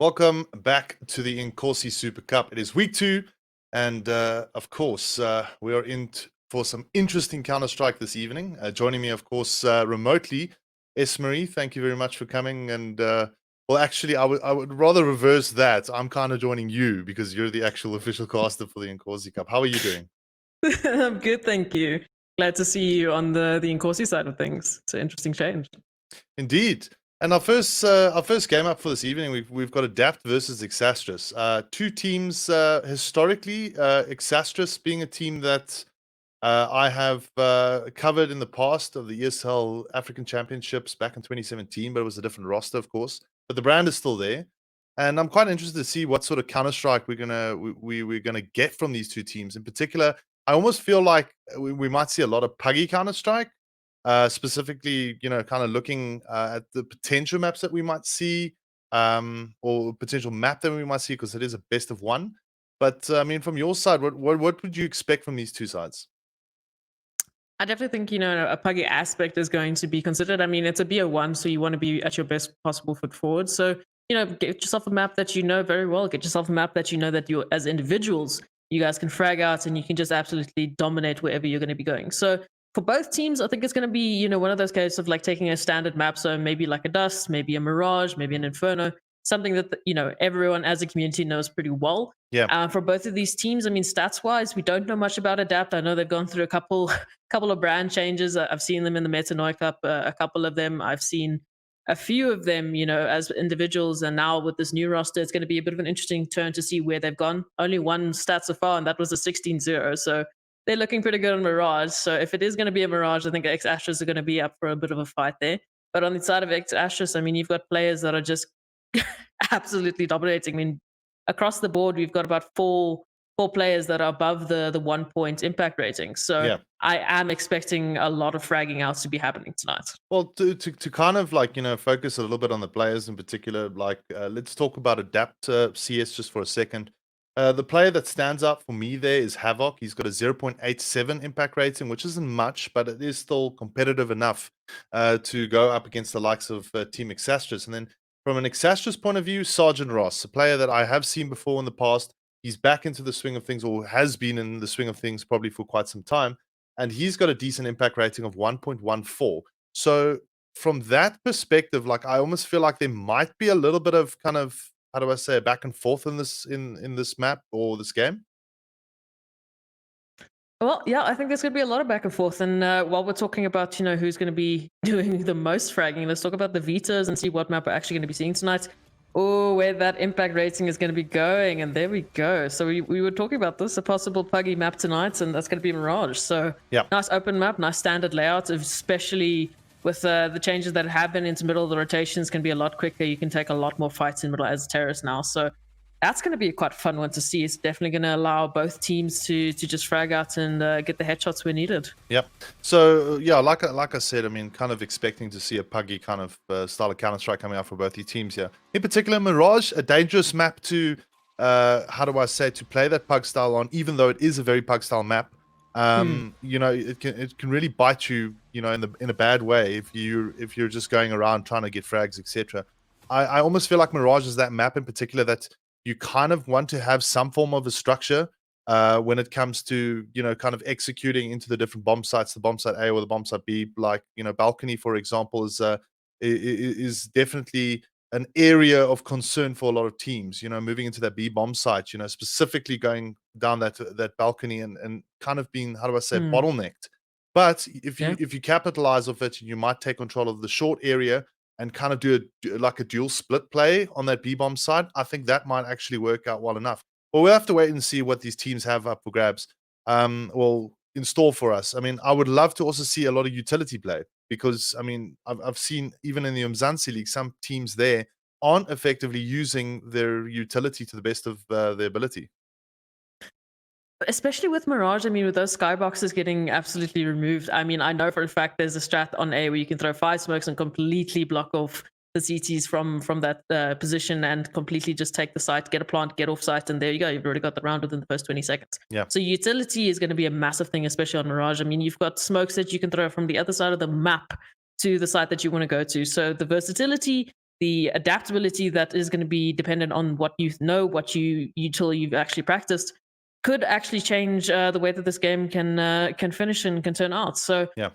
Welcome back to the Inkosi Super Cup. It is week 2, and of course, we are for some interesting Counter-Strike this evening. Joining me, of course, remotely, Esmery. Thank you very much for coming. And well, actually, I would rather reverse that. I'm kind of joining you because you're the actual official caster for the Inkosi Cup. How are you doing? I'm good, thank you. Glad to see you on the Inkosi side of things. It's an interesting change. Indeed. And our first game up for this evening, we've got Adapt versus Exastrus. Two teams historically, Exastrus being a team that I have covered in the past of the ESL African Championships back in 2017, but it was a different roster, of course. But the brand is still there, and I'm quite interested to see what sort of Counter Strike we're gonna get from these two teams. In particular, I almost feel like we might see a lot of puggy Counter Strike. Specifically, kind of looking at the potential maps that we might see, or potential map that we might see, because it is a best of one. But I mean, from your side, what would you expect from these two sides? I definitely think, a puggy aspect is going to be considered. I mean, it's a BO1, so you want to be at your best possible foot forward. So, get yourself a map that you know very well. Get yourself a map that you know that you, as individuals, you guys can frag out and you can just absolutely dominate wherever you're going to be going. So, for both teams, I think it's going to be, one of those cases of like taking a standard map. So, maybe like a Dust, maybe a Mirage, maybe an Inferno, something that, everyone as a community knows pretty well. Yeah. For both of these teams, I mean, stats wise, we don't know much about Adapt. I know they've gone through a couple of brand changes. I've seen them in the Metanoia Cup, a couple of them. I've seen a few of them, as individuals. And now with this new roster, it's going to be a bit of an interesting turn to see where they've gone. Only one stat so far, and that was a 16-0. So they're looking pretty good on Mirage. So if it is going to be a Mirage, I think X Astros are going to be up for a bit of a fight there. But on the side of X Astros, I mean, you've got players that are just absolutely dominating. I mean, across the board, we've got about four players that are above the 1 point impact rating. So Yeah. I am expecting a lot of fragging outs to be happening tonight. Well, to kind of like focus a little bit on the players in particular, like let's talk about Adapt CS just for a second. The player that stands out for me there is Havoc. He's got a 0.87 impact rating, which isn't much, but it is still competitive enough to go up against the likes of Team Exastrus. And then from an Exastrus point of view, Sergeant Ross, a player that I have seen before in the past. He's back into the swing of things, or has been in the swing of things probably for quite some time. And he's got a decent impact rating of 1.14. So from that perspective, like I almost feel like there might be a little bit of kind of, how do I say, back and forth in this map or this game. Well, yeah, I think there's going to be a lot of back and forth. And while we're talking about, who's going to be doing the most fragging, let's talk about the Vitas and see what map we're actually going to be seeing tonight. Oh, where that impact rating is going to be going. And there we go. So we were talking about this, a possible puggy map tonight, and that's going to be Mirage. So Yeah. nice open map, nice standard layout, especially with the changes that happen into middle of the rotations can be a lot quicker. You can take a lot more fights in middle as a terrorist now. So that's going to be a quite fun one to see. It's definitely going to allow both teams to just frag out and get the headshots where needed. Yep. So yeah, like I said, I mean, kind of expecting to see a puggy kind of style of Counter Strike coming out for both these teams here. In particular, Mirage, a dangerous map to how do I say, to play that pug style on, even though it is a very pug style map. It can really bite you, in a bad way if you're just going around trying to get frags, etc. I almost feel like Mirage is that map in particular that you kind of want to have some form of a structure when it comes to kind of executing into the different bomb sites, the bomb site A or the bomb site B. Like balcony, for example, is definitely an area of concern for a lot of teams. Moving into that B bomb site, specifically going down that balcony and kind of being, how do I say, bottlenecked. But if you capitalize off it, you might take control of the short area and kind of do like a dual split play on that B bomb side. I think that might actually work out well enough. But we'll have to wait and see what these teams have up for grabs. Well, in store for us. I mean, I would love to also see a lot of utility play because, I mean, I've seen even in the Umzansi League, some teams there aren't effectively using their utility to the best of their ability. Especially with Mirage, I mean, with those skyboxes getting absolutely removed, I mean, I know for a fact there's a strat on A where you can throw 5 smokes and completely block off the CTs from that position and completely just take the site, get a plant, get off site, and there you go. You've already got the round within the first 20 seconds. Yeah. So utility is going to be a massive thing, especially on Mirage. I mean, you've got smokes that you can throw from the other side of the map to the site that you want to go to. So the versatility, the adaptability that is going to be dependent on what you know, what you till you've actually practiced, could actually change the way that this game can finish and can turn out. So Yeah.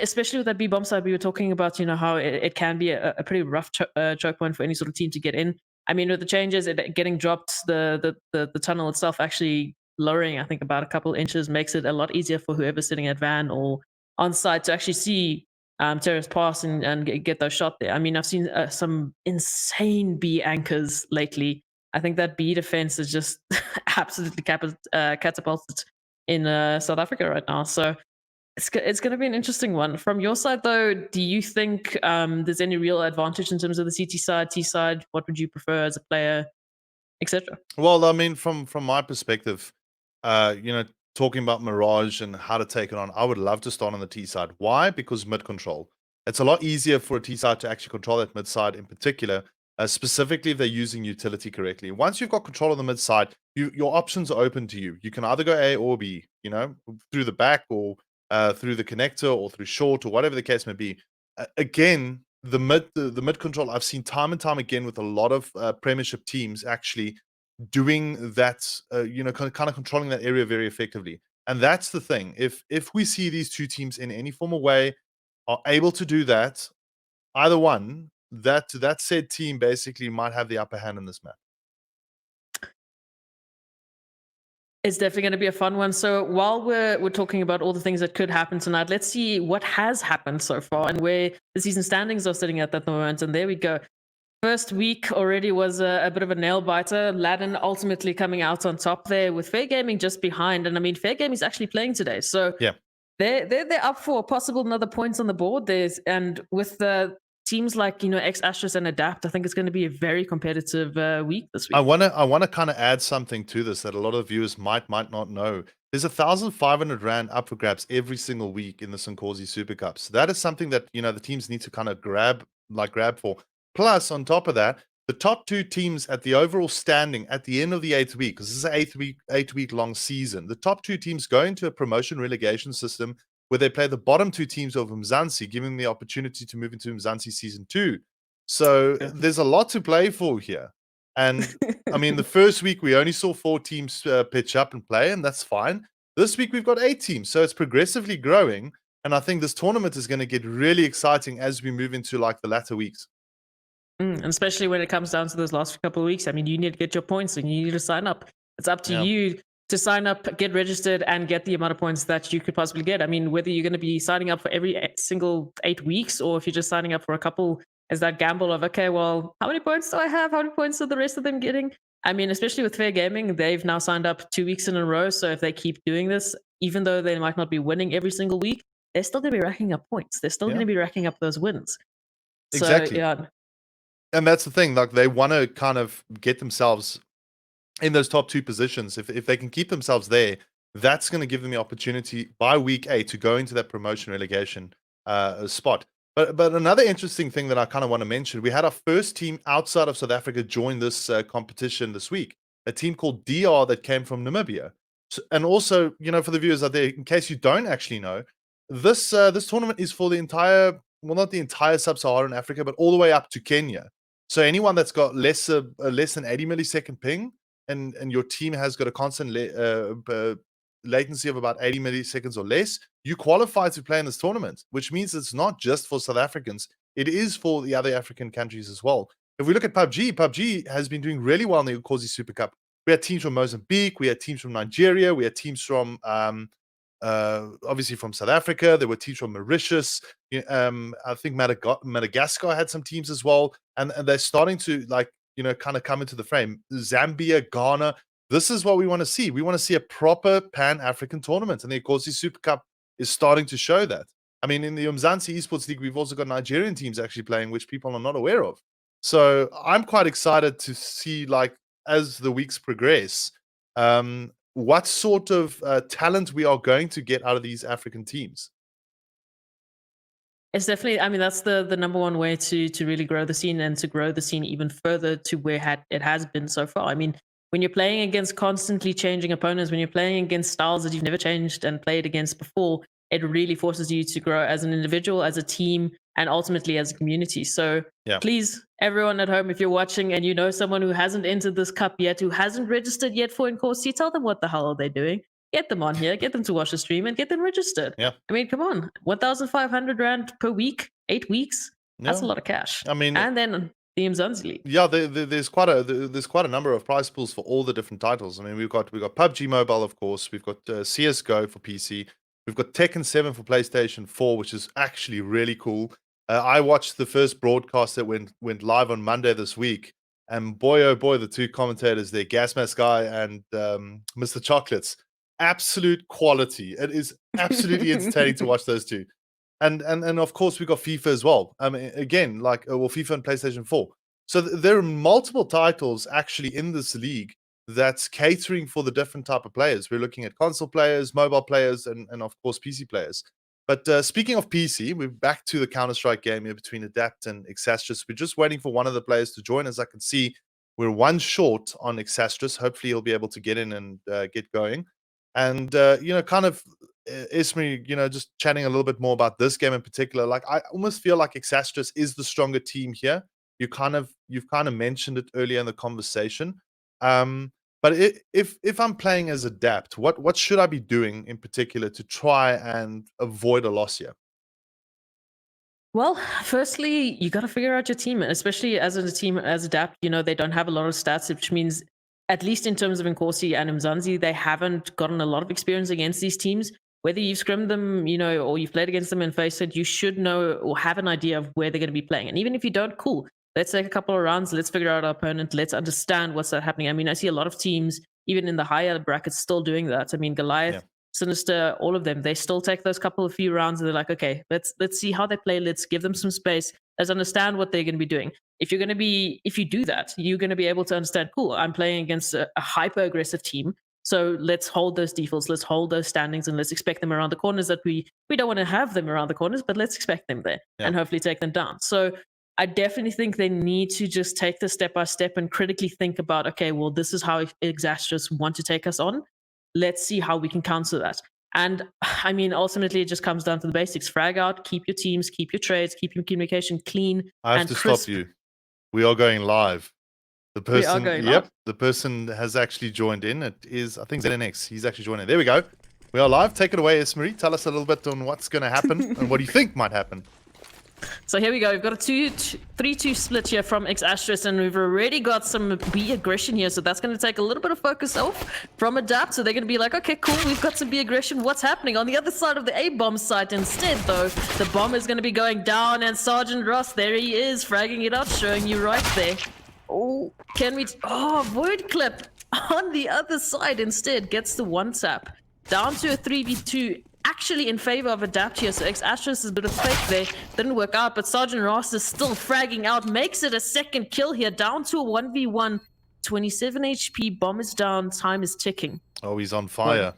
especially with that B bomb side, we were talking about, how it can be a pretty rough choke point for any sort of team to get in. I mean, with the changes, it getting dropped, the tunnel itself actually lowering, I think, about a couple inches makes it a lot easier for whoever's sitting at van or on site to actually see terrorists pass and get those shot there. I mean, I've seen some insane B anchors lately. I think that B defense is just absolutely catapulted in South Africa right now. So it's going to be an interesting one. From your side, though, do you think there's any real advantage in terms of the CT side, T side? What would you prefer as a player, etc.? Well, I mean, from my perspective, talking about Mirage and how to take it on, I would love to start on the T side. Why? Because mid control. It's a lot easier for a T side to actually control that mid side in particular, specifically if they're using utility correctly. Once you've got control of the mid side, your options are open to you. You can either go A or B, through the back or through the connector or through short or whatever the case may be. Again, the mid control I've seen time and time again with a lot of Premiership teams actually doing that, kind of controlling that area very effectively. And that's the thing. If we see these two teams in any form of way are able to do that, either one, that said team basically might have the upper hand in this map. It's definitely going to be a fun one. So while we're talking about all the things that could happen tonight, let's see what has happened so far and where the season standings are sitting at that moment. And there we go. First week already was a bit of a nail biter. Ladin ultimately coming out on top there with Fair Gaming just behind. And I mean, Fair Gaming is actually playing today, so Yeah. they're up for possible another points on the board. And with the teams like X Astros and Adapt, I think it's going to be a very competitive week this week. I wanna kind of add something to this that a lot of viewers might not know. There's 1,500 rand up for grabs every single week in the Inkosi Super Cup. So that is something that the teams need to kind of grab for. Plus, on top of that, the top two teams at the overall standing at the end of the 8th week, because this is an 8 week long season, the top two teams go into a promotion relegation system where they play the bottom two teams of Umzansi, giving them the opportunity to move into Umzansi season 2. So Yeah. there's a lot to play for here. And I mean, the first week we only saw 4 teams pitch up and play, and that's fine. This week we've got 8 teams, so it's progressively growing. And I think this tournament is going to get really exciting as we move into like the latter weeks. And especially when it comes down to those last couple of weeks. I mean, you need to get your points and you need to sign up. It's up to Yeah. you to sign up, get registered, and get the amount of points that you could possibly get. I mean, whether you're going to be signing up for every single 8 weeks or if you're just signing up for a couple, is that gamble of, okay, well, how many points do I have? How many points are the rest of them getting? I mean, especially with Fair Gaming, they've now signed up 2 weeks in a row. So if they keep doing this, even though they might not be winning every single week, they're still going to be racking up points. They're still Yeah. going to be racking up those wins. So, Exactly. yeah. And that's the thing, like they want to kind of get themselves in those top 2 positions. If they can keep themselves there, that's going to give them the opportunity by week 8 to go into that promotion relegation spot. But another interesting thing that I kind of want to mention, we had our first team outside of South Africa join this competition this week, a team called DR that came from Namibia. So, and also, for the viewers out there, in case you don't actually know, this tournament is for the entire, well, not the entire sub-Saharan Africa, but all the way up to Kenya. So anyone that's got less than 80 millisecond ping, and your team has got a constant latency of about 80 milliseconds or less, you qualify to play in this tournament, which means it's not just for South Africans. It is for the other African countries as well. If we look at PUBG has been doing really well in the Inkosi Super Cup. We had teams from Mozambique, we had teams from Nigeria, we had teams from obviously from South Africa. There were teams from Mauritius. I think Madagascar had some teams as well, and they're starting to kind of come into the frame. Zambia, Ghana. This is what we want to see. We want to see a proper Pan-African tournament, and the Inkosi Super Cup is starting to show that. I mean, in the Umzansi Esports League, we've also got Nigerian teams actually playing, which people are not aware of. So I'm quite excited to see, like, as the weeks progress, what sort of talent we are going to get out of these African teams. It's definitely, I mean, that's the number one way to really grow the scene and to grow the scene even further to where it has been so far. I mean, when you're playing against constantly changing opponents, when you're playing against styles that you've never changed and played against before, it really forces you to grow as an individual, as a team, and ultimately as a community. So please, everyone at home, if you're watching and you know someone who hasn't entered this cup yet, who hasn't registered yet for Inkosi, tell them what the hell are they doing. Get them on here, get them to watch the stream, and get them registered. Yeah. I mean, come on, 1,500 Rand per week, 8 weeks. That's a lot of cash. I mean, and then the Umzansi League. Yeah, there's quite a number of prize pools for all the different titles. I mean, we've got PUBG Mobile, of course. We've got CS:GO for PC. We've got Tekken 7 for PlayStation 4, which is actually really cool. I watched the first broadcast that went live on Monday this week, and boy, oh boy, the two commentators there, Gasmask Guy and Mr. Chocolates, absolute quality. It is absolutely entertaining to watch those two. And of course we got FIFA as well. I mean, again, like FIFA and PlayStation 4. So there are multiple titles actually in this league that's catering for the different type of players. We're looking at console players, mobile players, and of course PC players. But speaking of PC, we're back to the Counter-Strike game here between Adapt and Exastrus. We're just waiting for one of the players to join. As I can see, we're one short on Exastrus. Hopefully he'll be able to get in and get going. And kind of Ismi, just chatting a little bit more about this game in particular. Like, I almost feel like Exastrus is the stronger team here. You've kind of mentioned it earlier in the conversation. But if I'm playing as Adapt, what should I be doing in particular to try and avoid a loss here? Well, firstly, you got to figure out your team, especially as a team as Adapt. They don't have a lot of stats, which means, at least in terms of Inkosi and Umzansi, they haven't gotten a lot of experience against these teams. Whether you've scrimmed them, or you've played against them and faced it, you should know or have an idea of where they're going to be playing. And even if you don't, cool. Let's take a couple of rounds. Let's figure out our opponent. Let's understand what's happening. I mean, I see a lot of teams, even in the higher brackets, still doing that. I mean, Goliath, Sinister, all of them, they still take those couple of few rounds and they're like, okay, let's see how they play. Let's give them some space. Let's understand what they're going to be doing. If you do that, you're going to be able to understand, cool, I'm playing against a hyper aggressive team. So let's hold those defaults, let's hold those standings, and let's expect them around the corners that we don't want to have them around the corners, but let's expect them there and hopefully take them down. So I definitely think they need to just take this step by step and critically think about, okay, well, this is how Exastrus want to take us on. Let's see how we can counter that. And I mean, ultimately, it just comes down to the basics. Frag out, keep your teams, keep your trades, keep your communication clean. I have to stop you. We are going live. The person, live. The person has actually joined in. It is, I think, ZNX. He's actually joined in. There we go. We are live. Take it away, Esmarie. Tell us a little bit on what's going to happen and what do you think might happen. So here we go. We've got a 3-2 split here from Exastrus, and we've already got some B aggression here. So that's going to take a little bit of focus off from Adapt. So they're going to be like, okay, cool, we've got some B aggression. What's happening on the other side of the A-bomb site? Instead, though, the bomb is going to be going down, and Sergeant Ross, there he is, fragging it out, showing you right there. Oh, Void Clip on the other side instead gets the one tap. Down to a 3v2. Actually in favor of Adapt here, so Exastrus is a bit of fake there. Didn't work out, but Sergeant Ross is still fragging out. Makes it a second kill here, down to a 1v1. 27 HP, bomb is down, time is ticking. Oh, he's on fire.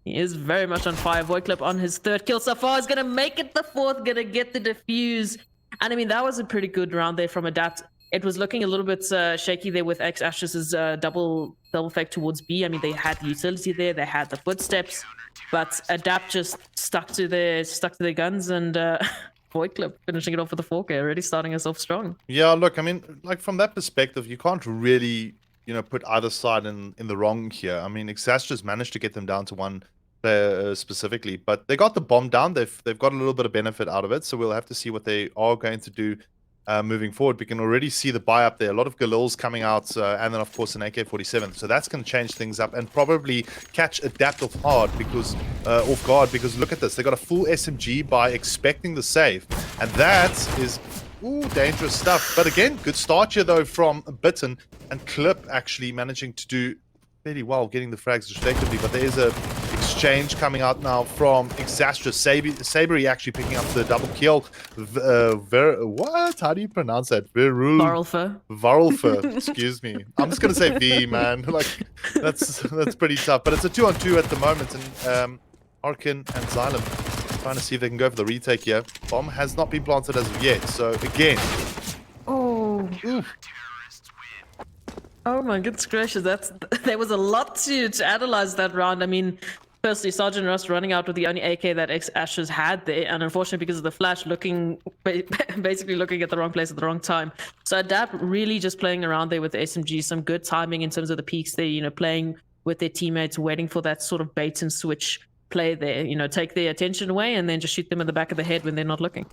He is very much on fire. Voidclip on his third kill so far. Is going to make it the fourth, going to get the defuse. And I mean, that was a pretty good round there from Adapt. It was looking a little bit shaky there with Exastrus's double fake towards B. I mean, they had the utility there, they had the footsteps, but Adapt just stuck to their guns, and Voidclip finishing it off with a 4K, already starting us off strong. Yeah, look, I mean, like from that perspective, you can't really, put either side in the wrong here. I mean, Exastrus managed to get them down to one player specifically, but they got the bomb down. They've got a little bit of benefit out of it, so we'll have to see what they are going to do moving forward. We can already see the buy up there. A lot of Galils coming out, and then of course an AK-47. So that's going to change things up and probably catch Adapt off guard because look at this. They got a full SMG by expecting the save, and that is dangerous stuff. But again, good start here though from Bitten, and Clip actually managing to do fairly well, getting the frags respectively. But there is a exchange coming out now from Exastrus. Sabery actually picking up the double kill. What? How do you pronounce that? Varulfer. Excuse me. I'm just gonna say V, man. Like that's pretty tough. But it's a 2-on-2 at the moment, and Arkin and Xylem trying to see if they can go for the retake here. Bomb has not been planted as of yet. So again. Oh my goodness gracious, there was a lot to analyze that round. I mean, Firstly, Sergeant Rust running out with the only AK that Ashes had there, and unfortunately because of the flash, basically looking at the wrong place at the wrong time. So Adapt really just playing around there with the SMG, some good timing in terms of the peaks there, playing with their teammates, waiting for that sort of bait and switch play there, take their attention away and then just shoot them in the back of the head when they're not looking.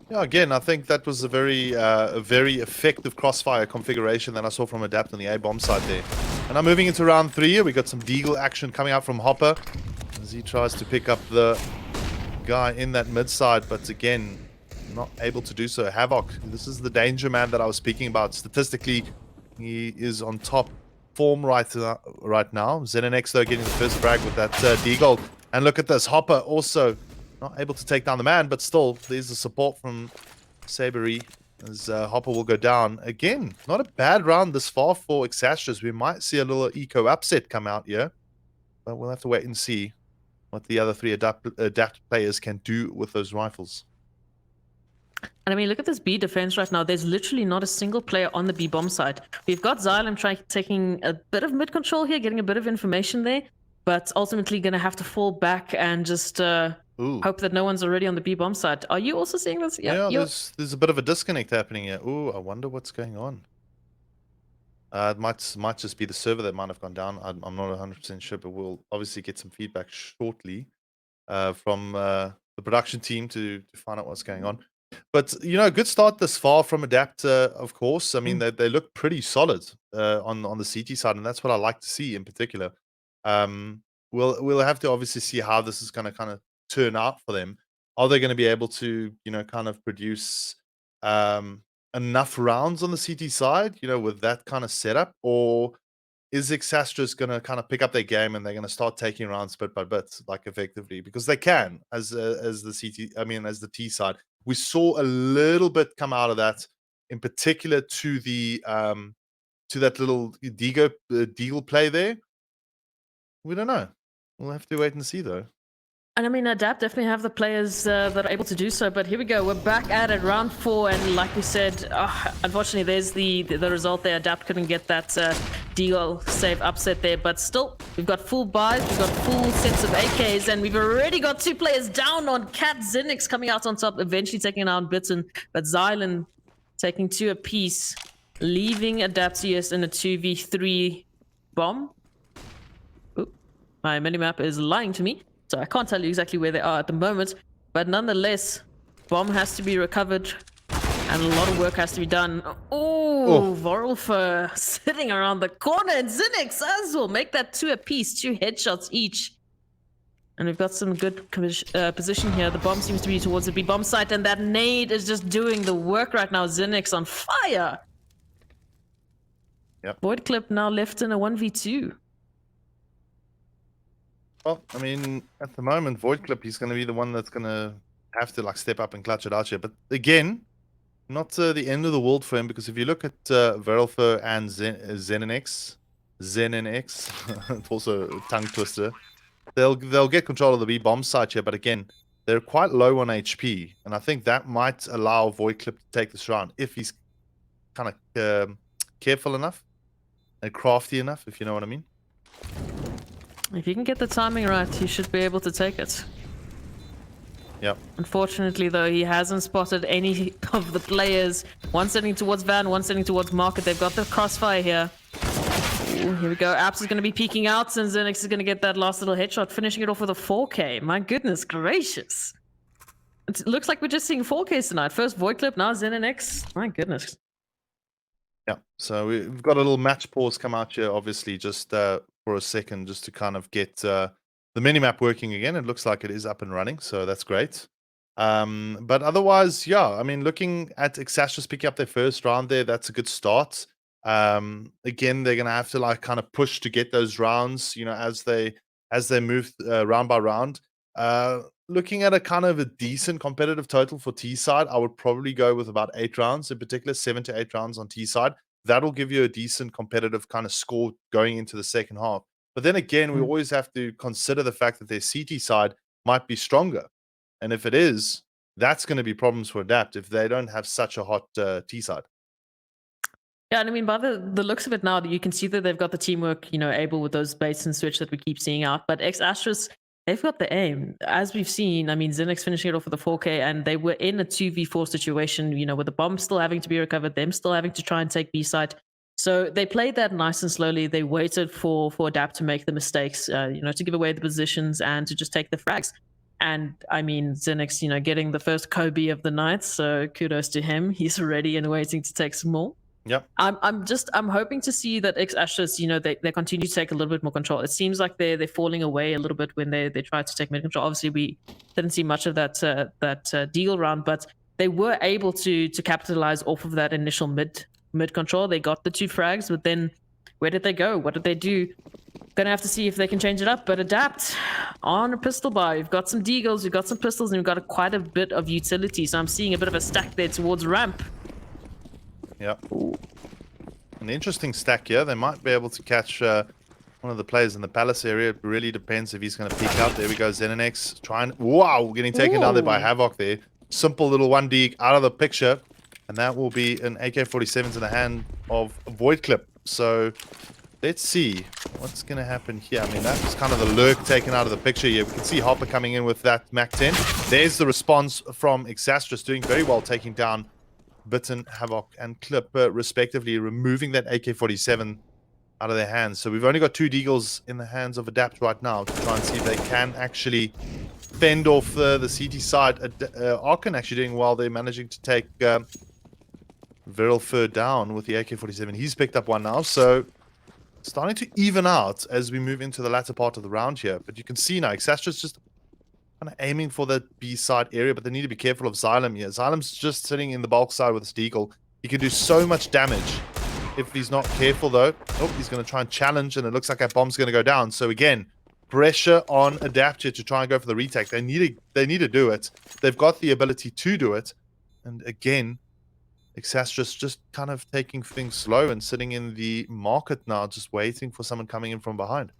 Yeah, again, I think that was a very effective crossfire configuration that I saw from Adapt on the A-bomb side there. And now moving into round 3, we got some Deagle action coming out from Hopper as he tries to pick up the guy in that mid side, but again, not able to do so. Havoc, this is the danger man that I was speaking about. Statistically, he is on top form right now. ZNX, though, getting the first frag with that Deagle. And look at this, Hopper also not able to take down the man, but still, there's the support from Sabery as Hopper will go down. Again, not a bad round this far for Exastras. We might see a little eco upset come out here, but we'll have to wait and see what the other 3 adapt players can do with those rifles. And I mean, look at this B defense right now. There's literally not a single player on the B bomb side. We've got Xylem taking a bit of mid control here, getting a bit of information there, but ultimately going to have to fall back and just hope that no one's already on the B bomb side. Are you also seeing this? Yeah, there's a bit of a disconnect happening here. Ooh, I wonder what's going on. It might just be the server that might have gone down. I'm not 100% sure, but we'll obviously get some feedback shortly from the production team to find out what's going on. But, good start this far from Adapt, of course. I mean, they look pretty solid on the CT side, and that's what I like to see in particular. We'll have to obviously see how this is going to kind of turn out for them. Are they going to be able to, kind of produce enough rounds on the CT side, with that kind of setup? Or is Exastras going to kind of pick up their game and they're going to start taking rounds bit by bit, like effectively? Because they can, as the T side. We saw a little bit come out of that, in particular to the to that little Deagle play there. We don't know. We'll have to wait and see, though. And I mean, Adapt definitely have the players that are able to do so. But here we go. We're back at it, round 4. And like we said, unfortunately, there's the result there. Adapt couldn't get that Deagle save upset there. But still, we've got full buys. We've got full sets of AKs. And we've already got 2 players down on Cat. Zinix coming out on top, eventually taking down Bitten. But Xylen taking 2 apiece, leaving Adapt CS in a 2v3 bomb. Ooh, my minimap is lying to me. So I can't tell you exactly where they are at the moment, but nonetheless, bomb has to be recovered and a lot of work has to be done. Oh, Vorulfer sitting around the corner, and Zinix as well make that 2 apiece, 2 headshots each. And we've got some good position here. The bomb seems to be towards the B bomb site, and that nade is just doing the work right now. Zinix on fire. Yep. Void Clip now left in a 1v2. Well, I mean, at the moment, Void Clip, he's going to be the one that's going to have to step up and clutch it out here. But again, not the end of the world for him, because if you look at Verelfer and ZenNX, it's also a tongue twister. They'll get control of the B bomb site here, but again, they're quite low on HP, and I think that might allow Void Clip to take this round if he's kind of careful enough and crafty enough, if you know what I mean. If you can get the timing right, you should be able to take it. Yep. Unfortunately, though, he hasn't spotted any of the players. One sending towards Van, one sending towards Market. They've got the crossfire here. Ooh, here we go. Apps is going to be peeking out, and Zenix is going to get that last little headshot, finishing it off with a 4K. My goodness gracious. It looks like we're just seeing 4Ks tonight. First Void Clip, now ZenNX. My goodness. Yeah, so we've got a little match pause come out here, obviously, just for a second, just to kind of get the minimap working again. It looks like it is up and running, so that's great. But otherwise, yeah, I mean, looking at Exastras picking up their first round there, that's a good start. Again, they're going to have to kind of push to get those rounds, as they move round by round. Looking at a kind of a decent competitive total for T side, I would probably go with about 8 rounds, in particular 7 to 8 rounds on T side. That'll give you a decent competitive kind of score going into the second half. But then again, we always have to consider the fact that their CT side might be stronger. And if it is, that's going to be problems for Adapt if they don't have such a hot T side. Yeah, and I mean, by the looks of it now, you can see that they've got the teamwork, able with those baits and switch that we keep seeing out. But Exastras, They've got the aim. As we've seen, I mean, Zenix finishing it off with a 4K, and they were in a 2v4 situation, with the bomb still having to be recovered, them still having to try and take B site. So they played that nice and slowly. They waited for Adapt to make the mistakes, to give away the positions and to just take the frags. And I mean, Zenix, getting the first Kobe of the night. So kudos to him. He's ready and waiting to take some more. Yep. I'm hoping to see that X Ashes, they continue to take a little bit more control. It seems like they're falling away a little bit when they try to take mid control. Obviously, we didn't see much of that deal round, but they were able to capitalize off of that initial mid control. They got the 2 frags, but then where did they go? What did they do? Gonna have to see if they can change it up, but Adapt on a pistol buy. We've got some deagles, we've got some pistols, and we've got quite a bit of utility. So I'm seeing a bit of a stack there towards ramp. Yep. An interesting stack here. They might be able to catch one of the players in the palace area. It really depends if he's going to peek out. There we go, Zenex trying. Wow, getting taken down there by Havoc there. Simple little 1D out of the picture. And that will be an AK-47 in the hand of Void Clip. So let's see what's going to happen here. I mean, that's kind of the lurk taken out of the picture here. We can see Hopper coming in with that MAC-10. There's the response from Exastrus, doing very well, taking down Bitten, Havoc, and Clip, respectively, removing that AK-47 out of their hands. So we've only got 2 deagles in the hands of Adapt right now to try and see if they can actually fend off the CT side. Arkan actually doing well. They're managing to take Viral Fur down with the AK-47. He's picked up one now, so starting to even out as we move into the latter part of the round here. But you can see now, Exastrus just kind of aiming for the B side area, but they need to be careful of Xylem here. Xylem's just sitting in the bulk side with his deagle. He can do so much damage if he's not careful, though. Oh, he's going to try and challenge, and it looks like that bomb's going to go down. So again, pressure on Adapt here to try and go for the retake. They need to do it. They've got the ability to do it. And again, Exastrus just kind of taking things slow and sitting in the market now, just waiting for someone coming in from behind.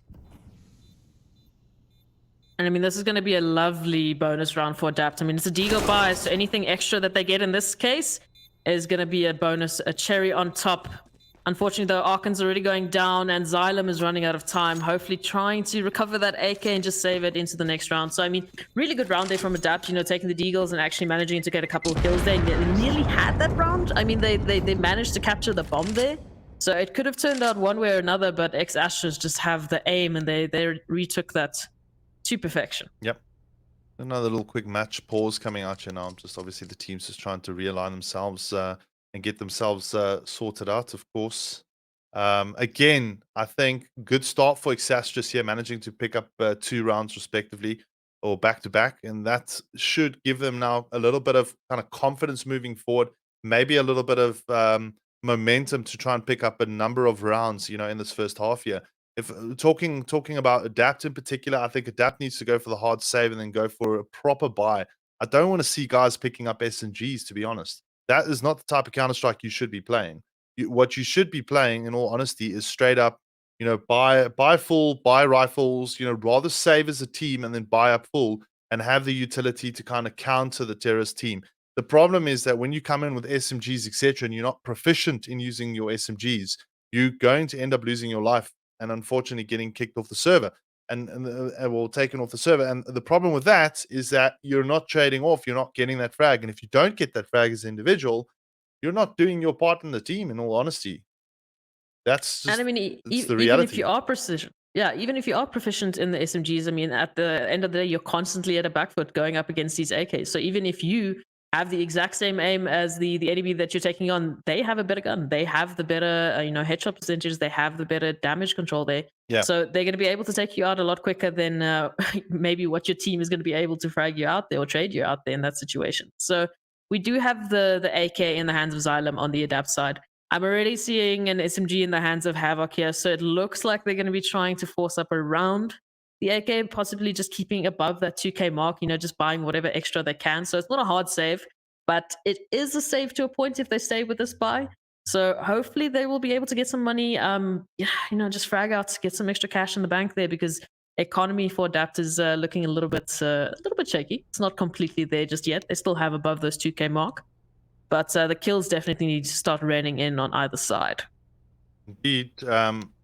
And I mean, this is going to be a lovely bonus round for Adapt. I mean, it's a deagle buy, so anything extra that they get in this case is going to be a bonus, a cherry on top. Unfortunately, though, Arkan's already going down, and Xylem is running out of time, hopefully trying to recover that AK and just save it into the next round. So, I mean, really good round there from Adapt, taking the deagles and actually managing to get a couple of kills there. They nearly had that round. I mean, they managed to capture the bomb there. So it could have turned out one way or another, but X-Astros just have the aim, and they retook that to perfection. Yep. Another little quick match pause coming out here now. Just obviously the team's just trying to realign themselves and get themselves sorted out, of course. Again, I think good start for Exastrus here, managing to pick up 2 rounds respectively, or back-to-back, and that should give them now a little bit of kind of confidence moving forward, maybe a little bit of momentum to try and pick up a number of rounds, in this first half here. If talking about Adapt in particular, I think Adapt needs to go for the hard save and then go for a proper buy. I don't want to see guys picking up SMGs, to be honest. That is not the type of Counter-Strike you should be playing. What you should be playing, in all honesty, is straight up, buy full, buy rifles, rather save as a team and then buy up full and have the utility to kind of counter the terrorist team. The problem is that when you come in with SMGs, etc., and you're not proficient in using your SMGs, you're going to end up losing your life and unfortunately getting kicked off the server and taken off the server. And the problem with that is that you're not trading off, you're not getting that frag. And if you don't get that frag as an individual, you're not doing your part in the team, in all honesty. That's just, and I mean, it's the even reality. if you are precision, even if you are proficient in the SMGs, I mean, at the end of the day, you're constantly at a back foot going up against these AKs. So even if you have the exact same aim as the enemy that you're taking on, they have a better gun. They have the better, headshot percentages. They have the better damage control there. Yeah. So they're going to be able to take you out a lot quicker than maybe what your team is going to be able to frag you out there or trade you out there in that situation. So we do have the AK in the hands of Xylem on the Adapt side. I'm already seeing an SMG in the hands of Havoc here, so it looks like they're going to be trying to force up around the AK, possibly just keeping above that 2K mark, just buying whatever extra they can. So it's not a hard save, but it is a save to a point if they stay with this buy. So hopefully they will be able to get some money, just frag out, get some extra cash in the bank there, because economy for Adapt is looking a little bit shaky. It's not completely there just yet. They still have above those 2K mark. But the kills definitely need to start raining in on either side. Indeed.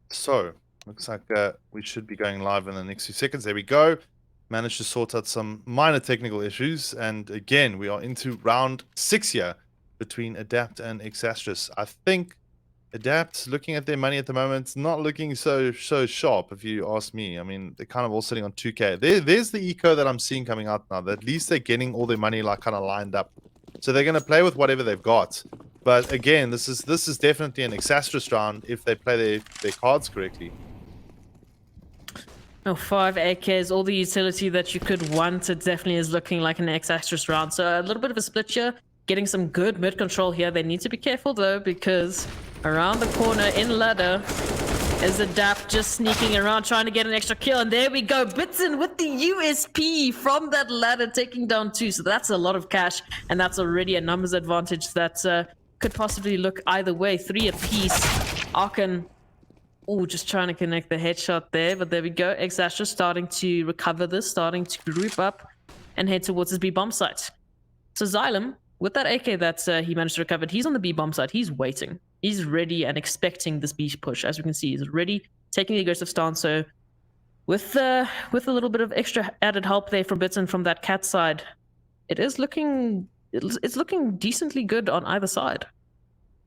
So, looks like we should be going live in the next few seconds. There we go. managed to sort out some minor technical issues, and again, we are into round 6 here between Adapt and Exastrus. I think Adapt, looking at their money at the moment, not looking so sharp, if you ask me. I mean, they're kind of all sitting on 2K. There's the eco that I'm seeing coming out now. That at least they're getting all their money like kind of lined up. So they're going to play with whatever they've got. But again, this is definitely an Exastrus round if they play their cards correctly. Oh, 5 AKs, all the utility that you could want. It definitely is looking like an Exastrus round. So a little bit of a split here. Getting some good mid control here. They need to be careful though, because around the corner in ladder is Adapt just sneaking around trying to get an extra kill. And there we go. Bitson with the USP from that ladder, taking down 2. So that's a lot of cash. And that's already a numbers advantage that could possibly look either way. 3 apiece. Arkan, just trying to connect the headshot there. But there we go. Exastrus starting to recover this, starting to group up and head towards his B-bomb site. So Xylem, with that AK that he managed to recover, he's on the B-bomb side. He's waiting. He's ready and expecting this B push. As we can see, he's ready, taking the aggressive stance. So with a little bit of extra added help there from Bitson from that cat side, it's looking decently good on either side.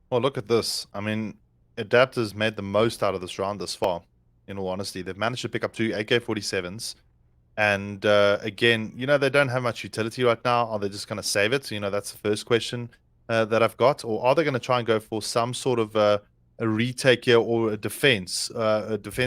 Well, look at this. I mean, Adapt has made the most out of this round thus far, in all honesty. They've managed to pick up 2 AK-47s. And again, they don't have much utility right now. Are they just going to save it? That's the first question that I've got. Or are they going to try and go for some sort of a retake here or a defense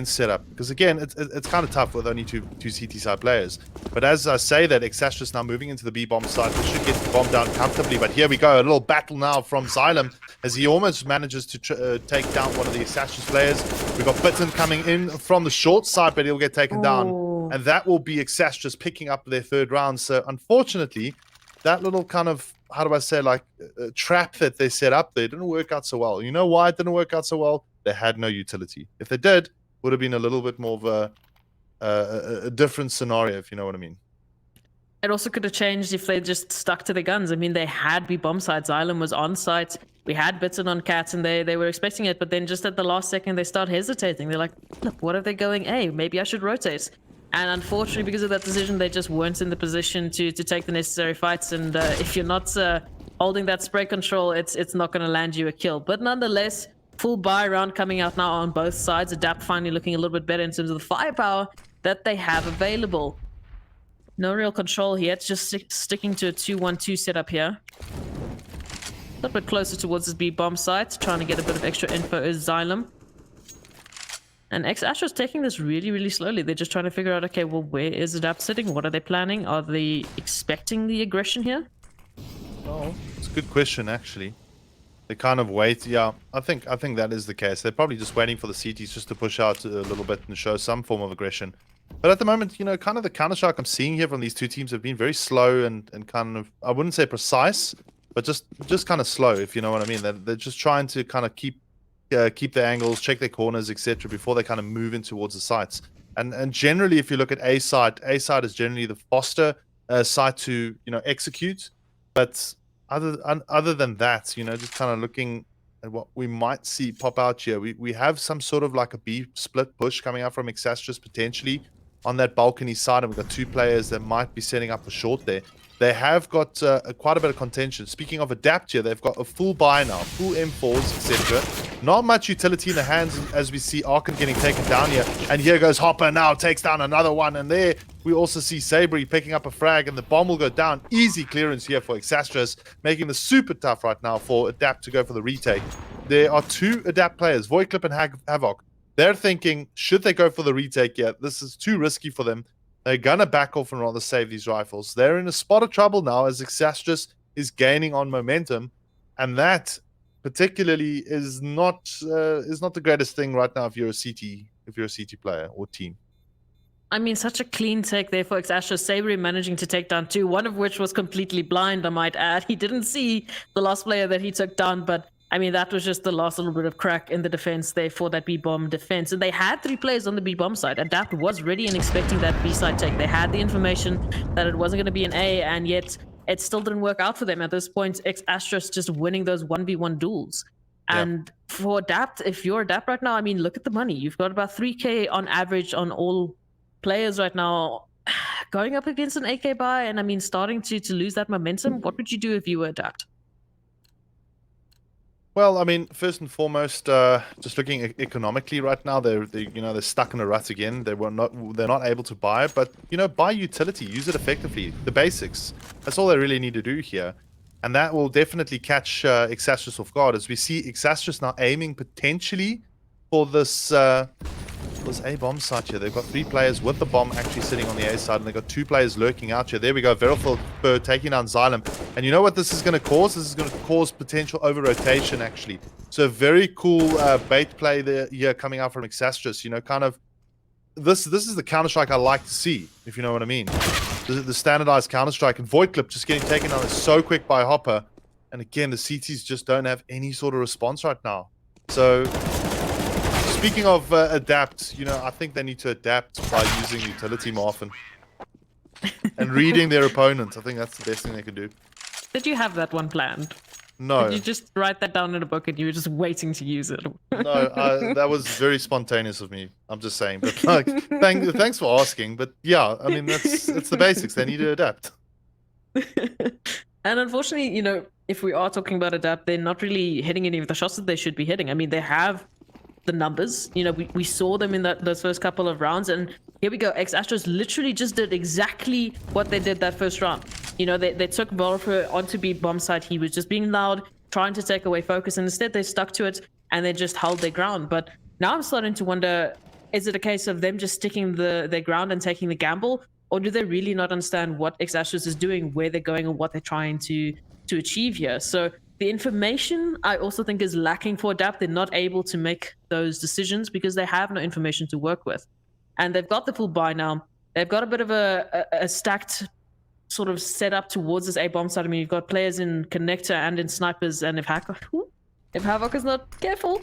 setup? Because again, it's kind of tough with only two CT side players. But as I say that, Exastrus now moving into the B bomb side, they should get the bomb down comfortably. But here we go, a little battle now from Xylem as he almost manages to take down one of the Exastrus players. We've got Bitson coming in from the short side, but he'll get taken down. And that will be Exastrus picking up their 3rd round. So unfortunately, that little kind of, how do I say, like trap that they set up there didn't work out so well. You know why it didn't work out so well? They had no utility. If they did, would have been a little bit more of a different scenario, if you know what I mean. It also could have changed if they just stuck to the guns. I mean, they had B-bomb sites. Xylem was on site. We had Bitson on cats, and they were expecting it. But then just at the last second, they start hesitating. They're like, look, what if they're going A? Maybe I should rotate. And unfortunately, because of that decision, they just weren't in the position to take the necessary fights. And if you're not holding that spray control, it's not going to land you a kill. But nonetheless, full buy round coming out now on both sides. Adapt finally looking a little bit better in terms of the firepower that they have available. No real control here. It's just sticking to a 2-1-2 setup here. A little bit closer towards his B-bomb site. Trying to get a bit of extra info is Xylem. And Exastrus taking this really, really slowly. They're just trying to figure out, okay, well, where is Adapt sitting? What are they planning? Are they expecting the aggression here? Oh, it's a good question, actually. They kind of wait. Yeah, I think that is the case. They're probably just waiting for the CTs just to push out a little bit and show some form of aggression. But at the moment, kind of the counter-strike I'm seeing here from these two teams have been very slow and kind of, I wouldn't say precise, but just kind of slow, if you know what I mean. They're just trying to kind of keep their angles, check their corners, etc., before they kind of move in towards the sites. And generally, if you look at A side is generally the faster site to execute. But other than that, just kind of looking at what we might see pop out here, we have some sort of like a B split push coming out from Exastrus potentially on that balcony side, and we've got 2 players that might be setting up a short there. They have got quite a bit of contention. Speaking of Adapt here, they've got a full buy now, full M4s, etc. Not much utility in the hands as we see Arkan getting taken down here. And here goes Hopper now, takes down another one. And there we also see Sabri picking up a frag, and the bomb will go down. Easy clearance here for Exastrus, making this super tough right now for Adapt to go for the retake. There are 2 Adapt players, Voidclip and Havoc. They're thinking, should they go for the retake yet? This is too risky for them. They're going to back off and rather save these rifles. They're in a spot of trouble now as Exastrus is gaining on momentum. And that particularly is not the greatest thing right now if you're a CT player or team. I mean, such a clean take there for Exastrus. Sabri managing to take down 2, one of which was completely blind, I might add. He didn't see the last player that he took down, but I mean, that was just the last little bit of crack in the defense there for that B-bomb defense. And they had 3 players on the B-bomb side. Adapt was ready and expecting that B-side take. They had the information that it wasn't going to be an A, and yet it still didn't work out for them. At this point, Exastrus just winning those 1v1 duels. And for Adapt, if you're Adapt right now, I mean, look at the money. You've got about 3K on average on all players right now. going up against an AK buy and I mean starting to lose that momentum, what would you do if you were Adapt? Well, I mean, first and foremost, just looking economically right now, they're stuck in a rut again. They're not able to buy, but buy utility, use it effectively. The basics. That's all they really need to do here, and that will definitely catch Exastrus off guard as we see Exastrus now aiming potentially for this A bomb site here. They've got 3 players with the bomb actually sitting on the A side, and they've got 2 players lurking out here. There we go, Veriful taking down Xylem. And you know what this is going to cause? This is going to cause potential over-rotation, actually. So very cool bait play there here coming out from Exastrus. Kind of, this is the Counter-Strike I like to see, if you know what I mean. The standardized Counter-Strike, and Void Clip just getting taken down so quick by Hopper. And again, the CTs just don't have any sort of response right now. So speaking of adapt, I think they need to adapt by using utility more often and reading their opponent. I think that's the best thing they could do. Did you have that one planned? No. Did you just write that down in a book and you were just waiting to use it? No, that was very spontaneous of me. I'm just saying. But thanks for asking. But yeah, I mean, it's the basics. They need to adapt. And unfortunately, if we are talking about adapt, they're not really hitting any of the shots that they should be hitting. I mean, they have the numbers. We saw them in those first couple of rounds, and here we go. Exastrus literally just did exactly what they did that first round. They took Volfer onto B bomb site. He was just being loud, trying to take away focus, and instead they stuck to it and they just held their ground. But now I'm starting to wonder, is it a case of them just sticking their ground and taking the gamble, or do they really not understand what Exastrus is doing, where they're going, and what they're trying to achieve here? So the information, I also think, is lacking for Adapt. They're not able to make those decisions because they have no information to work with. And they've got the full buy now. They've got a bit of a stacked sort of setup towards this A-bomb side. I mean, you've got players in Connector and in Snipers, and if Havoc is not careful,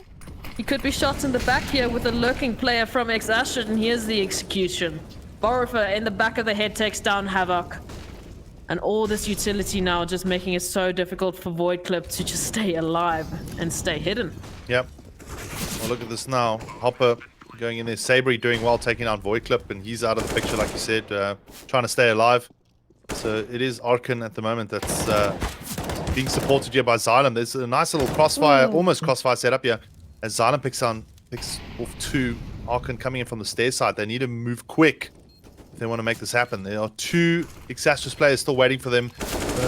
he could be shot in the back here with a lurking player from Exastrus, and here's the execution. Borifer in the back of the head takes down Havoc. And all this utility now just making it so difficult for Void Clip to just stay alive and stay hidden. Yep. Well, look at this now. Hopper going in there. Sabri doing well, taking out Void Clip, and he's out of the picture, like you said, trying to stay alive. So it is Arkan at the moment that's being supported here by Xylem. There's a nice little crossfire, almost crossfire setup here. As Xylem picks off 2. Arkan coming in from the stair side. They need to move quick if they want to make this happen. There are 2 Exastrus players still waiting for them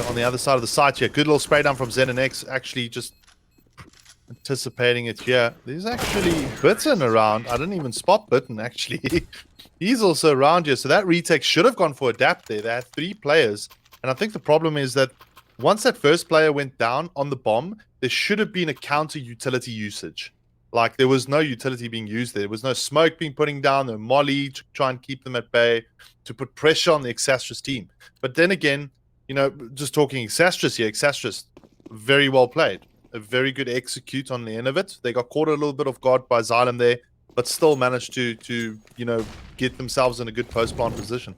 on the other side of the site here. Good little spray down from Zen and X, actually just anticipating it here. There's actually Bitten around. I didn't even spot Bitten, actually. He's also around here, so that retake should have gone for Adapt there. They had 3 players, and I think the problem is that once that first player went down on the bomb, there should have been a counter utility usage. Like, there was no utility being used there. There was no smoke being putting down, no molly to try and keep them at bay, to put pressure on the Exastrus team. But then again, just talking Exastrus here, Exastrus, very well played. A very good execute on the end of it. They got caught a little bit off guard by Xylem there, but still managed to get themselves in a good post-plant position.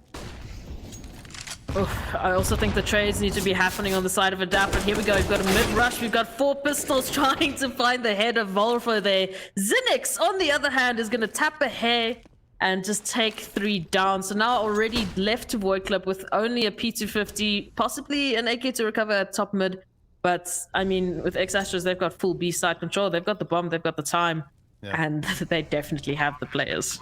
I also think the trades need to be happening on the side of Adapt, but here we go. We've got a mid-rush. We've got 4 pistols trying to find the head of Volfer there. Zinix, on the other hand, is going to tap a hair and just take 3 down. So now already left to Void Clip with only a P250, possibly an AK to recover at top mid. But, I mean, with Exastrus, they've got full B side control. They've got the bomb. They've got the time. Yeah. And they definitely have the players.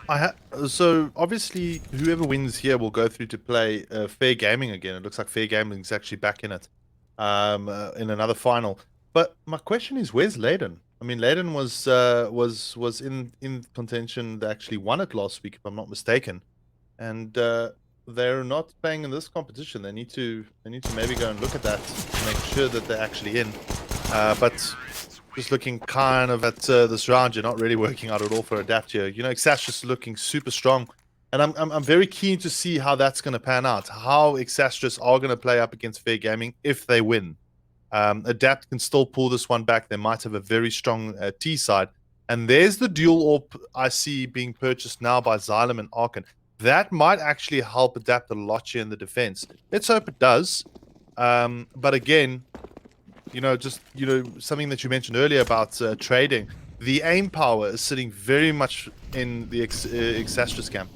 So obviously, whoever wins here will go through to play Fair Gaming again. It looks like Fair Gaming is actually back in it, in another final. But my question is, where's Leiden? I mean, Leiden was in contention. They actually won it last week, if I'm not mistaken, and they're not playing in this competition. They need to maybe go and look at that to make sure that they're actually in. But just looking kind of at this round, you're not really working out at all for Adapt here. Exastrus looking super strong, and I'm very keen to see how that's going to pan out. How Exastrus are going to play up against Fair Gaming if they win. Adapt can still pull this one back. They might have a very strong T side, and there's the dual AWP I see being purchased now by Xylem and Arkan. That might actually help Adapt a lot here in the defense. Let's hope it does. But again, something that you mentioned earlier about trading, the aim power is sitting very much in the Exastrus camp.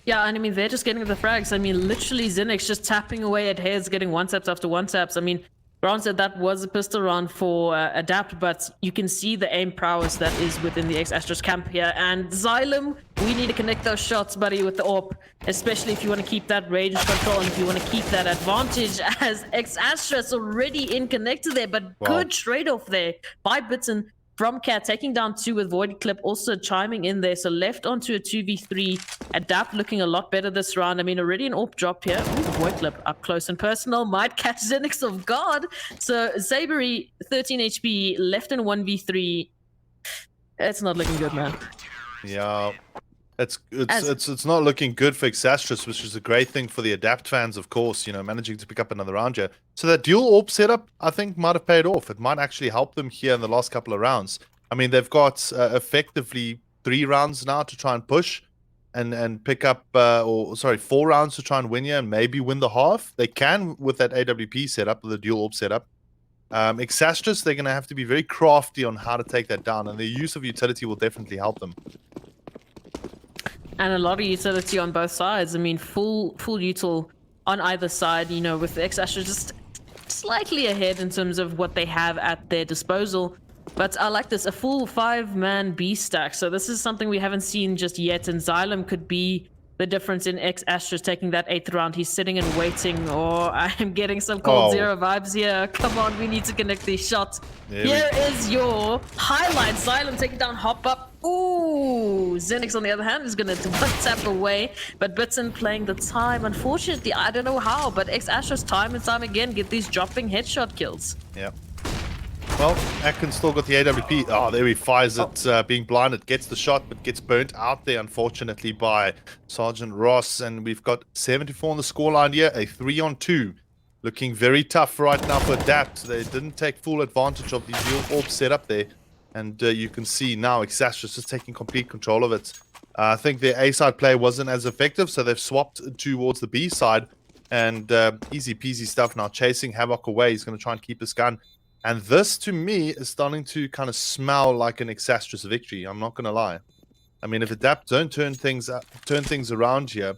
Yeah, and I mean, they're just getting the frags. I mean, literally, Zinix just tapping away at heads, getting one taps after one taps. I mean, granted, that was a pistol round for Adapt, but you can see the aim prowess that is within the X-Astros camp here. And Xylem, we need to connect those shots, buddy, with the AWP, especially if you want to keep that range control and if you want to keep that advantage, as X-Astros already in connected there, but good trade-off there by Bitten. From Cat, taking down 2 with Void Clip, also chiming in there. So left onto a 2v3. Adapt looking a lot better this round. I mean, already an AWP drop here. Ooh, Void Clip up close and personal. Might catch Zenix off guard. So Sabery, 13 HP, left in 1v3. It's not looking good, man. Yeah. It's not looking good for Exastris, which is a great thing for the Adapt fans, of course, you know, managing to pick up another round here. So that dual AWP setup, I think, might have paid off. It might actually help them here in the last couple of rounds. I mean, they've got effectively 3 rounds now to try and push and pick up, 4 rounds to try and win here and maybe win the half. They can with that AWP setup, the dual AWP setup. Exastris, they're going to have to be very crafty on how to take that down, and the use of utility will definitely help them. And a lot of utility on both sides. I mean, full util on either side, you know, with the X-Astros just slightly ahead in terms of what they have at their disposal. But I like this, a full 5-man B stack. So this is something we haven't seen just yet, and Xylem could be the difference in X-Astros taking that 8th round. He's sitting and waiting. Oh, I am getting some Cold Zero vibes here. Come on, we need to connect these shots. Here is your highlight. Xylem taking down Hop Up. Ooh, Zenix on the other hand is going to one-tap away, but Bitson playing the time. Unfortunately, I don't know how, but X-Astros time and time again get these dropping headshot kills. Yeah. Well, Atkins still got the AWP. Oh, there he fires it, being blinded, gets the shot, but gets burnt out there, unfortunately, by Sergeant Ross. And we've got 74 on the scoreline here, a 3-on-2. Looking very tough right now for Adapt. They didn't take full advantage of the dual AWP setup there. And you can see now Exastris just taking complete control of it. I think their A-side play wasn't as effective, so they've swapped towards the B side. And easy peasy stuff now, chasing Havoc away. He's going to try and keep his gun. And this, to me, is starting to kind of smell like an Exastris victory. I'm not going to lie. I mean, if Adapt don't turn things around here,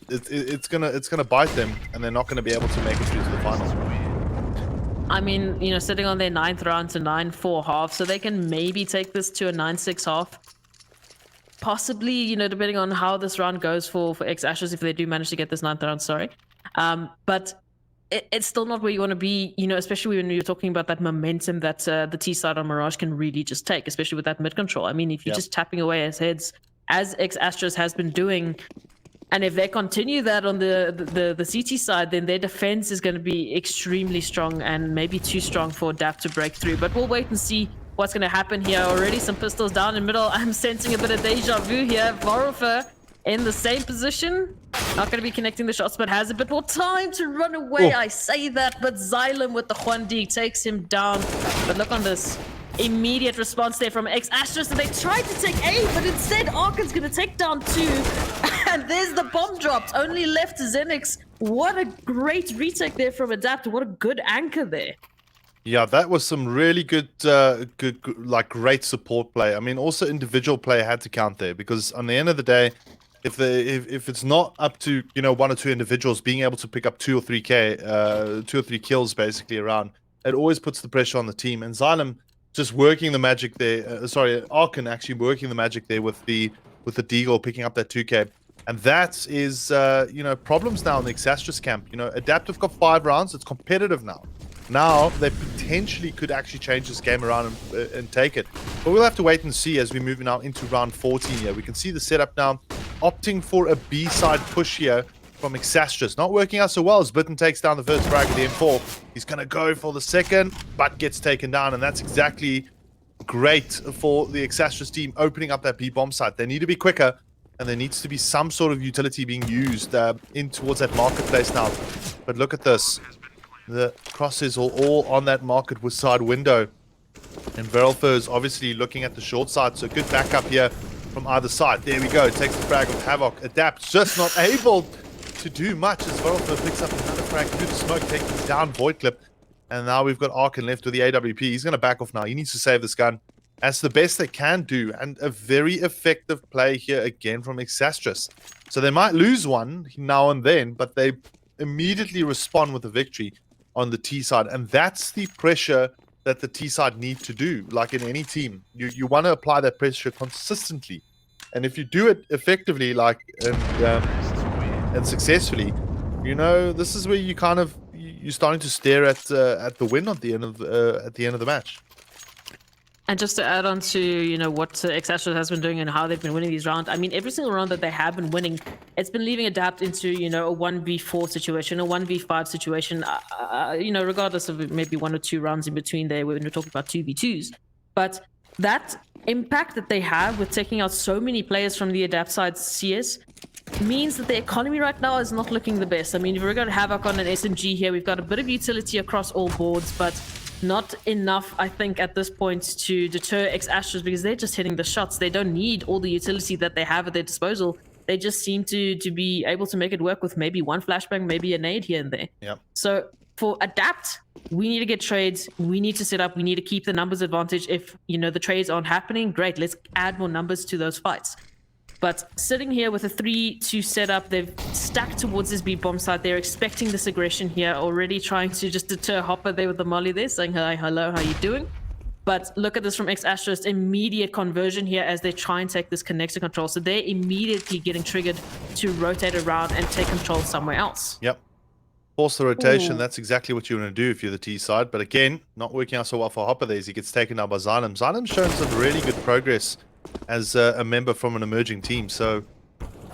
it's gonna bite them, and they're not going to be able to make it through to the finals. I mean, you know, sitting on their 9th round to 9-4 half, so they can maybe take this to a 9-6 half. Possibly, you know, depending on how this round goes for X-Astros, if they do manage to get this 9th round, sorry. But it's still not where you want to be, you know, especially when you're talking about that momentum that the T side on Mirage can really just take, especially with that mid control. I mean, if you're just tapping away as heads, as X-Astros has been doing, and if they continue that on the CT side, then their defense is going to be extremely strong and maybe too strong for Adapt to break through. But we'll wait and see what's going to happen here. Already some pistols down in middle. I'm sensing a bit of deja vu here. Vorofer in the same position. Not going to be connecting the shots, but has a bit more time to run away. I say that, but Xylem with the Juan D takes him down. But look on this. Immediate response there from X-Astros, and they tried to take A, but instead Arkin's going to take down 2. And there's the bomb dropped. Only left Zenix. What a great retake there from Adapt. What a good anchor there. Yeah, that was some really good, great support play. I mean, also individual play had to count there, because on the end of the day, if it's not up to, you know, 1 or 2 individuals being able to pick up 2 or 3 kills basically around, it always puts the pressure on the team. And Xylem just working the magic there. Arkin actually working the magic there with the Deagle picking up that 2K. And that is, you know, problems now in the Exastris camp. You know, Adaptive got 5 rounds. It's competitive now. Now they potentially could actually change this game around and take it. But we'll have to wait and see as we move now into round 14 here. We can see the setup now, opting for a B-side push here from Exastris. Not working out so well as Bitten takes down the first frag of the M4. He's going to go for the second, but gets taken down. And that's exactly great for the Exastris team, opening up that B-bomb site. They need to be quicker, and there needs to be some sort of utility being used in towards that marketplace now. But look at this. The crosses are all on that market with side window. And Verelfer is obviously looking at the short side, so good backup here from either side. There we go, takes the frag with Havoc. Adapt just not able to do much as Verelfer picks up another frag through the smoke, taking down Void Clip. And now we've got Arkin left with the AWP. He's going to back off now. He needs to save this gun. That's the best they can do, and a very effective play here again from Exastrus. So they might lose one now and then, but they immediately respond with a victory on the T side, and that's the pressure that the T side need to do. Like in any team, you want to apply that pressure consistently, and if you do it effectively, and successfully, you know, this is where you kind of you're starting to stare at the win at the end of the match. And just to add on to, you know, what Exastrus has been doing and how they've been winning these rounds, I mean, every single round that they have been winning, it's been leaving Adapt into, you know, a 1v4 situation, a 1v5 situation, you know, regardless of maybe 1 or 2 rounds in between there when we're talking about 2v2s. But that impact that they have with taking out so many players from the Adapt side CS means that the economy right now is not looking the best. I mean, if we're going to Havoc on an SMG here, we've got a bit of utility across all boards, but not enough, I think, at this point to deter Exastrus, because they're just hitting the shots. They don't need all the utility that they have at their disposal. They just seem to be able to make it work with maybe one flashbang, maybe a nade here and there. Yep. So for Adapt, we need to get trades. We need to set up. We need to keep the numbers advantage. If, you know, the trades aren't happening, great. Let's add more numbers to those fights. But sitting here with a 3-2 setup, they've stacked towards this B-bomb side. They're expecting this aggression here, already trying to just deter Hopper there with the molly there, saying, hi, hello, how you doing? But look at this from Exastrus, immediate conversion here as they try and take this connector control. So they're immediately getting triggered to rotate around and take control somewhere else. Yep. Force the rotation. Ooh. That's exactly what you want to do if you're the T side. But again, not working out so well for Hopper there as he gets taken down by Xylem. Xylem's shown some really good progress as a member from an emerging team. So,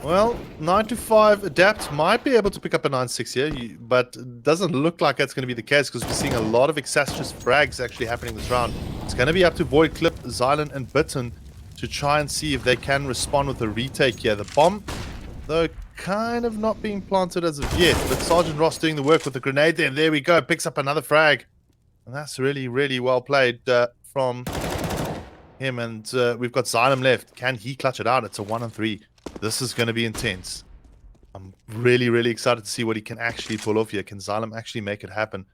well, 9-5 Adapt might be able to pick up a 9-6 here, but it doesn't look like that's going to be the case because we're seeing a lot of Exastrus frags actually happening this round. It's going to be up to Void, Clip, Xylen, and Bitten to try and see if they can respond with a retake here. The bomb, though, kind of not being planted as of yet, but Sergeant Ross doing the work with the grenade there, and there we go, picks up another frag. And that's really, really well played from him, and we've got Xylem left. Can he clutch it out? It's a 1-3. This is going to be intense. I'm really, really excited to see what he can actually pull off here. Can Xylem actually make it happen?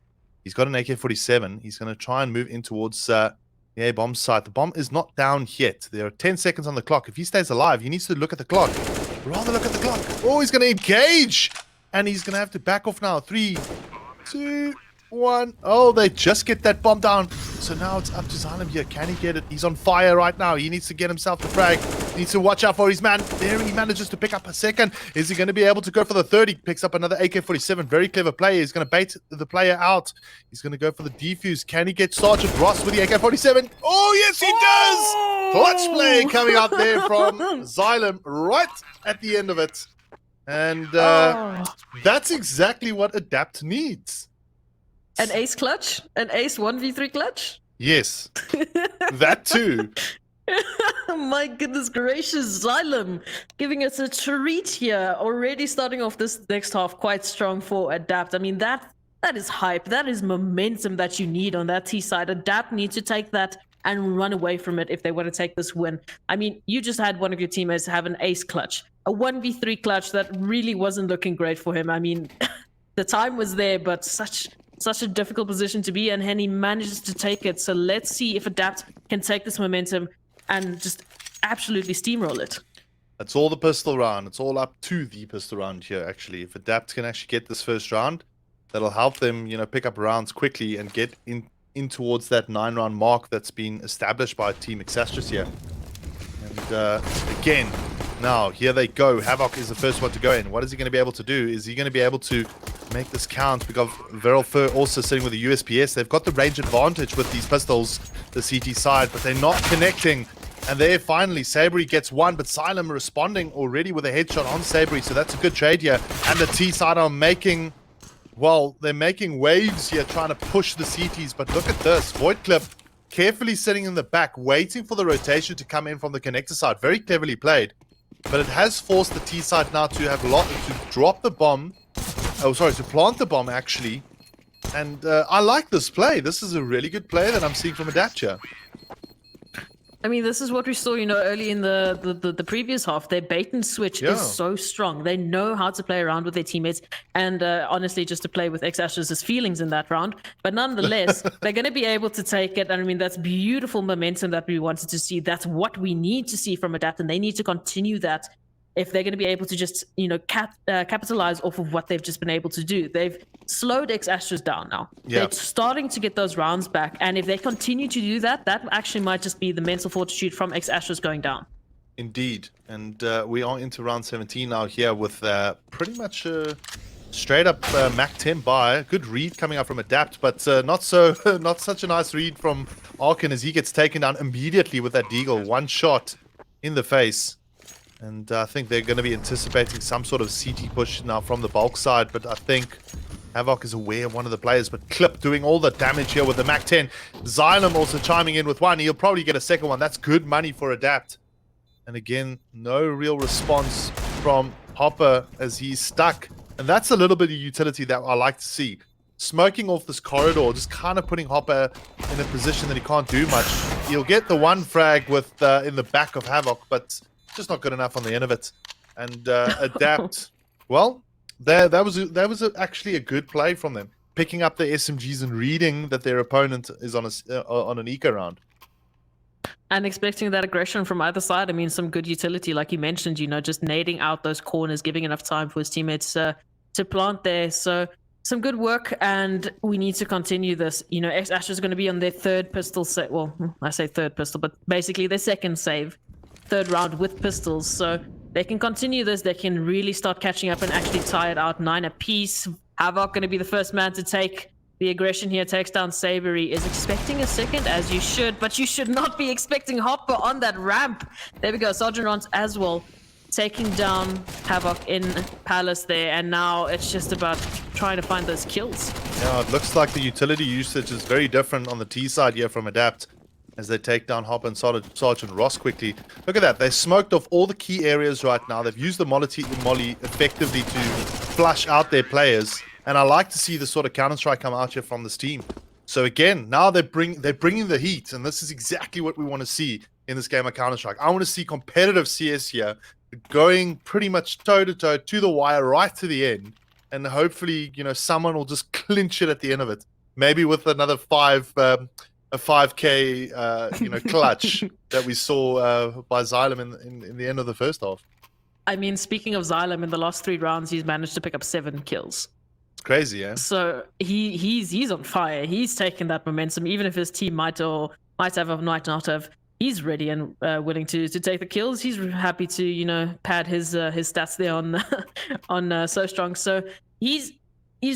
He's got an AK-47. He's going to try and move in towards the A-bomb site. The bomb is not down yet. There are 10 seconds on the clock. If he stays alive, he needs to look at the clock. Rather look at the clock. Oh, he's going to engage! And he's going to have to back off now. 3, 2, 1. Oh, they just get that bomb down. So now it's up to Xylem here. Can he get it? He's on fire right now. He needs to get himself the frag. He needs to watch out for his man. There he manages to pick up a second. Is he going to be able to go for the third? He picks up another AK-47. Very clever player. He's going to bait the player out. He's going to go for the defuse. Can he get Sergeant Ross with the AK-47? Oh, yes, he does! Clutch play coming out there from Xylem right at the end of it. And that's exactly what Adapt needs. An ace clutch? An ace 1v3 clutch? Yes, that too. My goodness gracious, Xylem giving us a treat here. Already starting off this next half quite strong for Adapt. I mean, that is hype. That is momentum that you need on that T side. Adapt needs to take that and run away from it if they want to take this win. I mean, you just had one of your teammates have an ace clutch. A 1v3 clutch that really wasn't looking great for him. I mean, the time was there, but such a difficult position to be in, and he manages to take it. So let's see if Adapt can take this momentum and just absolutely steamroll it. That's all the pistol round. It's all up to the pistol round here, actually. If Adapt can actually get this first round, that'll help them, you know, pick up rounds quickly and get in towards that 9-round mark that's been established by Team Exastrus here. And again, now here they go. Havoc is the first one to go in. What is he going to be able to do? Is he going to be able to make this count? Because Viral Fur also sitting with the USPS. They've got the range advantage with these pistols, the CT side, but they're not connecting. And there finally, Sabri gets one, but Xylem responding already with a headshot on Sabri. So that's a good trade here. And the T side are making, well, they're making waves here, trying to push the CTs. But look at this. Void Clip carefully sitting in the back, waiting for the rotation to come in from the connector side. Very cleverly played. But it has forced the T side now to have to drop the bomb. Oh, sorry, to plant the bomb, actually. And I like this play. This is a really good play that I'm seeing from Adapt here. I mean, this is what we saw, early in the previous half. Their bait and switch Yeah. is so strong. They know how to play around with their teammates, and honestly, just to play with X-Ashes' feelings in that round. But nonetheless, they're going to be able to take it. And I mean, that's beautiful momentum that we wanted to see. That's what we need to see from Adapt, and they need to continue that if they're going to be able to just, capitalize off of what they've just been able to do. They've slowed X-Ashes down now. Yeah. They're starting to get those rounds back. And if they continue to do that, that actually might just be the mental fortitude from X-Ashes going down. Indeed. And we are into round 17 now here with pretty much straight up Mac 10 buy. Good read coming up from Adapt, but not such a nice read from Arkin as he gets taken down immediately with that deagle. One shot in the face. And I think they're going to be anticipating some sort of CT push now from the bulk side, but I think Havoc is aware of one of the players, but Clip doing all the damage here with the Mac 10. Xylem also chiming in with one. He'll probably get a second one. That's good money for Adapt. And again, no real response from Hopper as he's stuck. And that's a little bit of utility that I like to see. Smoking off this corridor, just kind of putting Hopper in a position that he can't do much. He'll get the one frag with in the back of Havoc, but just not good enough on the end of it. And Adapt, well, that was actually a good play from them, picking up the SMGs and reading that their opponent is on an eco round. And expecting that aggression from either side. I mean, some good utility, like you mentioned, just nading out those corners, giving enough time for his teammates to plant there. So some good work, and we need to continue this. X-Ashes is going to be on their third pistol set. Well, I say third pistol, but basically their second save. Third round with pistols, so they can continue this. They can really start catching up and actually tie it out 9 apiece. Havoc going to be the first man to take the aggression here, takes down Savory, is expecting a second, as you should, but you should not be expecting Hopper on that ramp. There we go, Sergeant Rons as well, taking down Havoc in Palace there, and now it's just about trying to find those kills. Yeah, it looks like the utility usage is very different on the T side here from Adapt, as they take down Hopper and Sergeant Ross quickly. Look at that. They smoked off all the key areas right now. They've used the molly effectively to flush out their players. And I like to see the sort of Counter-Strike come out here from this team. So again, now they're bringing the heat. And this is exactly what we want to see in this game of Counter-Strike. I want to see competitive CS here, going pretty much toe-to-toe to the wire right to the end. And hopefully, someone will just clinch it at the end of it. Maybe with another a 5K, clutch that we saw by Xylem in the end of the first half. I mean, speaking of Xylem, in the last 3 rounds, he's managed to pick up 7 kills. It's crazy, yeah. So he's on fire. He's taken that momentum, even if his team might have or might not have. He's ready and willing to take the kills. He's happy to pad his stats there on So Strong. So he's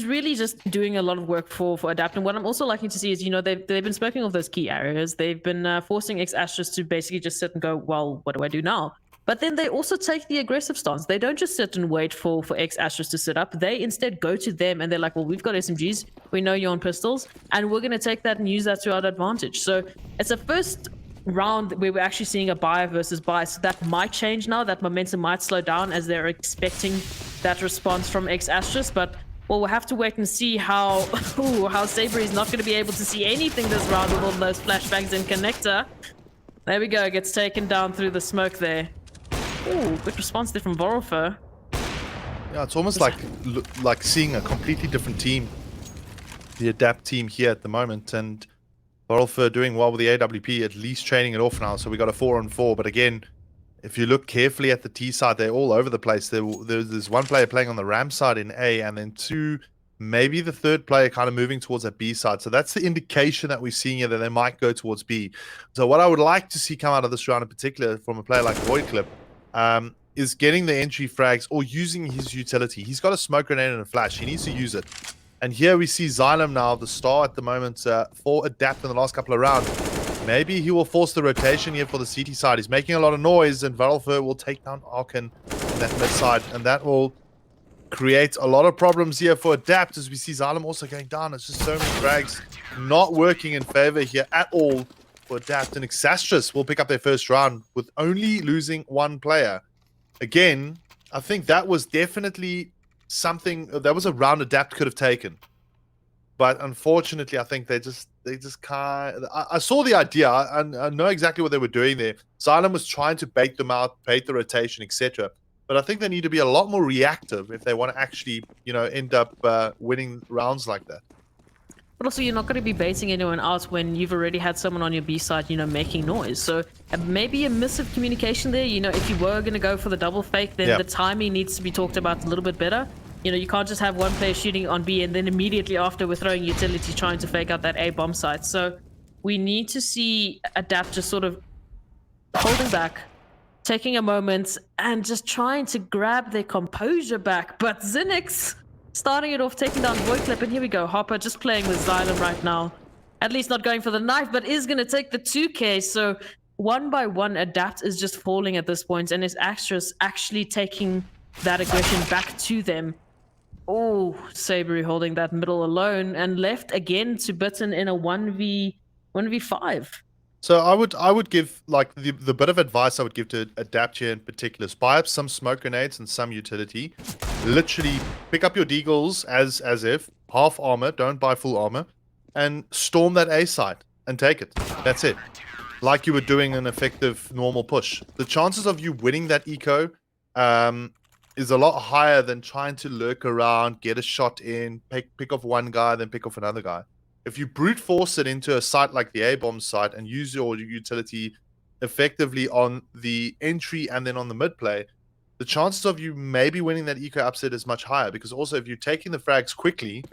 really just doing a lot of work for Adapt. And what I'm also liking to see is, they've been smoking off those key areas. They've been forcing X-Ashes to basically just sit and go, well, what do I do now? But then they also take the aggressive stance. They don't just sit and wait for X-Ashes to sit up. They instead go to them and they're like, well, we've got SMGs. We know you're on pistols. And we're going to take that and use that to our advantage. So it's a first round where we're actually seeing a buy versus buy. So that might change now. That momentum might slow down as they're expecting that response from X-Ashes. But well, we'll have to wait and see how Savory is not going to be able to see anything this round with all those flashbangs in connector. There we go. Gets taken down through the smoke there. Ooh, good response there from Vorolfer. Yeah, it's almost like seeing a completely different team. The Adapt team here at the moment. And Vorolfer doing well with the AWP, at least training it off now. So we got a 4-on-4. But again, if you look carefully at the T side, they're all over the place. There's one player playing on the Ram side in A, and then 2, maybe the third player kind of moving towards that B side. So that's the indication that we're seeing here that they might go towards B. So what I would like to see come out of this round in particular from a player like Void Clip is getting the entry frags or using his utility. He's got a smoke grenade and a flash. He needs to use it. And here we see Xylem now, the star at the moment for Adapt in the last couple of rounds. Maybe he will force the rotation here for the CT side. He's making a lot of noise, and Varelfer will take down Arkin in that mid side, and that will create a lot of problems here for Adapt as we see Xylem also going down. It's just so many frags not working in favor here at all for Adapt, and Exastrus will pick up their first round with only losing 1 player. Again, I think that was definitely something, that was a round Adapt could have taken. But unfortunately, I think they just they just can't. I saw the idea. I know exactly what they were doing there. Xylem was trying to bait them out, bait the rotation, etc. But I think they need to be a lot more reactive if they want to actually, end up winning rounds like that. But also, you're not going to be baiting anyone out when you've already had someone on your B side, making noise. So maybe a miss of communication there. If you were going to go for the double fake, then the timing needs to be talked about a little bit better. You can't just have one player shooting on B and then immediately after we're throwing utility trying to fake out that A bomb site. So we need to see Adapt just sort of holding back, taking a moment, and just trying to grab their composure back. But Zinix starting it off, taking down Voidclip, and here we go. Hopper just playing with Xylem right now. At least not going for the knife, but is going to take the 2K. So one by one, Adapt is just falling at this point, and is Axtras actually taking that aggression back to them. Oh, Sabre holding that middle alone, and left again to Bitten in a 1v5. So I would give, like, the bit of advice I would give to Adapt here in particular is buy up some smoke grenades and some utility. Literally pick up your deagles as if half armor, don't buy full armor, and storm that A site and take it. That's it. Like you were doing an effective normal push. The chances of you winning that eco is a lot higher than trying to lurk around, get a shot in, pick off one guy, then pick off another guy. If you brute force it into a site like the A-bomb site and use your utility effectively on the entry and then on the mid play, the chances of you maybe winning that eco upset is much higher, because also if you're taking the frags quickly,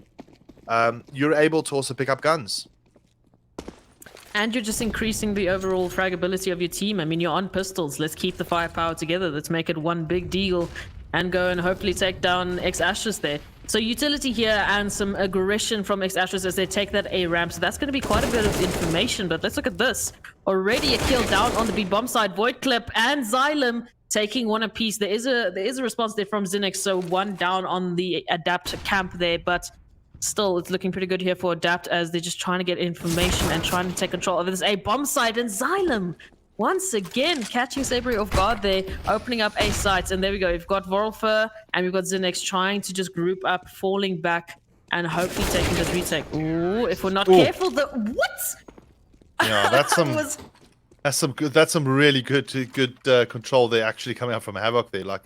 you're able to also pick up guns. And you're just increasing the overall fragability of your team. I mean, you're on pistols. Let's keep the firepower together. Let's make it one big deal and go and hopefully take down X-Ashes there. So utility here and some aggression from X-Ashes as they take that A ramp. So that's going to be quite a bit of information. But let's look at this. Already a kill down on the B bomb side. Voidclip and Xylem taking one apiece. There is a response there from Zinix. So one down on the Adapt camp there. But still, it's looking pretty good here for Adapt as they're just trying to get information and trying to take control of this A bomb site. And Xylem once again catching Sabre off guard there, opening up A sites. And there we go. We've got Voralfer and we've got Zinix trying to just group up, falling back, and hopefully taking the retake. Ooh, if we're not careful, what? Yeah, that's some really good control there actually coming out from Havoc there. Like,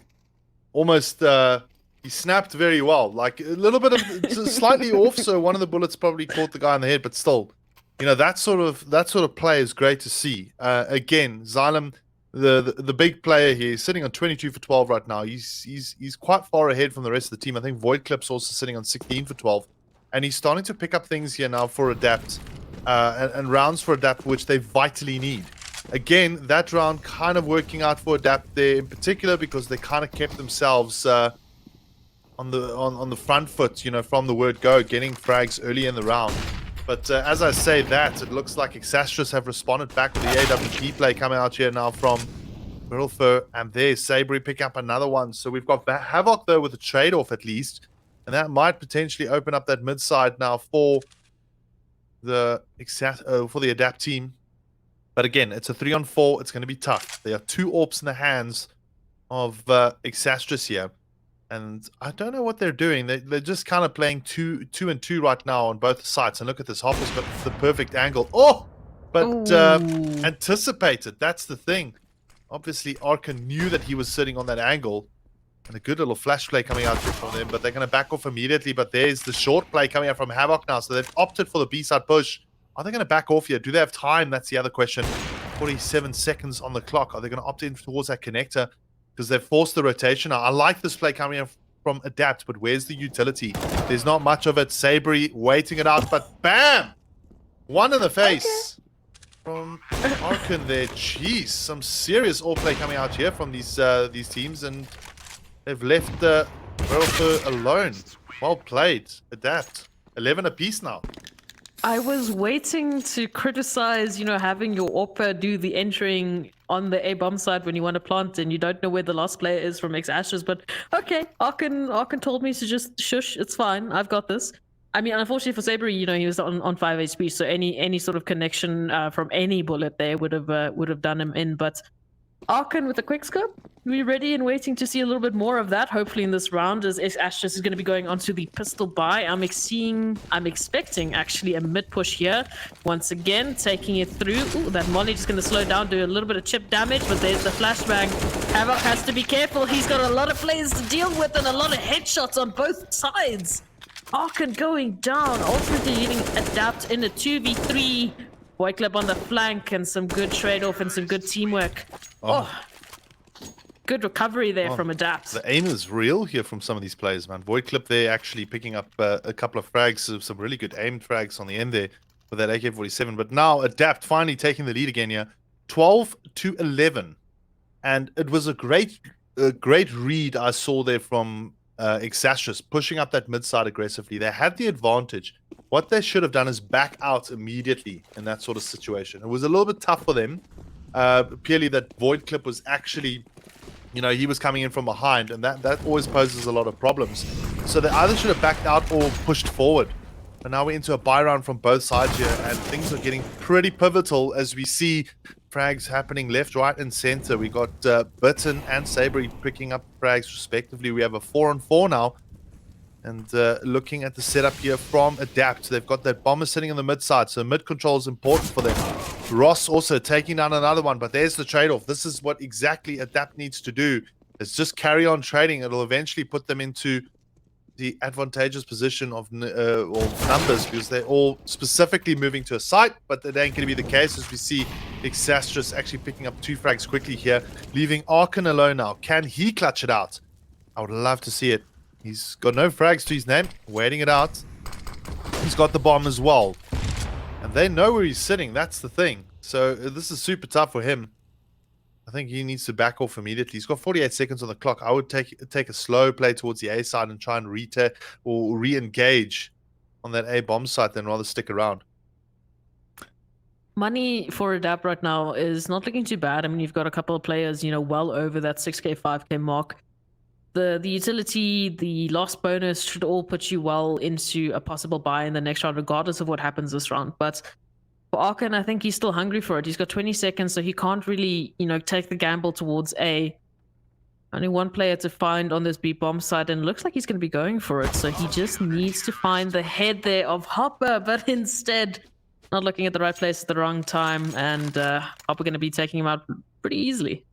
almost he snapped very well. Like, a little bit of slightly off, so one of the bullets probably caught the guy in the head, but still, that sort of play is great to see. Again, Xylem, the big player here, is sitting on 22 for 12 right now. He's quite far ahead from the rest of the team. I think Voidclip's also sitting on 16 for 12, and he's starting to pick up things here now for Adapt, and rounds for Adapt, which they vitally need. Again, that round kind of working out for Adapt there in particular, because they kind of kept themselves on the front foot, from the word go, getting frags early in the round. But as I say that, it looks like Exastras have responded back with the AWP play coming out here now from Merylfer, and there's Sabre pick up another one. So we've got Havoc though with a trade-off at least, and that might potentially open up that mid side now for the Adapt team. But again, it's a 3-on-4. It's going to be tough. There are 2 AWPs in the hands of Exastras here. And I don't know what they're doing. They're just kind of playing 2-and-2 right now on both sides. And look at this. Hopper's got the perfect angle. Oh! But anticipated. That's the thing. Obviously, Arkan knew that he was sitting on that angle. And a good little flash play coming out here from them. But they're going to back off immediately. But there's the short play coming out from Havoc now. So they've opted for the B-side push. Are they going to back off here? Do they have time? That's the other question. 47 seconds on the clock. Are they going to opt in towards that connector? Because they've forced the rotation. I like this play coming in from Adapt, but where's the utility? There's not much of it. Sabre waiting it out, but bam! One in the face from Arkan there. Jeez, some serious all play coming out here from these teams, and they've left Merylfer alone. Well played, Adapt. 11 apiece now. I was waiting to criticize, having your AWP do the entering on the A-bomb side when you want to plant and you don't know where the last player is from X-Ashes, but okay, Arkan told me to just shush, it's fine, I've got this. I mean, unfortunately for Sabre, he was on 5 HP, so any sort of connection from any bullet there would have done him in, but Arkan with a quick scope, We're ready and waiting to see a little bit more of that. Hopefully, in this round, as Ashes is going to be going onto the pistol buy. I'm expecting actually a mid push here. Once again, taking it through. Ooh, that Molly just going to slow down, do a little bit of chip damage, but there's the flashbang. Havoc has to be careful. He's got a lot of players to deal with and a lot of headshots on both sides. Arkan going down, ultimately leaving Adapt in a 2v3. Boy Club on the flank and some good trade-off and some good teamwork. Oh. Good recovery there from Adapt. The aim is real here from some of these players, man. Void Clip there actually picking up a couple of frags, some really good aimed frags on the end there with that AK-47. But now Adapt finally taking the lead again here, 12-11. And it was a great read I saw there from Exastrus, pushing up that mid side aggressively. They had the advantage. What they should have done is back out immediately in that sort of situation. It was a little bit tough for them. Purely that Void Clip was actually... he was coming in from behind, and that always poses a lot of problems. So they either should have backed out or pushed forward. But now we're into a buy round from both sides here, and things are getting pretty pivotal as we see frags happening left, right, and center. We got Bitten and Sabre picking up frags respectively. We have a 4-on-4 now. And looking at the setup here from Adapt, they've got that bomber sitting on the mid side, so mid control is important for them. Ross also taking down another one, but there's the trade-off. This is what exactly Adapt needs to do. Is just carry on trading. It'll eventually put them into the advantageous position of numbers, because they're all specifically moving to a site, but that ain't going to be the case, as we see Exastrus actually picking up 2 frags quickly here, leaving Arkan alone now. Can he clutch it out? I would love to see it. He's got no frags to his name, waiting it out. He's got the bomb as well. And they know where he's sitting, that's the thing. So this is super tough for him. I think he needs to back off immediately. He's got 48 seconds on the clock. I would take a slow play towards the A side and try and re-engage on that A bomb site than rather stick around. Money for Adapt right now is not looking too bad. I mean, you've got a couple of players, well over that 6k, 5k mark. The utility, the loss bonus should all put you well into a possible buy in the next round, regardless of what happens this round. But for Arkan, I think he's still hungry for it. He's got 20 seconds, so he can't really, take the gamble towards A. Only one player to find on this B bomb side, and it looks like he's going to be going for it. So he just needs to find the head there of Hopper, but instead, not looking at the right place at the wrong time, and Hopper going to be taking him out pretty easily.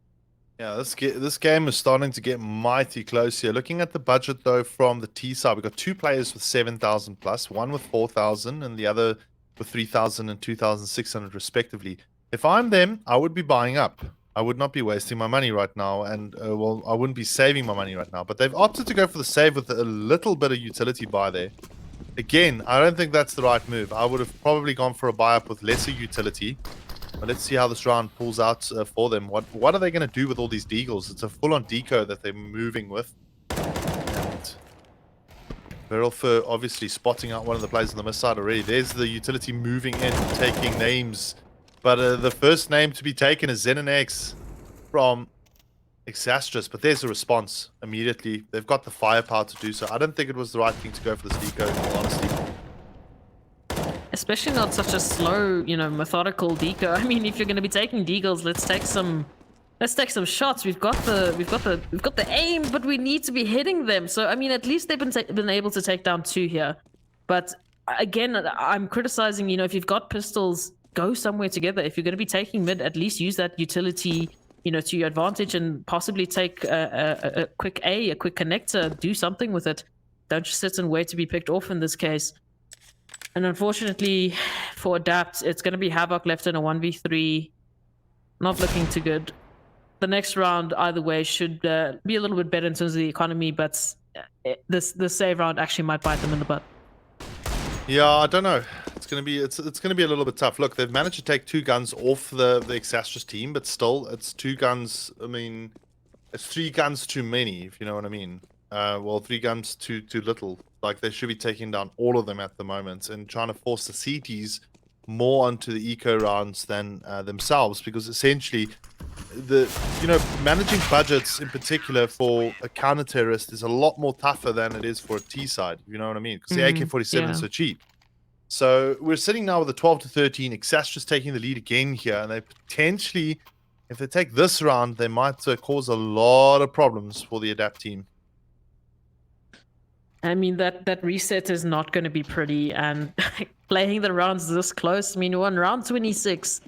Yeah, this game is starting to get mighty close here. Looking at the budget, though, from the T side, we've got 2 players with 7,000 plus, one with 4,000, and the other with 3,000 and 2,600 respectively. If I'm them, I would be buying up. I would not be wasting my money right now, and well, I wouldn't be saving my money right now. But they've opted to go for the save with a little bit of utility buy there. Again, I don't think that's the right move. I would have probably gone for a buy up with lesser utility. But let's see how this round pulls out for them. What are they going to do with all these deagles? It's a full-on deco that they're moving with. And Beryl obviously spotting out one of the players on the mid side already. There's the utility moving in, taking names. But the first name to be taken is ZenNX from Exastrus. But there's a response immediately. They've got the firepower to do so. I don't think it was the right thing to go for this deco, in all honesty. Especially not such a slow, methodical deco. I mean, if you're going to be taking deagles, let's take some shots. We've got the aim, but we need to be hitting them. So I mean, at least they've been able to take down 2 here. But again, I'm criticizing. If you've got pistols, go somewhere together. If you're going to be taking mid, at least use that utility, to your advantage, and possibly take a quick a quick connector. Do something with it. Don't just sit and wait to be picked off in this case. And unfortunately for Adapt, it's going to be Havoc left in a 1v3. Not looking too good. The next round, either way, should be a little bit better in terms of the economy, but this save round actually might bite them in the butt. Yeah, I don't know. It's gonna be a little bit tough. Look, they've managed to take 2 guns off the Exastrus team, but still, it's 2 guns. I mean, it's 3 guns too many, if you know what I mean. Well, 3 guns too little. Like, they should be taking down all of them at the moment and trying to force the CTs more onto the eco rounds than themselves, because essentially managing budgets in particular for a counter-terrorist is a lot more tougher than it is for a T side, you know what I mean? Because the AK-47 is so cheap. So we're sitting now with a 12-13. Exastrus taking the lead again here, and they potentially if they take this round, they might cause a lot of problems for the Adapt team. I mean, that reset is not going to be pretty, and playing the rounds this close. I mean, we're on round 26,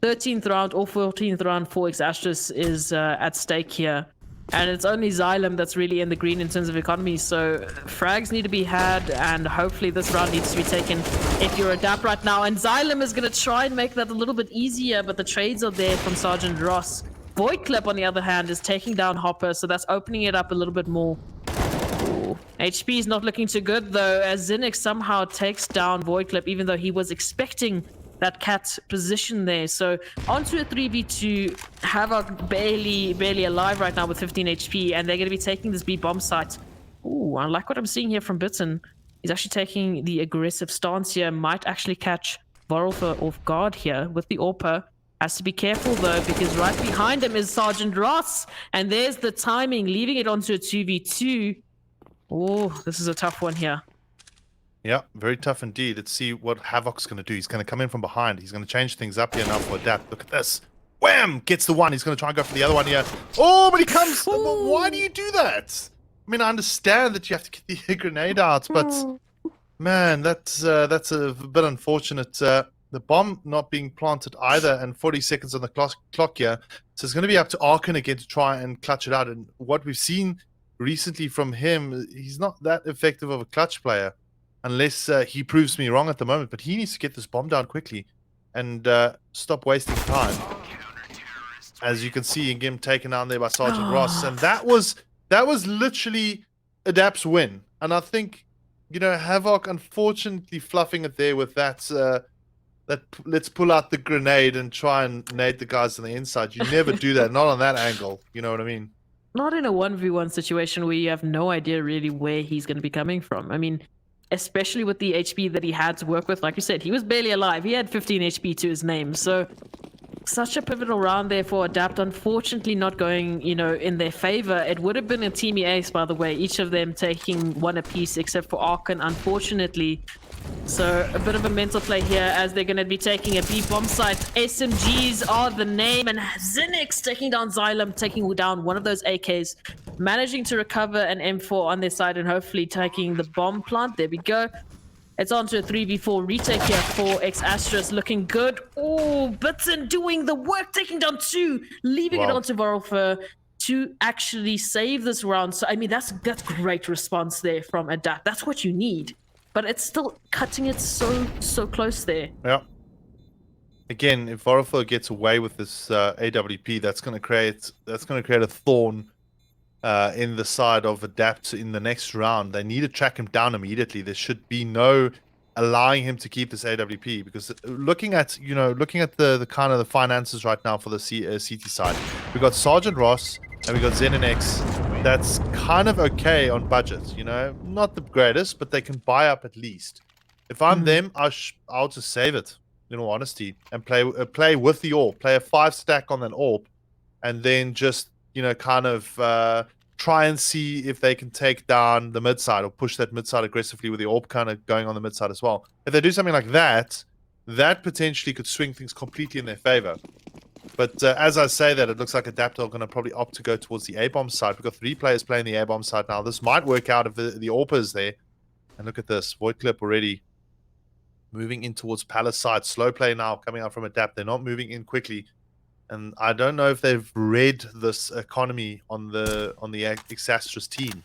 13th round or 14th round for Exastris is at stake here, and it's only Xylem that's really in the green in terms of economy. So frags need to be had, and hopefully this round needs to be taken if you're Adapt right now. And Xylem is going to try and make that a little bit easier, but the trades are there from Sergeant Ross. Void Clip, on the other hand, is taking down Hopper, so that's opening it up a little bit more. HP is not looking too good, though, as Zinix somehow takes down Void Clip, even though he was expecting that cat position there. So onto a 3v2. Havoc barely alive right now with 15 HP, and they're going to be taking this B bomb site. Ooh, I like what I'm seeing here from Bitten. He's actually taking the aggressive stance here. Might actually catch Vorolfer off guard here with the AWPer. Has to be careful, though, because right behind him is Sergeant Ross, and there's the timing, leaving it onto a 2v2. Oh, this is a tough one here. Yeah, very tough indeed. Let's see what Havoc's going to do. He's going to come in from behind. He's going to change things up here now for Adapt. Look at this. Wham! Gets the one. He's going to try and go for the other one here. Oh, but he comes. Ooh. Why do you do that? I mean, I understand that you have to get the grenade out, but man, that's a bit unfortunate. The bomb not being planted either, and 40 seconds on the clock here. So it's going to be up to Arkan again to try and clutch it out. And what we've seen recently from him, he's not that effective of a clutch player, unless he proves me wrong at the moment. But he needs to get this bomb down quickly and stop wasting time. As you can see, him taken down there by Sergeant Ross, and that was literally Adapt's win. And I think, you know, Havoc unfortunately fluffing it there with that let's pull out the grenade and try and nade the guys on the inside. You never do that, not on that angle. You know what I mean? Not in a 1v1 situation where you have no idea really where he's going to be coming from. I mean, especially with the HP that he had to work with. Like you said, he was barely alive. He had 15 HP to his name. So such a pivotal round there for Adapt. Unfortunately not going, you know, in their favor. It would have been a team ace, by the way. Each of them taking one apiece except for Arkan, unfortunately. So a bit of a mental play here as they're going to be taking a B bomb site. SMGs are the name, and Zinix taking down Xylem, taking down one of those AKs, managing to recover an M4 on their side and hopefully taking the bomb plant. There we go. It's on to a 3v4 retake here for Exastris, looking good. Oh, Bitten doing the work, taking down two, leaving it onto Vorolfer to actually save this round. So I mean, that's great response there from Adapt. That's what you need. But it's still cutting it so close there. Yeah. Again, if Vorolfer gets away with this AWP, that's going to create a thorn in the side of Adapt in the next round. They need to track him down immediately. There should be no allowing him to keep this AWP, because looking at the kind of the finances right now for the CT side, we've got Sergeant Ross and we've got Zen and X. That's kind of okay on budget, you know, not the greatest, but they can buy up at least. If I'm them, I'll just save it, in all honesty, and play with the AWP, play a 5-stack on that AWP, and then just, you know, kind of try and see if they can take down the mid side or push that mid side aggressively with the AWP kind of going on the mid side as well. If they do something like that, that potentially could swing things completely in their favor. But as I say that, it looks like Adapt are going to probably opt to go towards the A-bomb side. We've got 3 players playing the A-bomb side now. This might work out if the AWP is there. And look at this. Void Clip already moving in towards Palace side. Slow play now coming out from Adapt. They're not moving in quickly. And I don't know if they've read this economy on the Exastris team.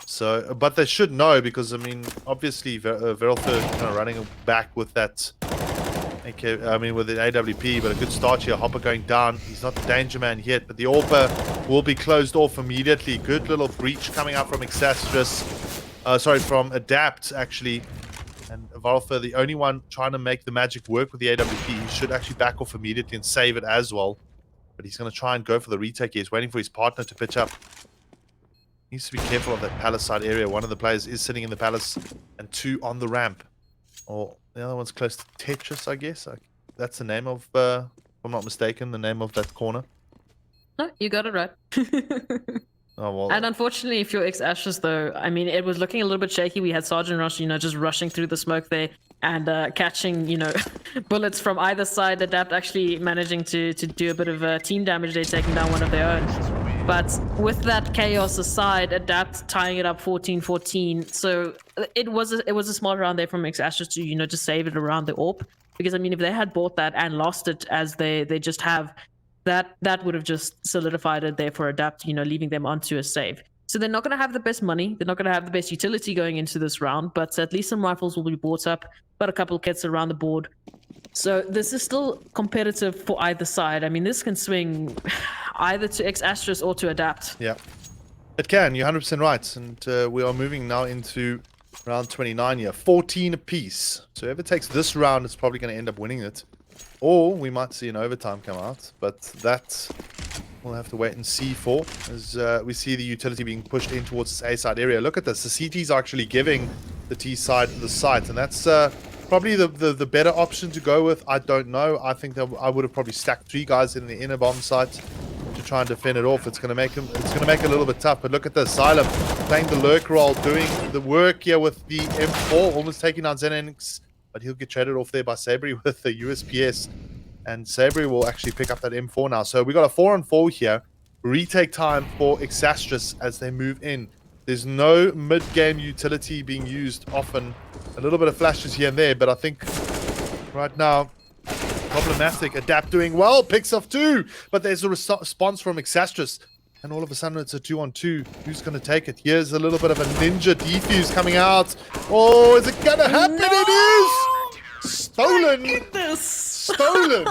So, but they should know, because, I mean, obviously Verolfer kind of running back with that... Okay, I mean, with the AWP, but a good start here. Hopper going down. He's not the danger man yet, but the AWPer will be closed off immediately. Good little breach coming out from Exastris. From Adapt, actually. And Vorolfer, the only one trying to make the magic work with the AWP. He should actually back off immediately and save it as well. But he's going to try and go for the retake. He's waiting for his partner to pitch up. He needs to be careful of that Palace side area. One of the players is sitting in the Palace, and 2 on the ramp. Or the other one's close to Tetris, I guess. That's the name of, if I'm not mistaken, the name of that corner. No, you got it right. Oh, well. And unfortunately, if you're Exastris, though, I mean, it was looking a little bit shaky. We had Sergeant Rush, you know, just rushing through the smoke there. and catching, bullets from either side. Adapt actually managing to do a bit of team damage. They're taking down one of their own. But with that chaos aside, Adapt tying it up 14-14. So it was a smart round there from Exastras to just save it around the AWP. Because I mean, if they had bought that and lost it as they just have, that would have just solidified it there for Adapt. Leaving them onto a save. So they're not going to have the best money. They're not going to have the best utility going into this round, but at least some rifles will be bought up. Got a couple of kits around the board. So this is still competitive for either side. I mean, this can swing either to X-Astros or to Adapt. Yeah, it can. You're 100% right. And we are moving now into round 29 here. 14 apiece. So whoever takes this round is probably going to end up winning it. Or we might see an overtime come out. But that we'll have to wait and see for, as we see the utility being pushed in towards this A side area. Look at this. The CTs are actually giving the T side the site. And that's probably the better option to go with. I don't know. I think that I would have probably stacked 3 guys in the inner bomb site to try and defend it off. It's going to make it a little bit tough. But look at this. Xylem playing the lurk role, doing the work here with the M4, almost taking down Zenix, but he'll get traded off there by Sabri with the USPS. And Sabri will actually pick up that M4 now. So we got a 4-on-4 here. Retake time for Exastras as they move in. There's no mid-game utility being used often. A little bit of flashes here and there, but I think right now, problematic. Adapt doing well, picks off 2, but there's a response from Exastras. And all of a sudden, it's a 2-on-2. Who's going to take it? Here's a little bit of a ninja defuse coming out. Oh, is it going to happen? No! It is! Stolen! My goodness! Stolen!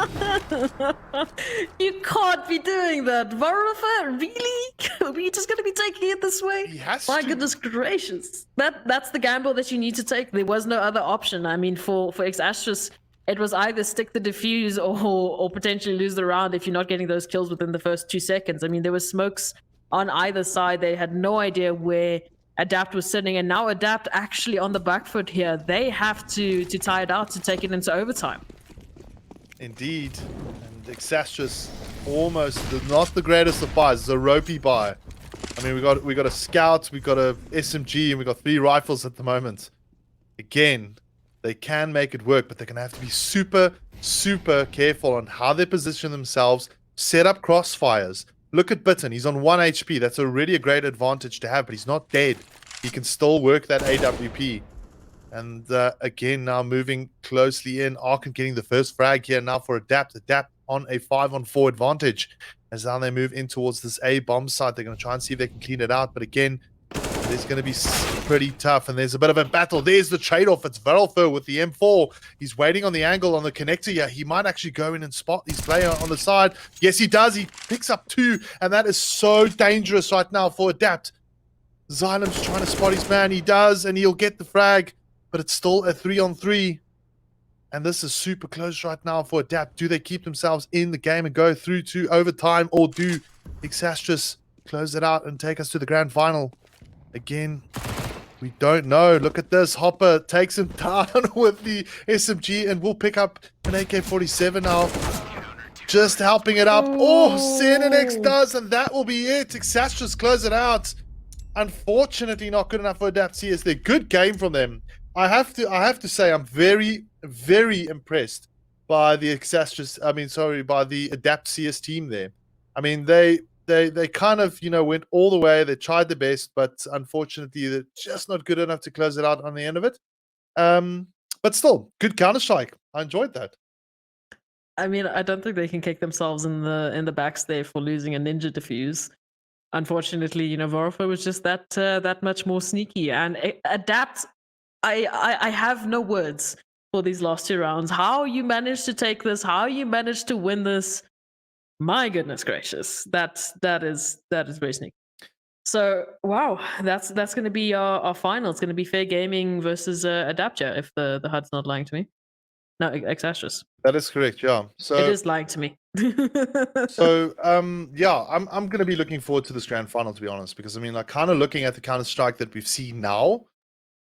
You can't be doing that. Varrofa, really? Are we just going to be taking it this way? He has My to. goodness gracious. That's the gamble that you need to take. There was no other option. I mean, for X-Astras, it was either stick the defuse or potentially lose the round if you're not getting those kills within the first 2 seconds. I mean, there were smokes on either side. They had no idea where Adapt was sitting, and now Adapt actually on the back foot here. They have to tie it out to take it into overtime. Indeed. And Exastras almost not the greatest of buys. It's a ropey buy. I mean, we got a scout, we got a SMG, and we got 3 rifles at the moment. Again, they can make it work, but they're going to have to be super, super careful on how they position themselves, set up crossfires. Look at Bitten. He's on 1 HP. That's already a great advantage to have, but he's not dead. He can still work that AWP. And again, now moving closely in. Arkan getting the first frag here now for Adapt. Adapt on a 5-on-4 advantage. As now they move in towards this A bomb site. They're going to try and see if they can clean it out. But again, it's going to be pretty tough. And there's a bit of a battle. There's the trade-off. It's Varelfer with the M4. He's waiting on the angle on the connector here. He might actually go in and spot his player on the side. Yes, he does. He picks up 2. And that is so dangerous right now for Adapt. Xylem's trying to spot his man. He does, and he'll get the frag. But it's still a 3-on-3. And this is super close right now for Adapt. Do they keep themselves in the game and go through to overtime? Or do Exastras close it out and take us to the grand final? Again, we don't know. Look at this. Hopper takes him down with the SMG and will pick up an AK-47 now. Just helping it up. Oh, Xenex does, and that will be it. Exastras close it out. Unfortunately, not good enough for Adapt CS. They're good game from them. I have to say I'm very, very impressed by the Exastras. By the Adapt CS team there. I mean, they kind of, went all the way. They tried their best, but unfortunately, they're just not good enough to close it out on the end of it. But still, good Counter-Strike. I enjoyed that. I mean, I don't think they can kick themselves in the backs there for losing a ninja defuse. Unfortunately, Varrofa was just that much more sneaky. And Adapt, I have no words for these last 2 rounds. How you managed to take this, how you managed to win this, my goodness gracious, that is very sneaky. So wow, that's going to be our final. It's going to be Fair Gaming versus Adaptia, if the HUD's not lying to me. No, Exastras. That is correct. Yeah. So it is lying to me. So yeah, I'm going to be looking forward to this grand final, to be honest, because I mean, like, kind of looking at the Counter-Strike that we've seen now,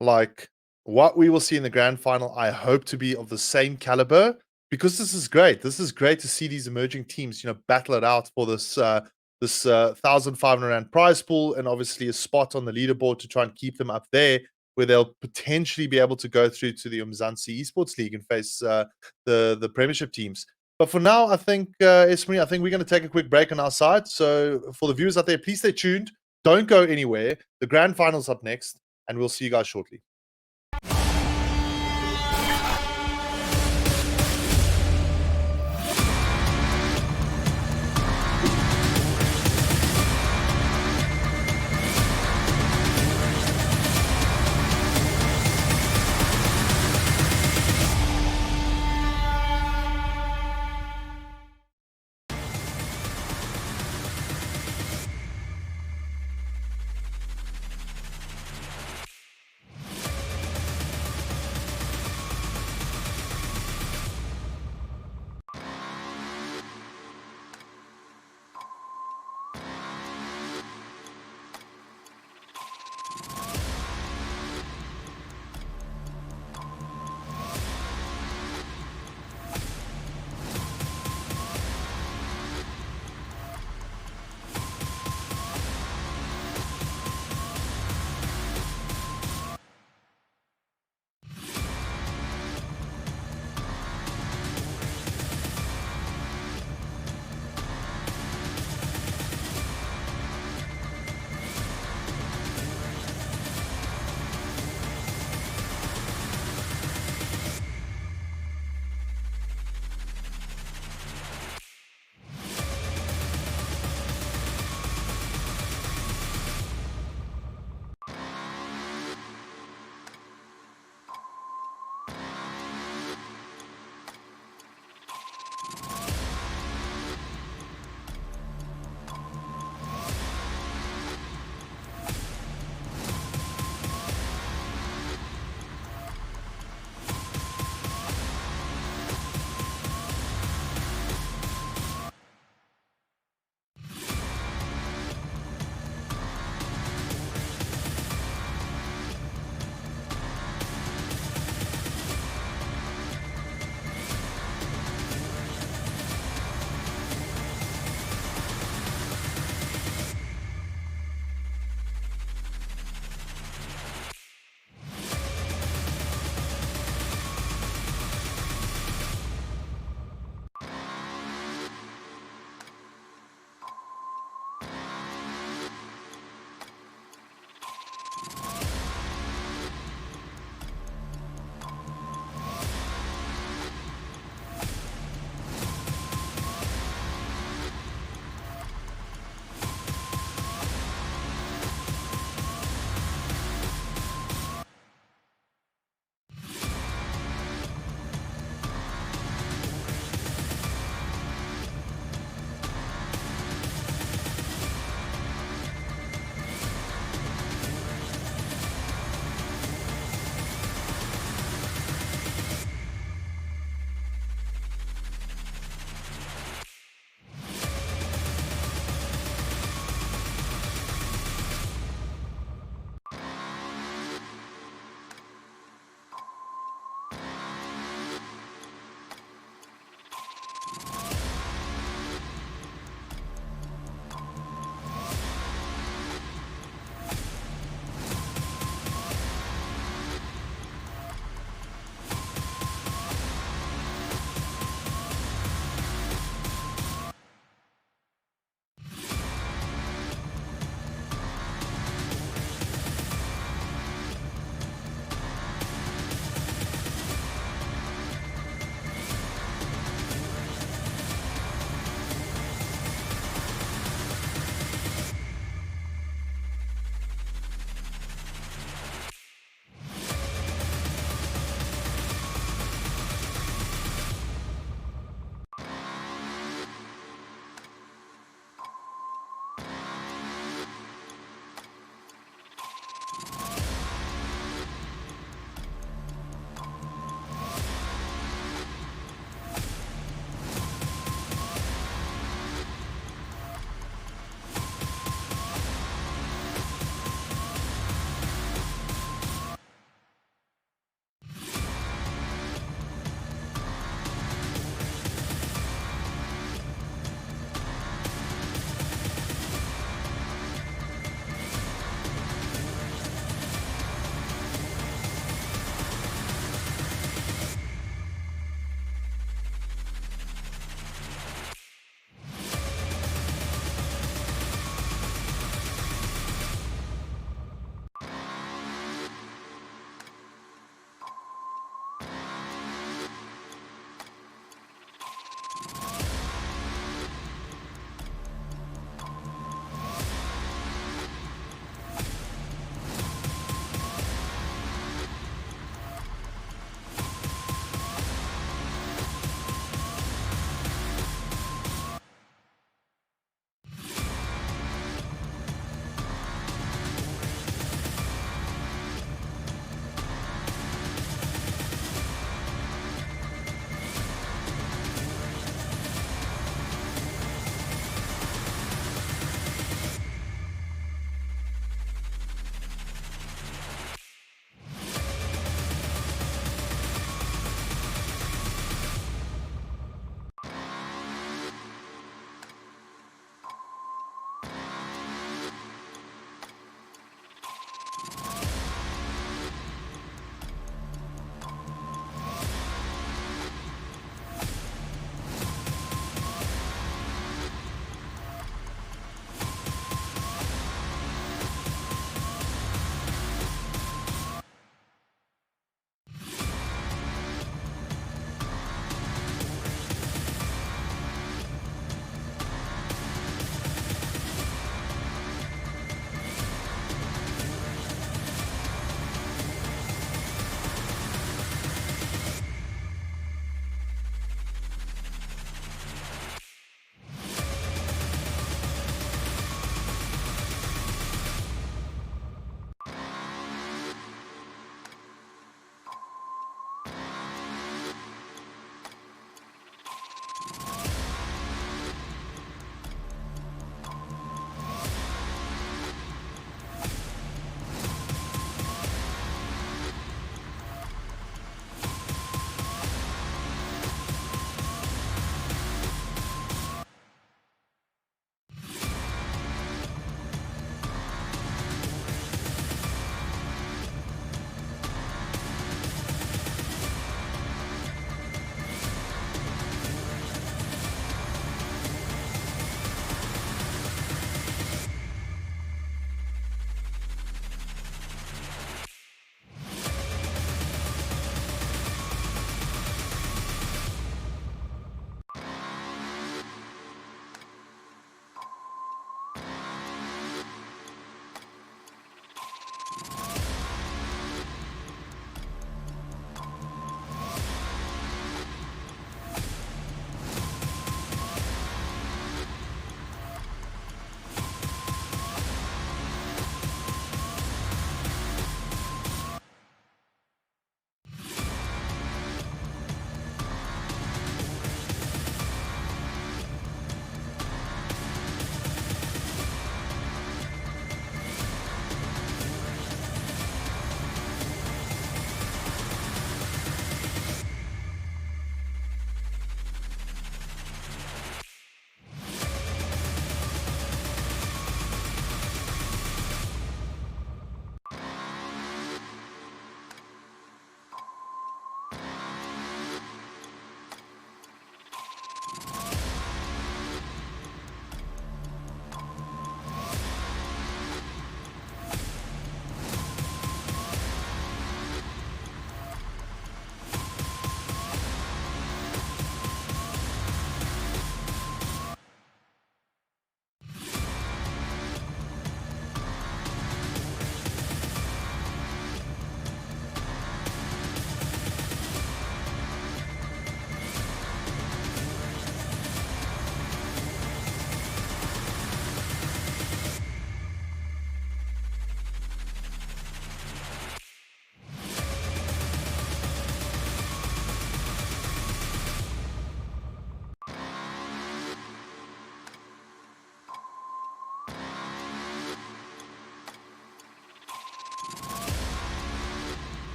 like what we will see in the grand final, I hope to be of the same caliber, because this is great. This is great to see these emerging teams, battle it out for this 1,500 rand prize pool, and obviously a spot on the leaderboard to try and keep them up there. where they'll potentially be able to go through to the Umzansi Esports League and face the Premiership teams. But for now, I think, Esme, I think we're going to take a quick break on our side. So for the viewers out there, please stay tuned. Don't go anywhere. The grand final's up next, and we'll see you guys shortly.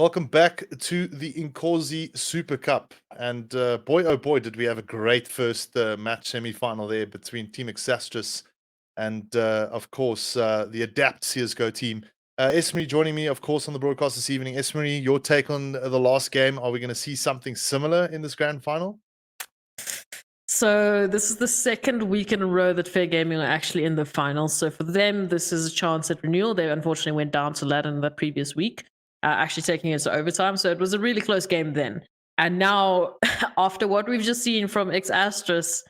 Welcome back to the Inkosi Super Cup. And boy, oh boy, did we have a great first match semi-final there between Team Exastris and, of course, the Adapt CSGO team. Esmery joining me, of course, on the broadcast this evening. Esmery, your take on the last game. Are we going to see something similar in this grand final? So this is the second week in a row that Fair Gaming are actually in the finals. So for them, this is a chance at renewal. They unfortunately went down to Latin the previous week, actually taking it to overtime. So it was a really close game then. And now, after what we've just seen from X Astros,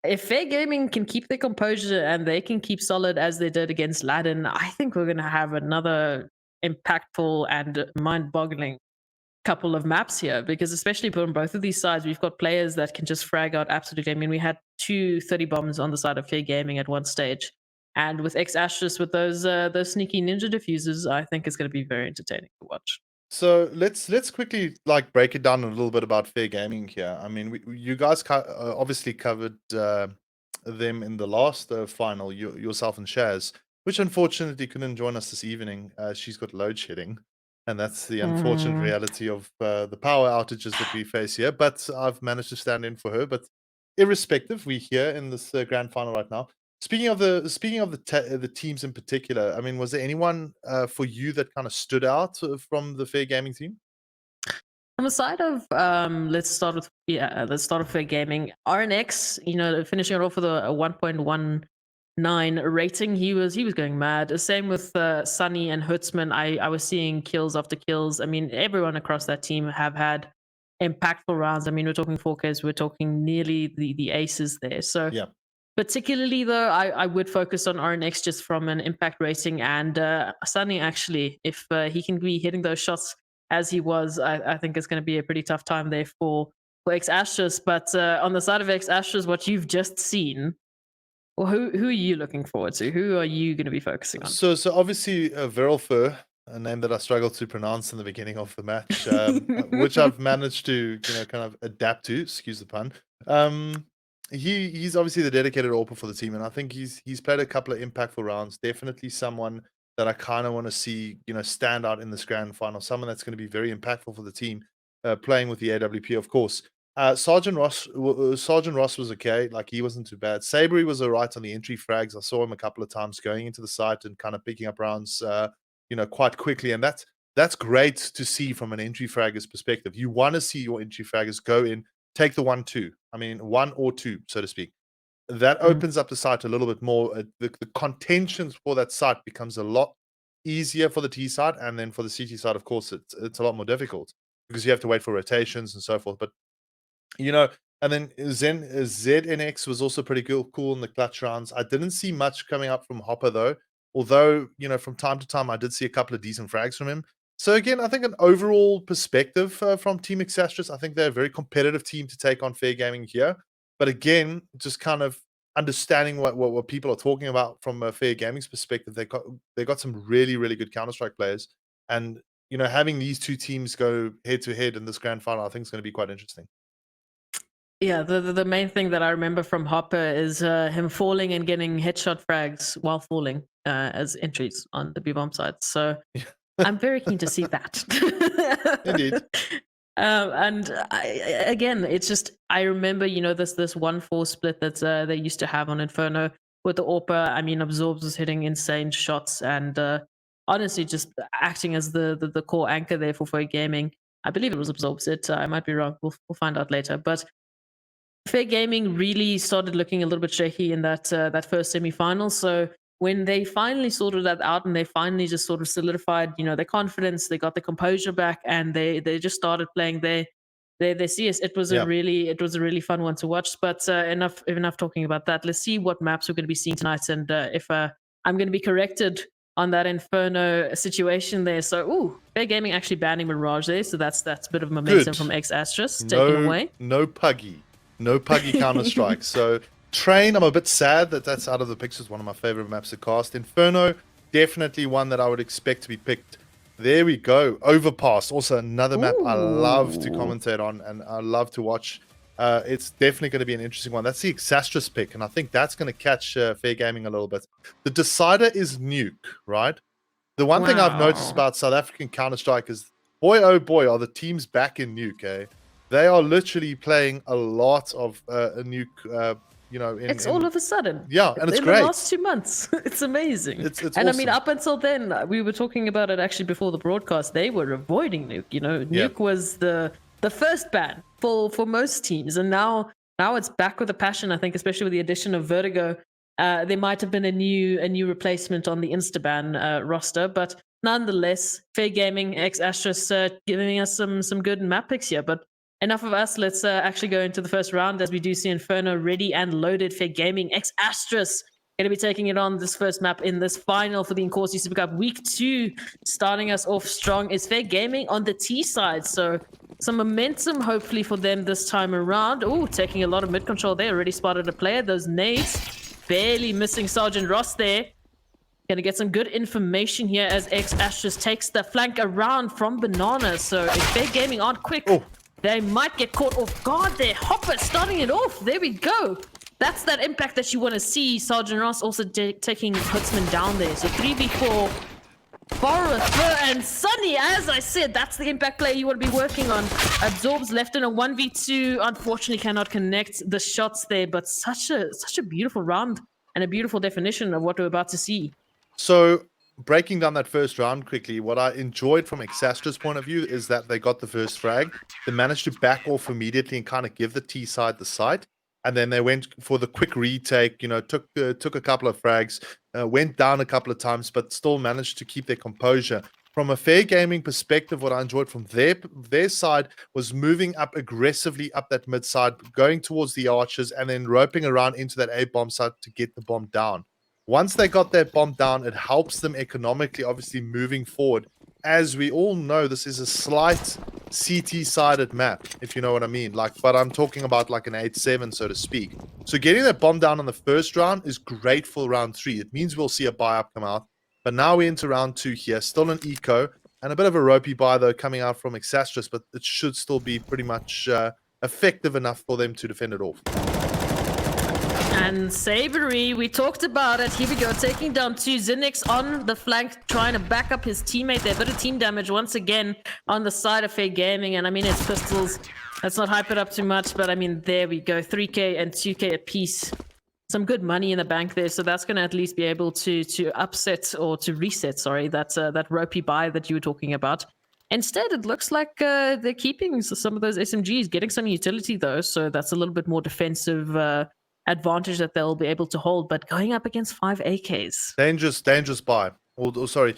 if Fair Gaming can keep their composure and they can keep solid as they did against Latin, I think we're going to have another impactful and mind-boggling couple of maps here, because especially on both of these sides, we've got players that can just frag out absolutely. I mean, we had 30 bombs on the side of Fair Gaming at one stage, and with X Ashes with those sneaky ninja diffusers, I think it's going to be very entertaining to watch. So let's quickly break it down a little bit about Fair Gaming here. I mean, you guys obviously covered them in the last final, yourself and Shaz, which unfortunately couldn't join us this evening. She's got load shedding, and that's the unfortunate reality of the power outages that we face here. But I've managed to stand in for her. But irrespective, we're here in this grand final right now. Speaking of the teams in particular, I mean, was there anyone for you that kind of stood out from the Fair Gaming team? On the side of let's start with Fair Gaming. RNX, finishing it off with a 1.19 rating. He was going mad. Same with Sunny and Hutzman. I was seeing kills after kills. I mean, everyone across that team have had impactful rounds. I mean, we're talking 4Ks, we're talking nearly the aces there. So Yeah. particularly though, I would focus on RNX just from an impact rating, and Sunny actually, if he can be hitting those shots as he was, I think it's going to be a pretty tough time there for X Astros. But on the side of X Astros, what you've just seen, well, who are you looking forward to? Who are you going to be focusing on? So obviously Viral Fur, a name that I struggled to pronounce in the beginning of the match, which I've managed to kind of adapt to. Excuse the pun. He's obviously the dedicated AWPer for the team, and I think he's played a couple of impactful rounds. Definitely someone that I kind of want to see stand out in this grand final. Someone that's going to be very impactful for the team, playing with the AWP, of course. Sergeant Ross was okay. Like, he wasn't too bad. Sabri was alright on the entry frags. I saw him a couple of times going into the site and kind of picking up rounds, quite quickly. And that's great to see from an entry fragger's perspective. You want to see your entry fraggers go in, take the 1-2. I mean, 1 or 2, so to speak. That opens up the site a little bit more. The contentions for that site becomes a lot easier for the T side, and then for the CT side, of course, it's a lot more difficult because you have to wait for rotations and so forth. But and then ZNX was also pretty cool in the clutch rounds. I didn't see much coming up from Hopper though, although from time to time I did see a couple of decent frags from him. So again, I think an overall perspective from Team Exastris, I think they're a very competitive team to take on Fair Gaming here. But again, just kind of understanding what people are talking about from a Fair Gaming's perspective, they got some really, really good Counter-Strike players, and having these two teams go head to head in this grand final, I think is going to be quite interesting. Yeah, the main thing that I remember from Hopper is him falling and getting headshot frags while falling as entries on the B-bomb side. So I'm very keen to see that. Indeed. Again, it's just, I remember, this 1-4 split that they used to have on Inferno with the AWPer. I mean, Absorbs was hitting insane shots and honestly just acting as the core anchor there for Fair Gaming. I believe it was Absorbs. I might be wrong. We'll find out later. But Fair Gaming really started looking a little bit shaky in that first semi-final. So when they finally sorted that out and they finally just sort of solidified, their confidence, they got the composure back, and they just started playing their CS. It was a really fun one to watch. But enough talking about that. Let's see what maps we're going to be seeing tonight, and if I'm going to be corrected on that Inferno situation there. So, Fair Gaming actually banning Mirage there, so that's a bit of momentum Good. from X Astros taken away. No Puggy Counter-Strike. So Train, I'm a bit sad that that's out of the picture. It's one of my favorite maps to cast. Inferno, definitely one that I would expect to be picked. There we go. Overpass, also another map I love to commentate on and I love to watch. It's definitely going to be an interesting one. That's the Exastris pick, and I think that's going to catch Fair Gaming a little bit. The decider is Nuke, right? The one thing I've noticed about South African Counter-Strike is boy, oh boy, are the teams back in Nuke, eh? They are literally playing a lot of a Nuke, It's all of a sudden. Yeah, and it's in great. the last 2 months. It's amazing. It's and awesome. I mean, up until then, we were talking about it actually before the broadcast. They were avoiding Nuke. Nuke was the first ban for most teams, and now it's back with a passion. I think, especially with the addition of Vertigo, there might have been a new replacement on the Instaban roster, but nonetheless, Fair Gaming x Astros giving us some good map picks here, but. Enough of us. Let's actually go into the first round as we do see Inferno ready and loaded. Fair Gaming x Astros going to be taking it on this first map in this final for the Inkosi Super Cup Week 2. Starting us off strong is Fair Gaming on the T side. So some momentum hopefully for them this time around. Oh, taking a lot of mid control there. Already spotted a player. Those nades barely missing Sergeant Ross there. Going to get some good information here as X Astros takes the flank around from Banana. So if Fair Gaming aren't quick... Oh. They might get caught off guard there. Hopper starting it off. There we go. That's that impact that you want to see. Sergeant Ross also taking Hutzman down there. So 3v4. Forrest, and Sunny, as I said, that's the impact player you want to be working on. Absorbs left in a 1v2. Unfortunately cannot connect the shots there. But such a beautiful round and a beautiful definition of what we're about to see. So... breaking down that first round quickly, what I enjoyed from Exastra's point of view is that they got the first frag. They managed to back off immediately and kind of give the T side the site. And then they went for the quick retake, took a couple of frags, went down a couple of times, but still managed to keep their composure. From a Fair Gaming perspective, what I enjoyed from their side was moving up aggressively up that mid side, going towards the archers, and then roping around into that A bomb site to get the bomb down. Once they got that bomb down, it helps them economically, obviously, moving forward. As we all know, this is a slight CT-sided map, if you know what I mean. But I'm talking about like an 8-7, so to speak. So getting that bomb down on the first round is great for round 3. It means we'll see a buy-up come out. But now we're into round 2 here. Still an eco, and a bit of a ropey buy, though, coming out from Exastris, but it should still be pretty much effective enough for them to defend it off. And Savory, we talked about it. Here we go, taking down 2. Zinix on the flank, trying to back up his teammate there. Bit of team damage once again on the side of Fair Gaming. And I mean, it's pistols. Let's not hype it up too much, but I mean, there we go. 3K and 2K apiece. Some good money in the bank there. So that's going to at least be able to upset or to reset, sorry, that ropey buy that you were talking about. Instead, it looks like they're keeping some of those SMGs, getting some utility though. So that's a little bit more defensive advantage that they'll be able to hold, but going up against 5 AKs. Dangerous buy. Or sorry,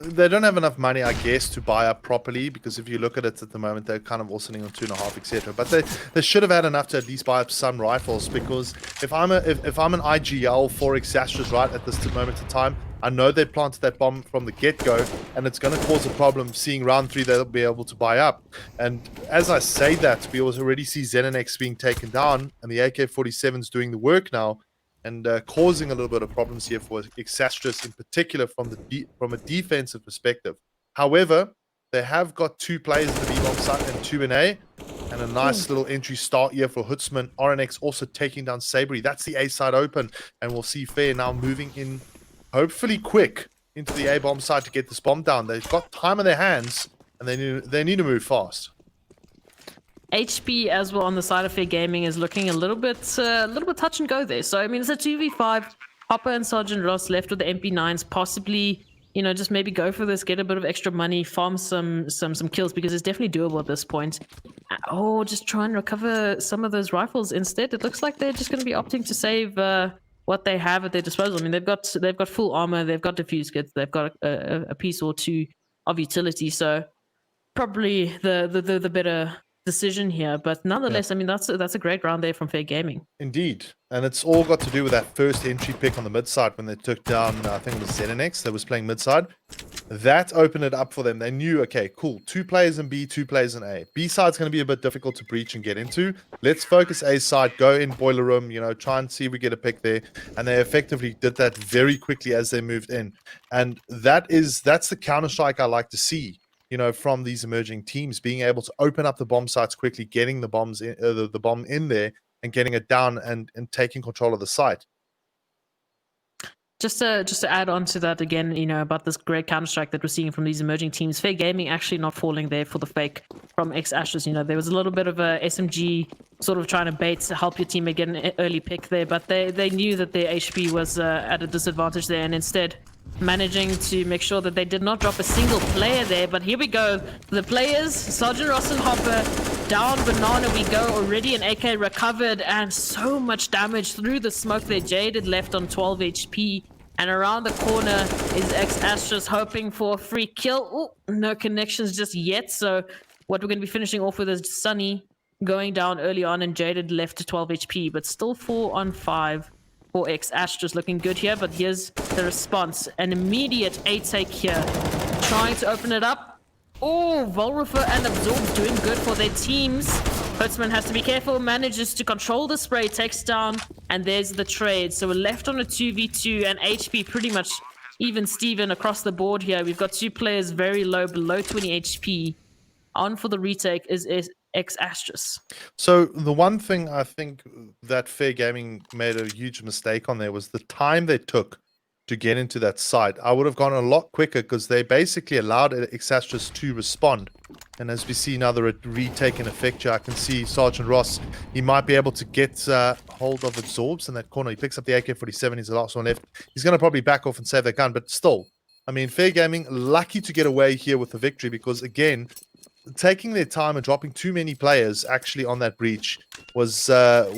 they don't have enough money, I guess, to buy up properly, because if you look at it at the moment, they're kind of all sitting on 2.5, etc. But they should have had enough to at least buy up some rifles, because if I'm an IGL for Exastris right at this moment in time, I know they planted that bomb from the get-go, and it's going to cause a problem. Seeing round 3, they'll be able to buy up. And as I say that, we already see Xenonex being taken down, and the AK-47's doing the work now, and causing a little bit of problems here for Exastris in particular from a defensive perspective. However, they have got 2 players in the B-bomb site and 2 in A, and a nice little entry start here for Hutzman. RNX also taking down Sabri. That's the A side open, and we'll see Fair now moving in, hopefully quick, into the A bomb side to get this bomb down. They've got time on their hands, and they need to move fast. HP as well on the side of Fair Gaming is looking a little bit touch and go there. So I mean, it's a 2v5. Hopper and Sergeant Ross left with the MP9s, possibly, just maybe go for this, get a bit of extra money, farm some kills, because it's definitely doable at this point. Oh, just try and recover some of those rifles instead. It looks like they're just going to be opting to save what they have at their disposal. I mean, they've got full armor, they've got diffuse kits, they've got a piece or 2 of utility. So probably the better decision here, but nonetheless, I mean, that's a great round there from Fair Gaming. Indeed, and it's all got to do with that first entry pick on the mid side when they took down, I think it was Xenonex that was playing mid side. That opened it up for them. They knew, okay, cool, 2 players in B, 2 players in A. B side's going to be a bit difficult to breach and get into. Let's focus A side, go in boiler room, try and see if we get a pick there. And they effectively did that very quickly as they moved in. And that's the counter-strike I like to see. From these emerging teams, being able to open up the bomb sites quickly, getting the bombs in, the bomb in there, and getting it down and taking control of the site. Just to add on to that again, about this great Counter-Strike that we're seeing from these emerging teams, Fair Gaming actually not falling there for the fake from X-Ashes. There was a little bit of a SMG sort of trying to bait to help your teammate get an early pick there, but they knew that their HP was at a disadvantage there, and instead managing to make sure that they did not drop a single player there. But here we go, the players, Sergeant Ross and Hopper, down Banana we go, already an AK recovered, and so much damage through the smoke there. Jaded left on 12 HP, and around the corner is X-Ashes hoping for a free kill. Ooh, no connections just yet, so what we're going to be finishing off with is Sunny going down early on, and Jaded left to 12 HP, but still 4 on 5 for X-Ashes, looking good here. But here's the response, an immediate A-take here, trying to open it up. Oh, Volrifer and Absorb doing good for their teams. Hertzman has to be careful, manages to control the spray, takes down, and there's the trade. So we're left on a 2v2, and HP pretty much even Steven across the board here. We've got two players very low, below 20 HP. On for the retake is X-Ashes. So the one thing I think that Fair Gaming made a huge mistake on there was the time they took to get into that site. I would have gone a lot quicker because they basically allowed X-Ashes to respond. And as we see now the retake in effect here, I can see Sergeant Ross, he might be able to get hold of Absorbs in that corner. He picks up the AK-47, he's the last one left. He's going to probably back off and save that gun, but still, I mean, Fair Gaming lucky to get away here with the victory, because again, taking their time and dropping too many players actually on that breach was to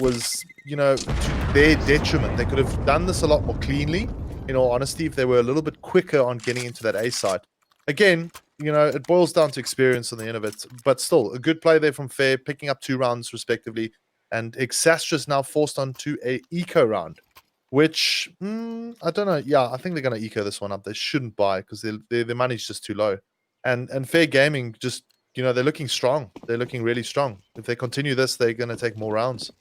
their detriment. They could have done this a lot more cleanly, in all honesty, if they were a little bit quicker on getting into that A side. Again, it boils down to experience on the end of it, but still, a good play there from Fair, picking up 2 rounds respectively, and X-Ashes now forced onto a eco round, which, I don't know, yeah, I think they're going to eco this one up. They shouldn't buy, because their money's just too low. And Fair Gaming just, they're looking strong. They're looking really strong. If they continue this, they're going to take more rounds.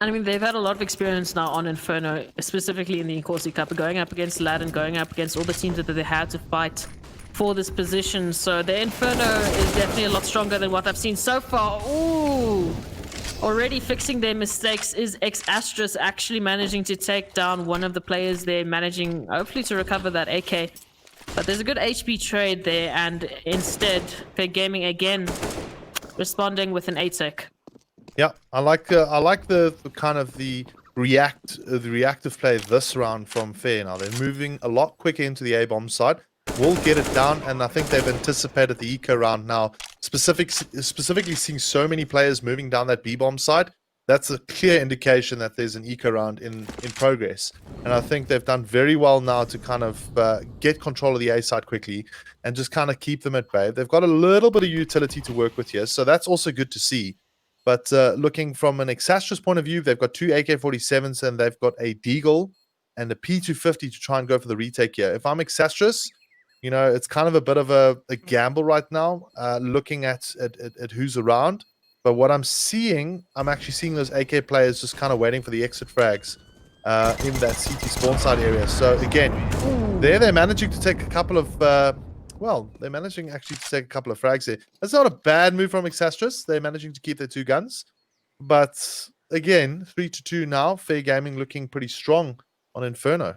And I mean, they've had a lot of experience now on Inferno, specifically in the Inkosi Cup, going up against Lad and going up against all the teams that they had to fight for this position. So the Inferno is definitely a lot stronger than what I've seen so far. Ooh! Already fixing their mistakes is X-Ashes, actually managing to take down one of the players there, managing hopefully to recover that AK. But there's a good HP trade there, and instead, Fair Gaming again responding with an A-Tech. Yeah, I like the kind of the reactive play this round from Fair. Now they're moving a lot quicker into the A-bomb side. We'll get it down, and I think they've anticipated the eco round now. Specifically seeing so many players moving down that B-bomb side, that's a clear indication that there's an eco round in progress. And I think they've done very well now to kind of get control of the A side quickly and just kind of keep them at bay. They've got a little bit of utility to work with here, so that's also good to see. But looking from an X-Ashes point of view, they've got 2 AK-47s and they've got a Deagle and a P250 to try and go for the retake here. If I'm X-Ashes, it's kind of a bit of a gamble right now, looking at who's around. But what I'm actually seeing those AK players just kind of waiting for the exit frags in that CT spawn side area. So again, they're managing to take a couple of, they're managing actually to take a couple of frags there. That's not a bad move from X-Ashes. They're managing to keep their 2 guns. But again, 3-2 now. Fair Gaming looking pretty strong on Inferno.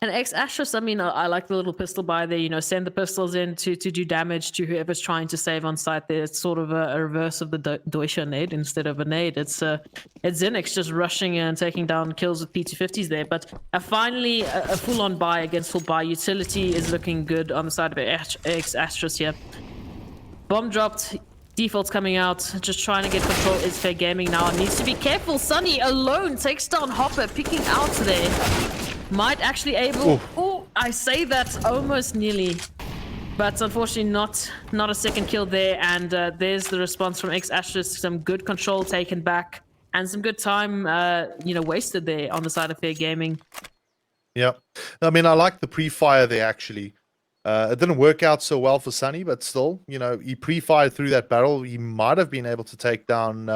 And X-Ashes, I mean, I like the little pistol buy there, send the pistols in to do damage to whoever's trying to save on site there. It's sort of a reverse of the Deutsche nade instead of a nade. It's Zenix just rushing and taking down kills with P250s there. But finally, a full-on buy against full buy. Utility is looking good on the side of X-Ashes here. Bomb dropped. Default's coming out, just trying to get control is Fair Gaming now. Needs to be careful. Sunny alone takes down Hopper, picking out there. Might actually able... Oh, I say that almost nearly. But unfortunately not a second kill there. And there's the response from X-Ashes. Some good control taken back. And some good time, wasted there on the side of Fair Gaming. Yeah. I mean, I like the pre-fire there, actually. It didn't work out so well for Sunny, but still, he pre-fired through that barrel. He might have been able to take down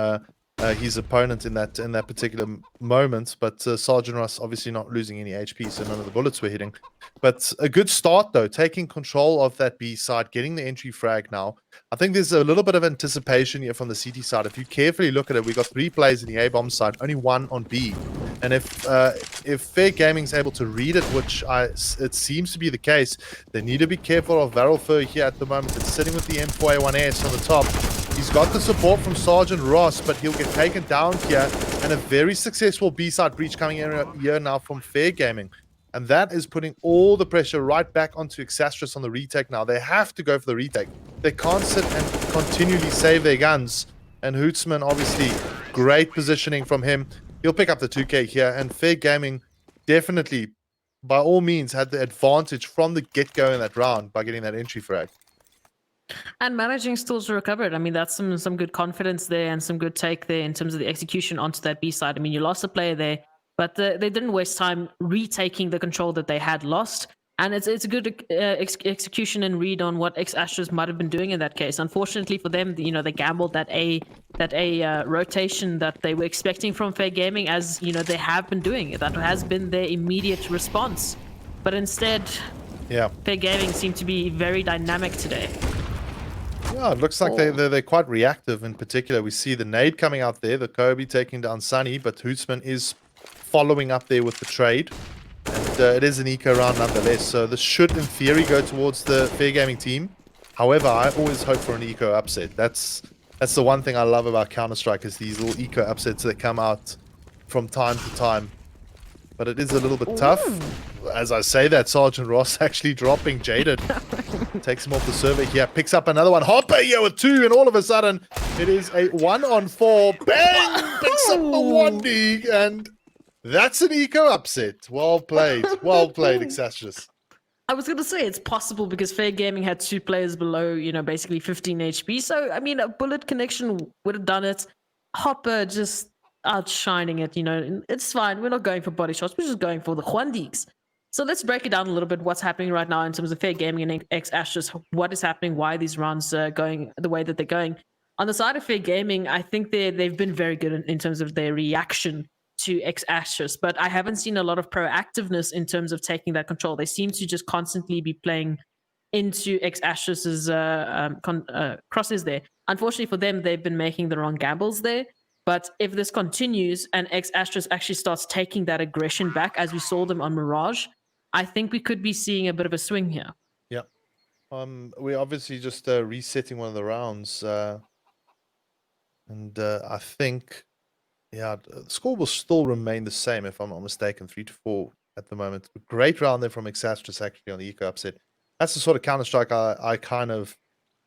his opponent in that particular moment, but Sergeant Ross obviously not losing any HP, so none of the bullets were hitting. But a good start though, taking control of that B side, getting the entry frag now. I think there's a little bit of anticipation here from the CT side. If you carefully look at it, we got 3 players in the A bomb side, only 1 on B. And if Fair Gaming's able to read it, which it seems to be the case, they need to be careful of Varelfur here at the moment. It's sitting with the M4A1S on the top. He's got the support from Sergeant Ross, but he'll get taken down here. And a very successful B-side breach coming in here now from Fair Gaming. And that is putting all the pressure right back onto Exastrus on the retake now. They have to go for the retake. They can't sit and continually save their guns. And Hootsman, obviously, great positioning from him. He'll pick up the 2K here. And Fair Gaming definitely, by all means, had the advantage from the get-go in that round by getting that entry frag. And managing still to recover it. I mean, that's some good confidence there and some good take there in terms of the execution onto that B side. I mean, you lost a player there, but they didn't waste time retaking the control that they had lost. And it's a good execution and read on what Exastrus might have been doing in that case. Unfortunately for them, you know, they gambled that A rotation that they were expecting from Fair Gaming, as you know they have been doing. That has been their immediate response. But instead, yeah, Fair Gaming seemed to be very dynamic today. Yeah, it looks like they're quite reactive. In particular, we see the nade coming out there, the Kobe taking down Sunny, but Hootsman is following up there with the trade. And it is an eco round nonetheless, so this should, in theory, go towards the Fair Gaming team. However, I always hope for an eco upset. That's the one thing I love about Counter-Strike, is these little eco upsets that come out from time to time. But it is a little bit tough. As I say that, Sergeant Ross actually dropping Jaded. Takes him off the server here, picks up another one. Hopper here with 2, and all of a sudden, it is a 1-on-4. Bang! Picks up the 1D, and that's an eco upset. Well played. Well played, Exastrus. I was going to say it's possible because Fair Gaming had 2 players below, you know, basically 15 HP. So, I mean, a bullet connection would have done it. Hopper just outshining it, you know. It's fine. We're not going for body shots. We're just going for the Juandiks. So let's break it down a little bit. What's happening right now in terms of Fair Gaming and Exastrus? What is happening? Why these rounds are going the way that they're going? On the side of Fair Gaming, I think they've been very good in terms of their reaction to Exastrus, but I haven't seen a lot of proactiveness in terms of taking that control. They seem to just constantly be playing into Exastrus's crosses there. Unfortunately for them, they've been making the wrong gambles there. But if this continues and Exastrus actually starts taking that aggression back, as we saw them on Mirage, I think we could be seeing a bit of a swing here. Yeah. We're obviously just resetting one of the rounds. And I think, yeah, the score will still remain the same, if I'm not mistaken, 3-4 at the moment. Great round there from Exastrus actually on the eco upset. That's the sort of Counter-Strike I kind of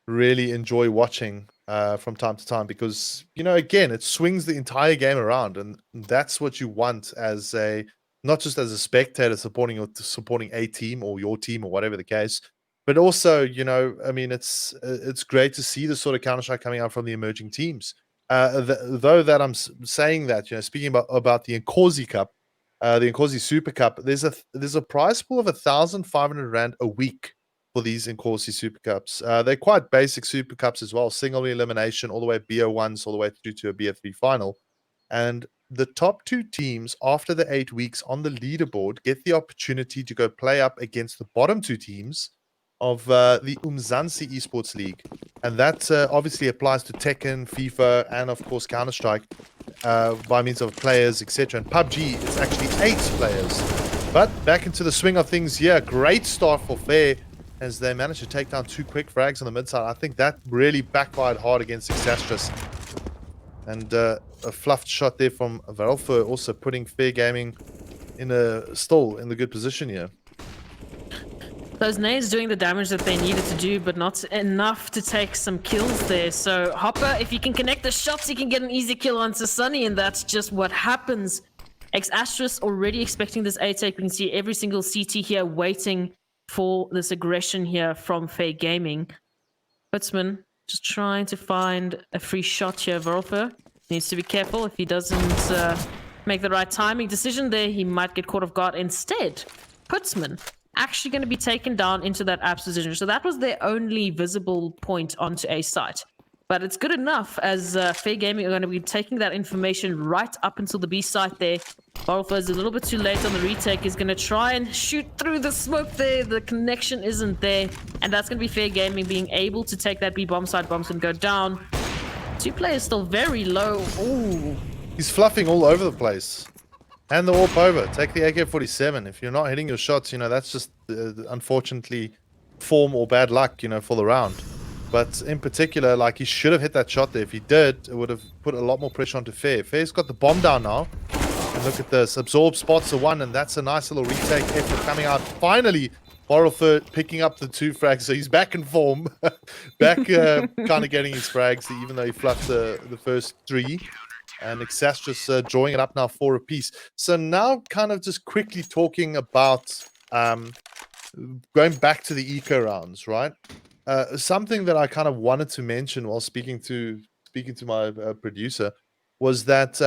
really enjoy watching from time to time, because, you know, again, it swings the entire game around, and that's what you want as a, not just as a spectator supporting a team or your team or whatever the case, but also, you know, I mean, it's great to see the sort of Counter-Strike coming out from the emerging teams. Though that I'm saying that, you know, speaking about the Inkosi Cup, the Inkosi Super Cup, there's a prize pool of 1,500 Rand a week for these Inkosi Super Cups. They're quite basic Super Cups as well, single elimination all the way BO1s all the way through to a BO3 final. And the top 2 teams after the 8 weeks on the leaderboard get the opportunity to go play up against the bottom 2 teams of the Umzansi Esports League. And that obviously applies to Tekken, FIFA, and of course Counter-Strike by means of players, etc. And PUBG, it's actually 8 players. But back into the swing of things here. Great start for Fair as they managed to take down 2 quick frags on the mid side. I think that really backfired hard against Exastrus. And a fluffed shot there from Varelfur, also putting Fair Gaming still in the good position here. Those nades doing the damage that they needed to do, but not enough to take some kills there. So Hopper, if he can connect the shots, he can get an easy kill onto Sunny, and that's just what happens. Exastrus already expecting this A-take. We can see every single CT here waiting for this aggression here from Fair Gaming. Putzman just trying to find a free shot here. Varelfur needs to be careful. If he doesn't make the right timing decision there, he might get caught off guard. Instead, Putzman actually going to be taken down into that apps position. So that was their only visible point onto a site. But it's good enough, as Fair Gaming are going to be taking that information right up until the B site there. Varelfur is a little bit too late on the retake. He's going to try and shoot through the smoke there. The connection isn't there. And that's going to be Fair Gaming being able to take that B bomb site. Bomb's going to go down. 2 players still very low. Ooh. He's fluffing all over the place. Hand the AWP over. Take the AK-47. If you're not hitting your shots, that's just unfortunately form or bad luck, for the round. But in particular, like, he should have hit that shot there. If he did, it would have put a lot more pressure onto Fair. Fair's got the bomb down now. And look at this. Absorb spots a 1, and that's a nice little retake effort coming out. Finally, Borrelfer picking up the 2 frags, so he's back in form. Back kind of getting his frags, even though he fluffed the first 3. And Exas just drawing it up now 4 apiece. So now kind of just quickly talking about going back to the eco rounds, right? Something that I kind of wanted to mention while speaking to my producer was that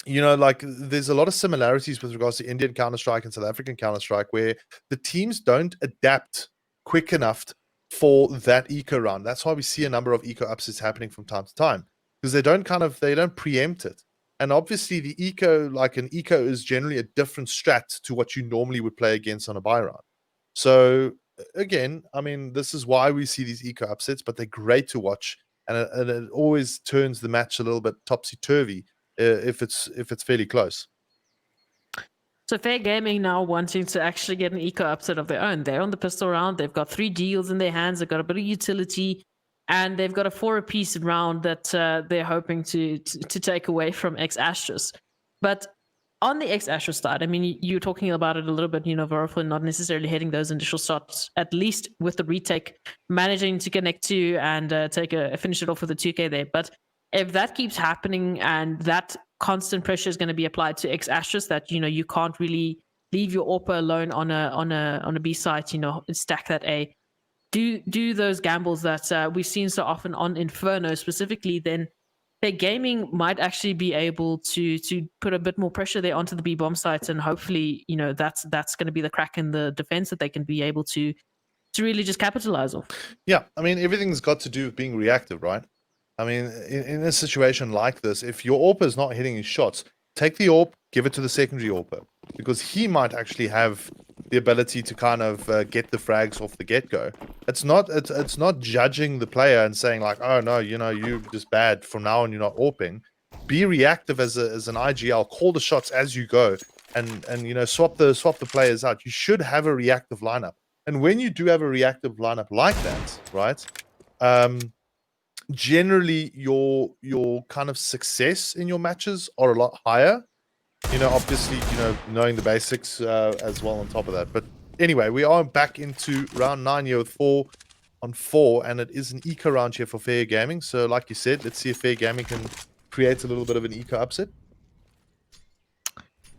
like, there's a lot of similarities with regards to Indian Counter-Strike and South African Counter-Strike, where the teams don't adapt quick enough for that eco round. That's why we see a number of eco upsets happening from time to time, because they don't preempt it. And obviously the eco, like, an eco is generally a different strat to what you normally would play against on a buy round. So again, I mean, this is why we see these eco upsets, but they're great to watch, and it always turns the match a little bit topsy-turvy if it's fairly close. So Fair Gaming now wanting to actually get an eco upset of their own. They're on the pistol round. They've got 3 deals in their hands. They've got a bit of utility, and they've got a 4 apiece round that they're hoping to take away from X-Astros. But on the X-Astros side, I mean, you're talking about it a little bit, Vorofel not necessarily hitting those initial shots, at least with the retake, managing to connect 2 and finish it off with a 2K there. But if that keeps happening and that constant pressure is going to be applied to X-Astros, that you can't really leave your AWP alone on a B site, stack that A. Do those gambles that we've seen so often on Inferno specifically, then Fair Gaming might actually be able to put a bit more pressure there onto the B bomb sites, and hopefully, that's going to be the crack in the defense that they can be able to really just capitalize off. Yeah, I mean, everything's got to do with being reactive, right? I mean, in a situation like this, if your AWP is not hitting his shots, take the AWP, give it to the secondary AWP, because he might actually have the ability to kind of get the frags off the get-go. It's not judging the player and saying like, oh no, you're just bad from now on, you're not AWPing. Be reactive as an IGL. Call the shots as you go, and swap the players out. You should have a reactive lineup, and when you do have a reactive lineup like that, right? Generally your kind of success in your matches are a lot higher. Obviously, knowing the basics as well on top of that. But anyway, we are back into round 9 here with 4 on 4, and it is an eco round here for Fair Gaming. So like you said, let's see if Fair Gaming can create a little bit of an eco upset.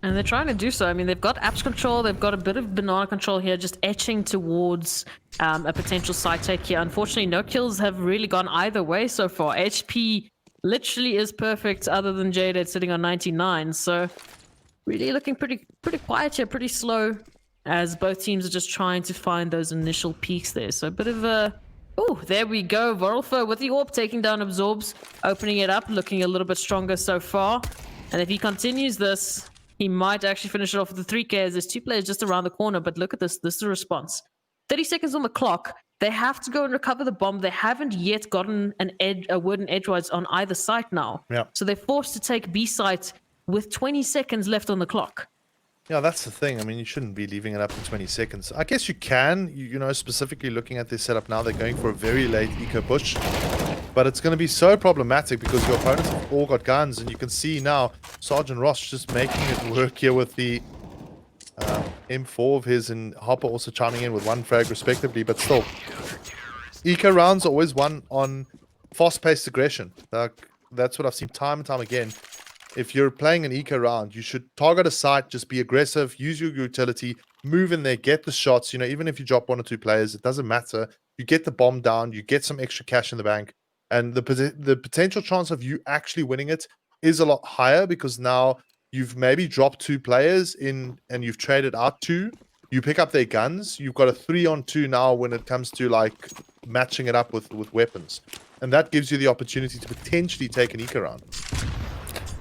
And they're trying to do so. I mean, they've got apps control, they've got a bit of banana control here, just etching towards a potential side take here. Unfortunately, no kills have really gone either way so far. HP literally is perfect, other than Jaded sitting on 99. So really looking pretty quiet here, pretty slow, as both teams are just trying to find those initial peaks there. So a bit of a... Oh, there we go. Vorolfer with the AWP taking down Absorbs, opening it up, looking a little bit stronger so far. And if he continues this, he might actually finish it off with the 3K, as there's 2 players just around the corner. But look at this. This is the response. 30 seconds on the clock. They have to go and recover the bomb. They haven't yet gotten a word in edgewise on either site now. Yeah. So they're forced to take B site with 20 seconds left on the clock. Yeah, that's the thing. I mean, you shouldn't be leaving it up in 20 seconds. I guess you can, specifically looking at this setup now, they're going for a very late eco push. But it's going to be so problematic because your opponents have all got guns, and you can see now Sergeant Ross just making it work here with the M4 of his, and Hopper also chiming in with 1 frag respectively, but still. Eco rounds are always won on fast-paced aggression. That's what I've seen time and time again. If you're playing an eco round, you should target a site, just be aggressive, use your utility, move in there, get the shots. Even if you drop 1 or 2 players, it doesn't matter. You get the bomb down, you get some extra cash in the bank, and the potential chance of you actually winning it is a lot higher, because now you've maybe dropped 2 players in and you've traded out 2. You pick up their guns. You've got a 3-on-2 now when it comes to like matching it up with weapons, and that gives you the opportunity to potentially take an eco round.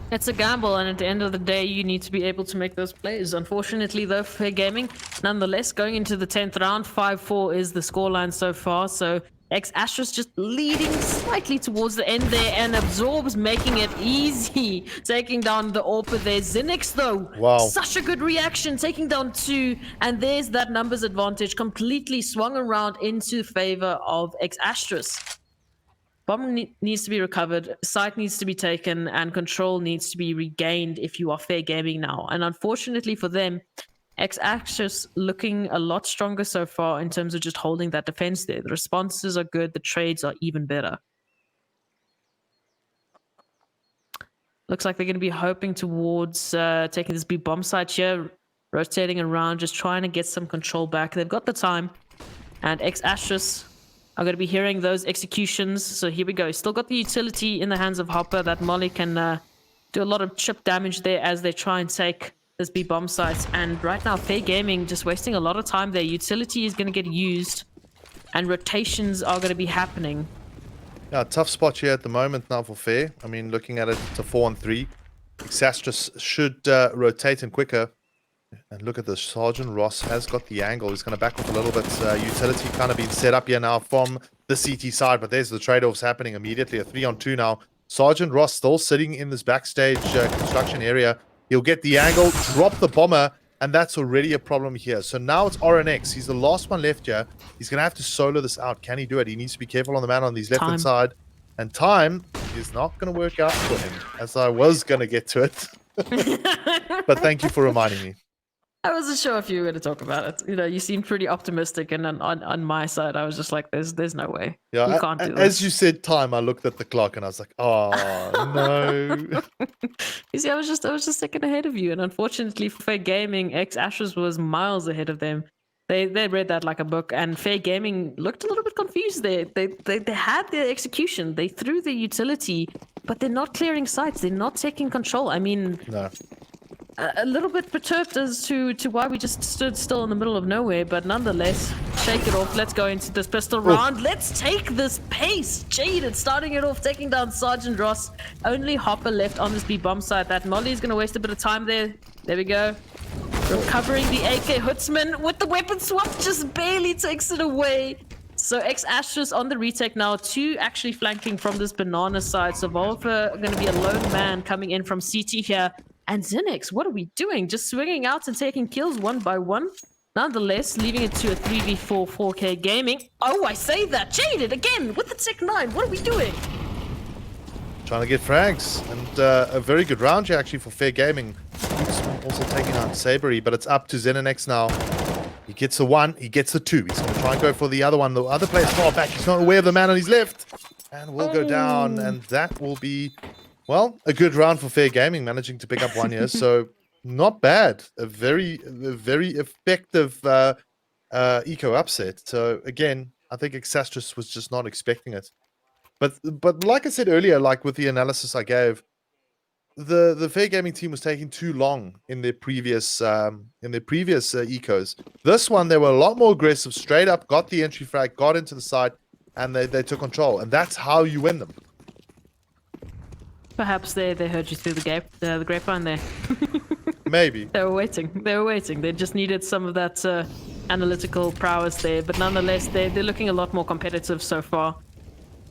It's a gamble, and at the end of the day, you need to be able to make those plays. Unfortunately, though, Fair Gaming, nonetheless, going into the 10th round, 5-4 is the scoreline so far. So Astra's just leading slightly towards the end there, and Absorbs making it easy, taking down the AWP there. Zinix though, Wow. such a good reaction, taking down 2, and there's that numbers advantage completely swung around into favor of Astras. Bomb needs to be recovered, site needs to be taken, and control needs to be regained if you are fair gaming now. And unfortunately for them, Axis looking a lot stronger so far in terms of just holding that defense there. The responses are good, the trades are even better. Looks like they're going to be hoping towards taking this B bomb site here, rotating around, just trying to get some control back. They've got the time, and Astras are going to be hearing those executions. So here we go. Still got the utility in the hands of Hopper. That Molly can do a lot of chip damage there as they try and take this B bomb sites. And right now, Fair Gaming just wasting a lot of time there. Utility is going to get used, and rotations are going to be happening. Yeah, tough spot here at the moment now for Fair. I mean, looking at it, it's a 4-on-3. Exastras should rotate in quicker. And look at this. Sergeant Ross has got the angle. He's going to back off a little bit. Utility kind of being set up here now from the CT side. But there's the trade-offs happening immediately. A 3-on-2 now. Sergeant Ross still sitting in this backstage construction area. He'll get the angle, drop the bomber, and that's already a problem here. So now it's RNX. He's the last one left here. He's going to have to solo this out. Can he do it? He needs to be careful on the man on his left-hand side. And time is not going to work out for him, as I was going to get to it. But thank you for reminding me. I wasn't sure if you were going to talk about it. You know, you seemed pretty optimistic, and on my side, I was just like, "There's no way. Yeah, you can't do this." As you said, time. I looked at the clock and I was like, "Oh no!" You see, I was just a second ahead of you, and unfortunately for Fair Gaming, Ashes was miles ahead of them. They read that like a book, and Fair Gaming looked a little bit confused there. They had their execution, they threw the utility, but they're not clearing sites. They're not taking control. I mean, No. A little bit perturbed as to why we just stood still in the middle of nowhere, but nonetheless, shake it off. Let's go into this pistol round. Let's take this pace. Jaded starting it off, taking down Sergeant Ross. Only Hopper left on this B bomb site. That Molly is going to waste a bit of time there. There we go. Recovering the AK Hoodsman with the weapon swap, just barely takes it away. So Astras on the retake now, 2 actually flanking from this banana side. So Volva going to be a lone man coming in from CT here. And Zinix, what are we doing? Just swinging out and taking kills one by one. Nonetheless, leaving it to a 3v4 4K gaming. Oh, I say that. Jaded again with the Tech 9. What are we doing? Trying to get frags. And a very good round here actually for Fair Gaming. Also taking out Sabery, but it's up to Zenex now. He gets a 1, he gets a 2. He's going to try and go for the other one. The other player's far back. He's not aware of the man on his left. And will go down. And that will be... well, a good round for Fair Gaming, managing to pick up 1 here. So, not bad. A very effective eco upset. So, again, I think Exastris was just not expecting it. But like I said earlier, like with the analysis I gave, the Fair Gaming team was taking too long in their previous ecos. This one, they were a lot more aggressive, straight up, got the entry frag, got into the side, and they took control. And that's how you win them. Perhaps they heard you through the grapevine there. Maybe. They were waiting. They just needed some of that analytical prowess there. But nonetheless, they're looking a lot more competitive so far.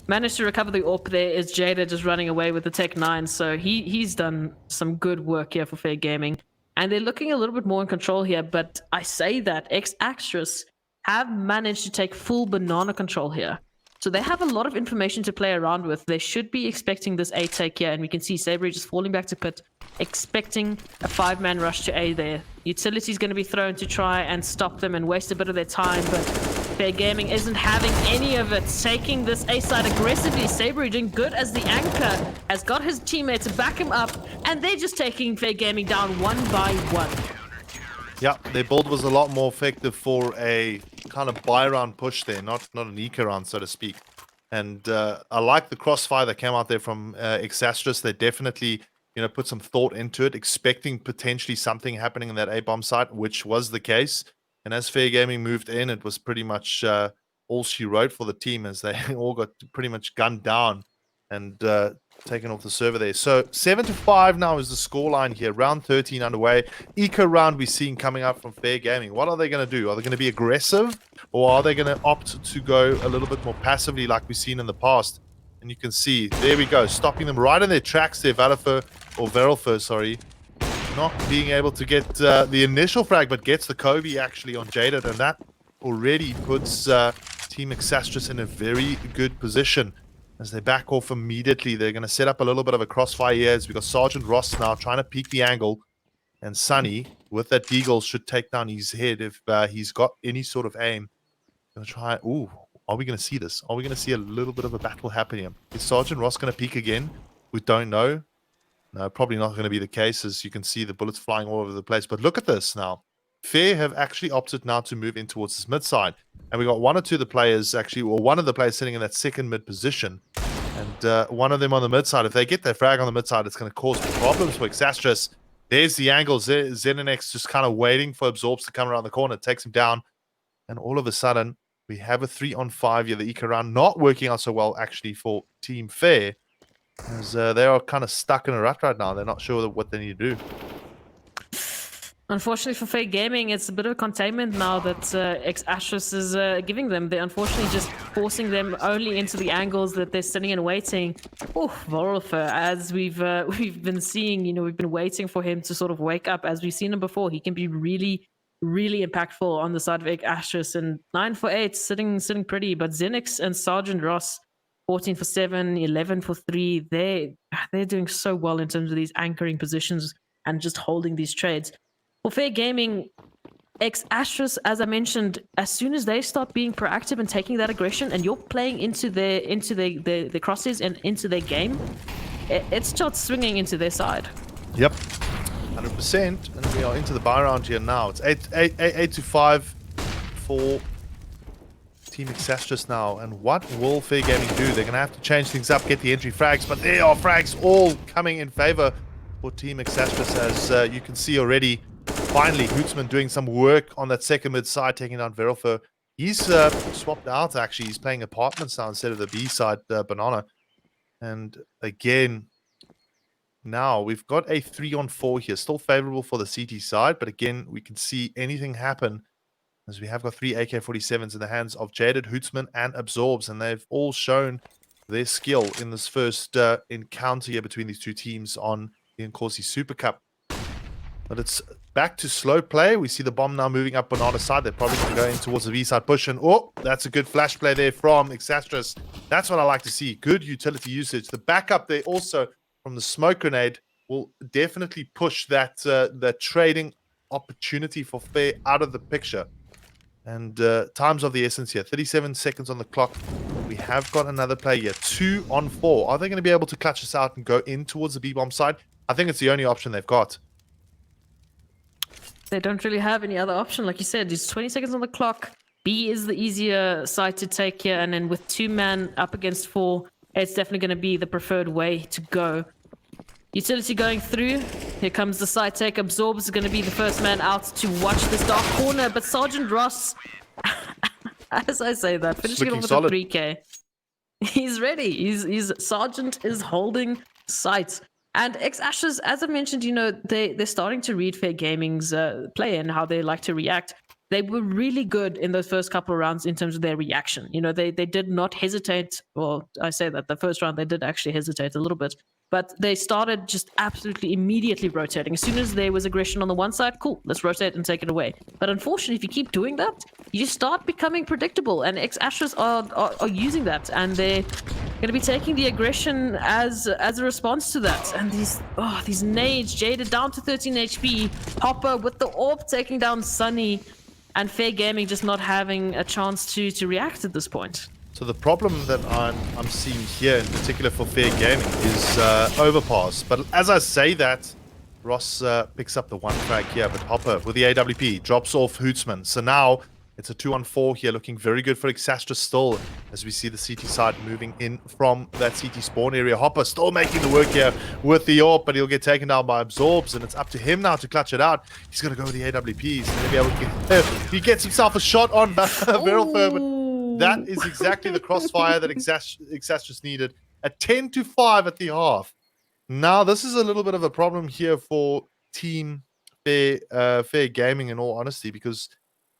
Managed to recover the AWP there is Jada just running away with the Tech 9. So he's done some good work here for Fair Gaming. And they're looking a little bit more in control here. But I say that Axtras have managed to take full banana control here. So they have a lot of information to play around with. They should be expecting this A take here, and we can see Sabery just falling back to pit, expecting a 5-man rush to A there. Utility is going to be thrown to try and stop them and waste a bit of their time, but Fair Gaming isn't having any of it. Taking this A side aggressively. Sabery doing good as the anchor, has got his teammates to back him up, and they're just taking Fair Gaming down 1 by 1. Yeah, their build was a lot more effective for a kind of buy round push there, not an eco round, so to speak. And I like the crossfire that came out there from Exastris. They definitely, put some thought into it, expecting potentially something happening in that A-bomb site, which was the case. And as Fair Gaming moved in, it was pretty much all she wrote for the team, as they all got pretty much gunned down. and taken off the server there. So 7-5 now is the scoreline here. Round 13 underway. Eco round we're seeing coming up from Fair Gaming. What are they going to do? Are they going to be aggressive, or are they going to opt to go a little bit more passively like we've seen in the past? And you can see, there we go, stopping them right in their tracks there, Verilfer, sorry. Not being able to get the initial frag, but gets the Kobe actually on Jaded, and that already puts Team Exastrus in a very good position. As they back off immediately, they're going to set up a little bit of a crossfire here. As we got Sergeant Ross now trying to peek the angle. And Sunny, with that deagle, should take down his head if he's got any sort of aim. Going to try... Ooh, are we going to see this? Are we going to see a little bit of a battle happening? Is Sergeant Ross going to peek again? We don't know. No, probably not going to be the case, as you can see the bullets flying all over the place. But look at this now. Fair have actually opted now to move in towards this mid side. And we got one or two of the players actually, or one of the players sitting in that second mid position. And one of them on the mid side. If they get their frag on the mid side, it's going to cause problems for Exastrus. There's the angle. Zenenex just kind of waiting for Absorbs to come around the corner. Takes him down. And all of a sudden, we have a 3-on-5 here. The eco round not working out so well actually for Team Fair. As they are kind of stuck in a rut right now. They're not sure what they need to do. Unfortunately for Fair Gaming, it's a bit of a containment now that Exastrus is giving them. They're unfortunately just forcing them only into the angles that they're sitting and waiting. Oh, Vorolfer, as we've been seeing, you know, we've been waiting for him to sort of wake up. As we've seen him before, he can be really, really impactful on the side of Exastrus. And 9 for 8, sitting pretty. But Zenix and Sergeant Ross, 14 for 7, 11 for 3. They're doing so well in terms of these anchoring positions and just holding these trades. For Fair Gaming, Exastrus, as I mentioned, as soon as they start being proactive and taking that aggression, and you're playing into their crosshairs and into their game, it starts swinging into their side. Yep, 100%. And we are into the buy round here now. It's 8-5 for Team Exastrus now. And what will Fair Gaming do? They're going to have to change things up, get the entry frags, but there are frags all coming in favor for Team Exastrus, as you can see already. Finally, Hootsman doing some work on that second mid side, taking down Verilfer. He's swapped out, actually. He's playing apartments now instead of the B side, Banana. And again, now we've got a 3-on-4 here. Still favorable for the CT side, but again, we can see anything happen, as we have got 3 AK-47s in the hands of Jaded, Hootsman, and Absorbs. And they've all shown their skill in this first encounter here between these two teams on the Inkosi Super Cup. But it's back to slow play. We see the bomb now moving up Banana's side. They're probably going to go in towards the B side push. And oh, that's a good flash play there from Exastrus. That's what I like to see. Good utility usage. The backup there also from the smoke grenade will definitely push that trading opportunity for Fair out of the picture. And time's of the essence here. 37 seconds on the clock. We have got another play here. 2-on-4. Are they going to be able to clutch this out and go in towards the B-bomb side? I think it's the only option they've got. They don't really have any other option. Like you said, there's 20 seconds on the clock. B is the easier side to take here. And then with 2 man up against 4, it's definitely going to be the preferred way to go. Utility going through. Here comes the side take. Absorbs is going to be the first man out to watch this dark corner. But Sergeant Ross, as I say that, finishing it off with a 3K. He's ready. He's Sergeant is holding sight. And Exastrus, as I mentioned, you know, they're starting to read Fair Gaming's play and how they like to react. They were really good in those first couple of rounds in terms of their reaction. You know, they did not hesitate. Well, I say that the first round they did actually hesitate a little bit. But they started just absolutely immediately rotating. As soon as there was aggression on the one side, cool, let's rotate and take it away. But unfortunately, if you keep doing that, you start becoming predictable. And Exastrus are using that. And they're going to be taking the aggression as a response to that. And these nades, Jaded down to 13 HP. Hopper with the orb taking down Sunny. And Fair Gaming just not having a chance to react at this point. So the problem that I'm seeing here, in particular for Fair Gaming, is overpass. But as I say that, Ross picks up the 1 frag here, but Hopper with the AWP drops off Hootsman. So now it's a 2-on-4 here, looking very good for Exastrus still, as we see the CT side moving in from that CT spawn area. Hopper still making the work here with the AWP, but he'll get taken down by Absorbs, and it's up to him now to clutch it out. He's going to go with the AWPs. He's going to be able to get, he gets himself a shot on Verilfer, but that is exactly the crossfire that Exastrus needed. at 10-5 at the half. Now, this is a little bit of a problem here for Team Fair Gaming, in all honesty, because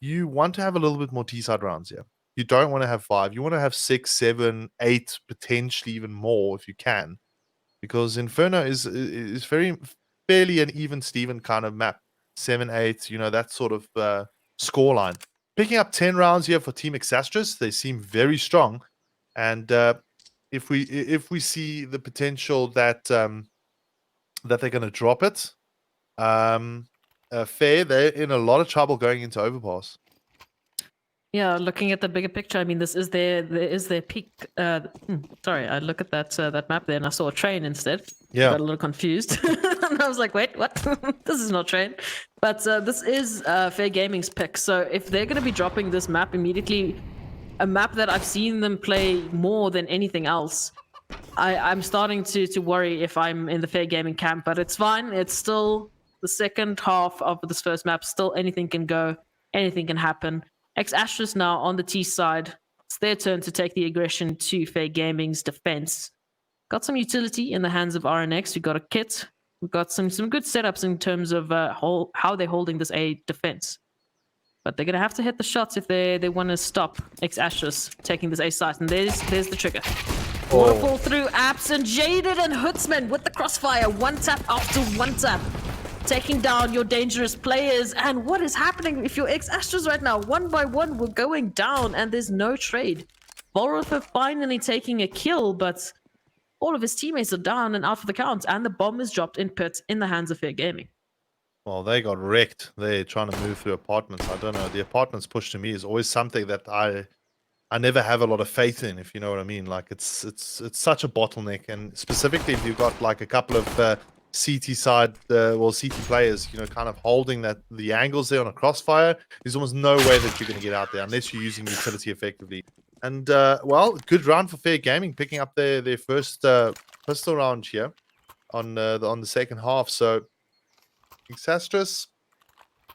you want to have a little bit more T-side rounds here. You don't want to have 5. You want to have 6, 7, 8, potentially even more if you can, because Inferno is fairly an even Steven kind of map. 7, 8, that sort of scoreline. Picking up 10 rounds here for Team Exastrus, they seem very strong, and if we see the potential that that they're going to drop it, Fair, they're in a lot of trouble going into Overpass. Yeah, looking at the bigger picture, I mean, this is their peak. Sorry, I look at that map there and I saw a train instead. Yeah. Got a little confused. And I was like, wait, what? This is not train. But this is Fair Gaming's pick. So if they're going to be dropping this map immediately, a map that I've seen them play more than anything else, I'm starting to worry if I'm in the Fair Gaming camp. But it's fine. It's still the second half of this first map. Still anything can go. Anything can happen. Exastrus now on the T side. It's their turn to take the aggression to Fair Gaming's defense. Got some utility in the hands of RNX. We've got a kit. We've got some good setups in terms of how they're holding this A defense. But they're going to have to hit the shots if they want to stop Exastrus taking this A site. And there's the trigger. Waterfall through Apps and Jaded and Hoodsman with the crossfire. One tap after one tap. Taking down your dangerous players. And what is happening if you're Exastrus right now? One by one, we're going down and there's no trade. Volrother finally taking a kill, but all of his teammates are down and out for the count. And the bomb is dropped in pit in the hands of Fair Gaming. Well, they got wrecked. They're trying to move through apartments. I don't know. The apartments push to me is always something that I never have a lot of faith in, if you know what I mean. Like it's such a bottleneck, and specifically if you've got like a couple of CT side, CT players, kind of holding the angles there on a crossfire. There's almost no way that you're going to get out there unless you're using utility effectively. And well, good round for Fair Gaming, picking up their first pistol round here on the second half. So Exastrus,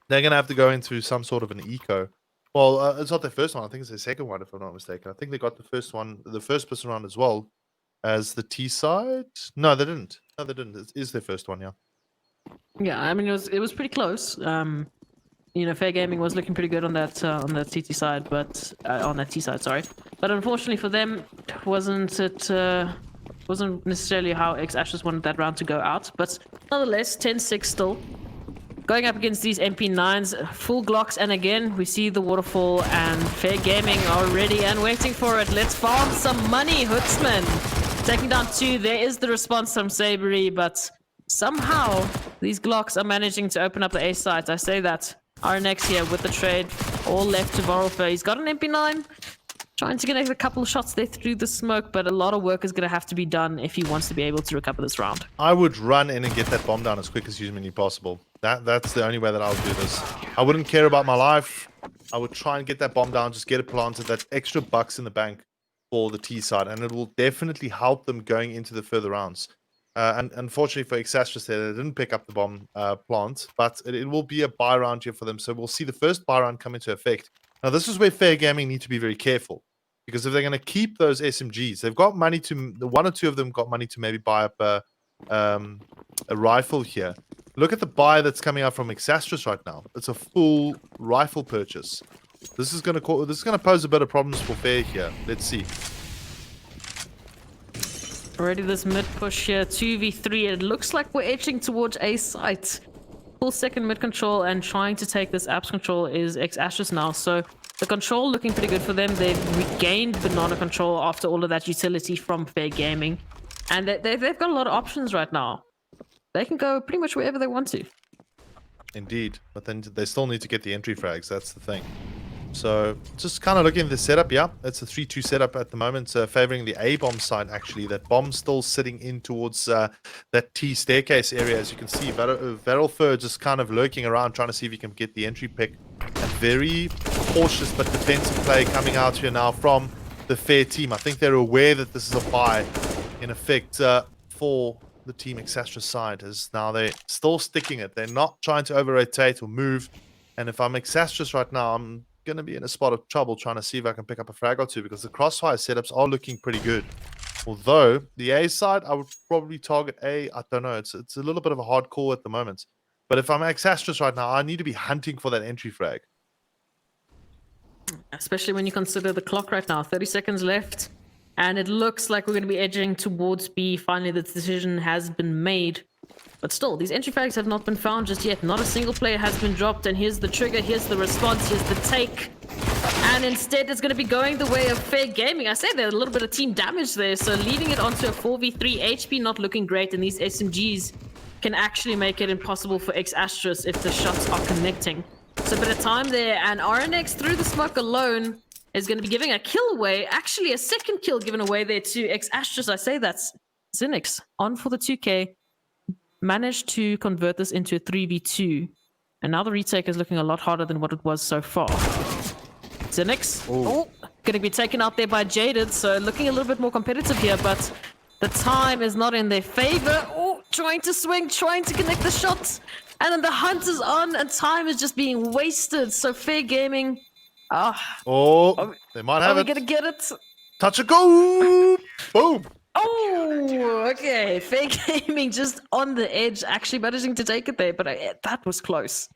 they're going to have to go into some sort of an eco. Well, it's not their first one. I think it's their second one, if I'm not mistaken. I think they got the first pistol round as well as the T side. No, they didn't. No, they didn't. It is their first one, yeah. Yeah, I mean it was pretty close. Fair Gaming was looking pretty good on that TT side, but on that T side, sorry. But unfortunately for them, wasn't necessarily how Exastrus wanted that round to go out. But nonetheless, 10-6 still. Going up against these MP9s, full Glocks, and again, we see the waterfall, and Fair Gaming are ready and waiting for it. Let's farm some money, Hoodsman. Taking down 2, there is the response from Sabery, but somehow these Glocks are managing to open up the A site. I say that. RNX here with the trade, all left to Vorolfer. He's got an MP9, trying to get a couple of shots there through the smoke, but a lot of work is going to have to be done if he wants to be able to recover this round. I would run in and get that bomb down as quick as humanly possible. That's the only way that I would do this. I wouldn't care about my life. I would try and get that bomb down, just get it planted, that extra bucks in the bank for the T side, and it will definitely help them going into the further rounds. And unfortunately for Exastrus there, they didn't pick up the bomb plant, but it will be a buy round here for them. So we'll see the first buy round come into effect. Now this is where Fair Gaming need to be very careful, because if they're going to keep those SMGs, they've got money to, one or two of them got money to maybe buy up a rifle here. Look at the buy that's coming out from Exastrus right now. It's a full rifle purchase. This is going to pose a bit of problems for Fair here. Let's see. Already this mid push here, 2v3. It looks like we're edging towards A site. Full second mid control, and trying to take this apps control is Exastrus now. So the control looking pretty good for them. They've regained banana control after all of that utility from Fair Gaming. And they've got a lot of options right now. They can go pretty much wherever they want to. Indeed, but then they still need to get the entry frags. That's the thing. So just kind of looking at the setup, yeah, it's a 3-2 setup at the moment, favoring the A bomb side. Actually, that bomb's still sitting in towards that T staircase area. As you can see, Varelfer just kind of lurking around, trying to see if he can get the entry pick. A very cautious but defensive play coming out here now from the Fair team. I think they're aware that this is a buy, in effect, for the Team Exastrus side, as now they're still sticking it. They're not trying to over-rotate or move. And if I'm Exastrus right now, I'm going to be in a spot of trouble trying to see if I can pick up a frag or two, because the crossfire setups are looking pretty good. Although the A side, I would probably target A. I don't know. It's a little bit of a hard call at the moment. But if I'm Exastrus right now, I need to be hunting for that entry frag. Especially when you consider the clock right now, 30 seconds left. And it looks like we're going to be edging towards B. Finally, the decision has been made. But still, these entry frags have not been found just yet. Not a single player has been dropped. And here's the trigger, here's the response, here's the take. And instead, it's going to be going the way of Fair Gaming. I say there's a little bit of team damage there. So leading it onto a 4v3, HP not looking great. And these SMGs can actually make it impossible for Exastrus if the shots are connecting. So a bit of time there. And RNX through the smoke alone is going to be giving a kill away. Actually, a second kill given away there to Exastrus. I say that's Zinix on for the 2K. Managed to convert this into a 3v2. And now the retake is looking a lot harder than what it was so far. Zinix, going to be taken out there by Jaded, so looking a little bit more competitive here, but the time is not in their favor. Oh, trying to swing, trying to connect the shots, and then the hunt is on, and time is just being wasted. So Fair Gaming, they might have it. Are we going to get it? Touch a go! Boom! Oh, okay. Fair Gaming just on the edge, actually managing to take it there, but that was close.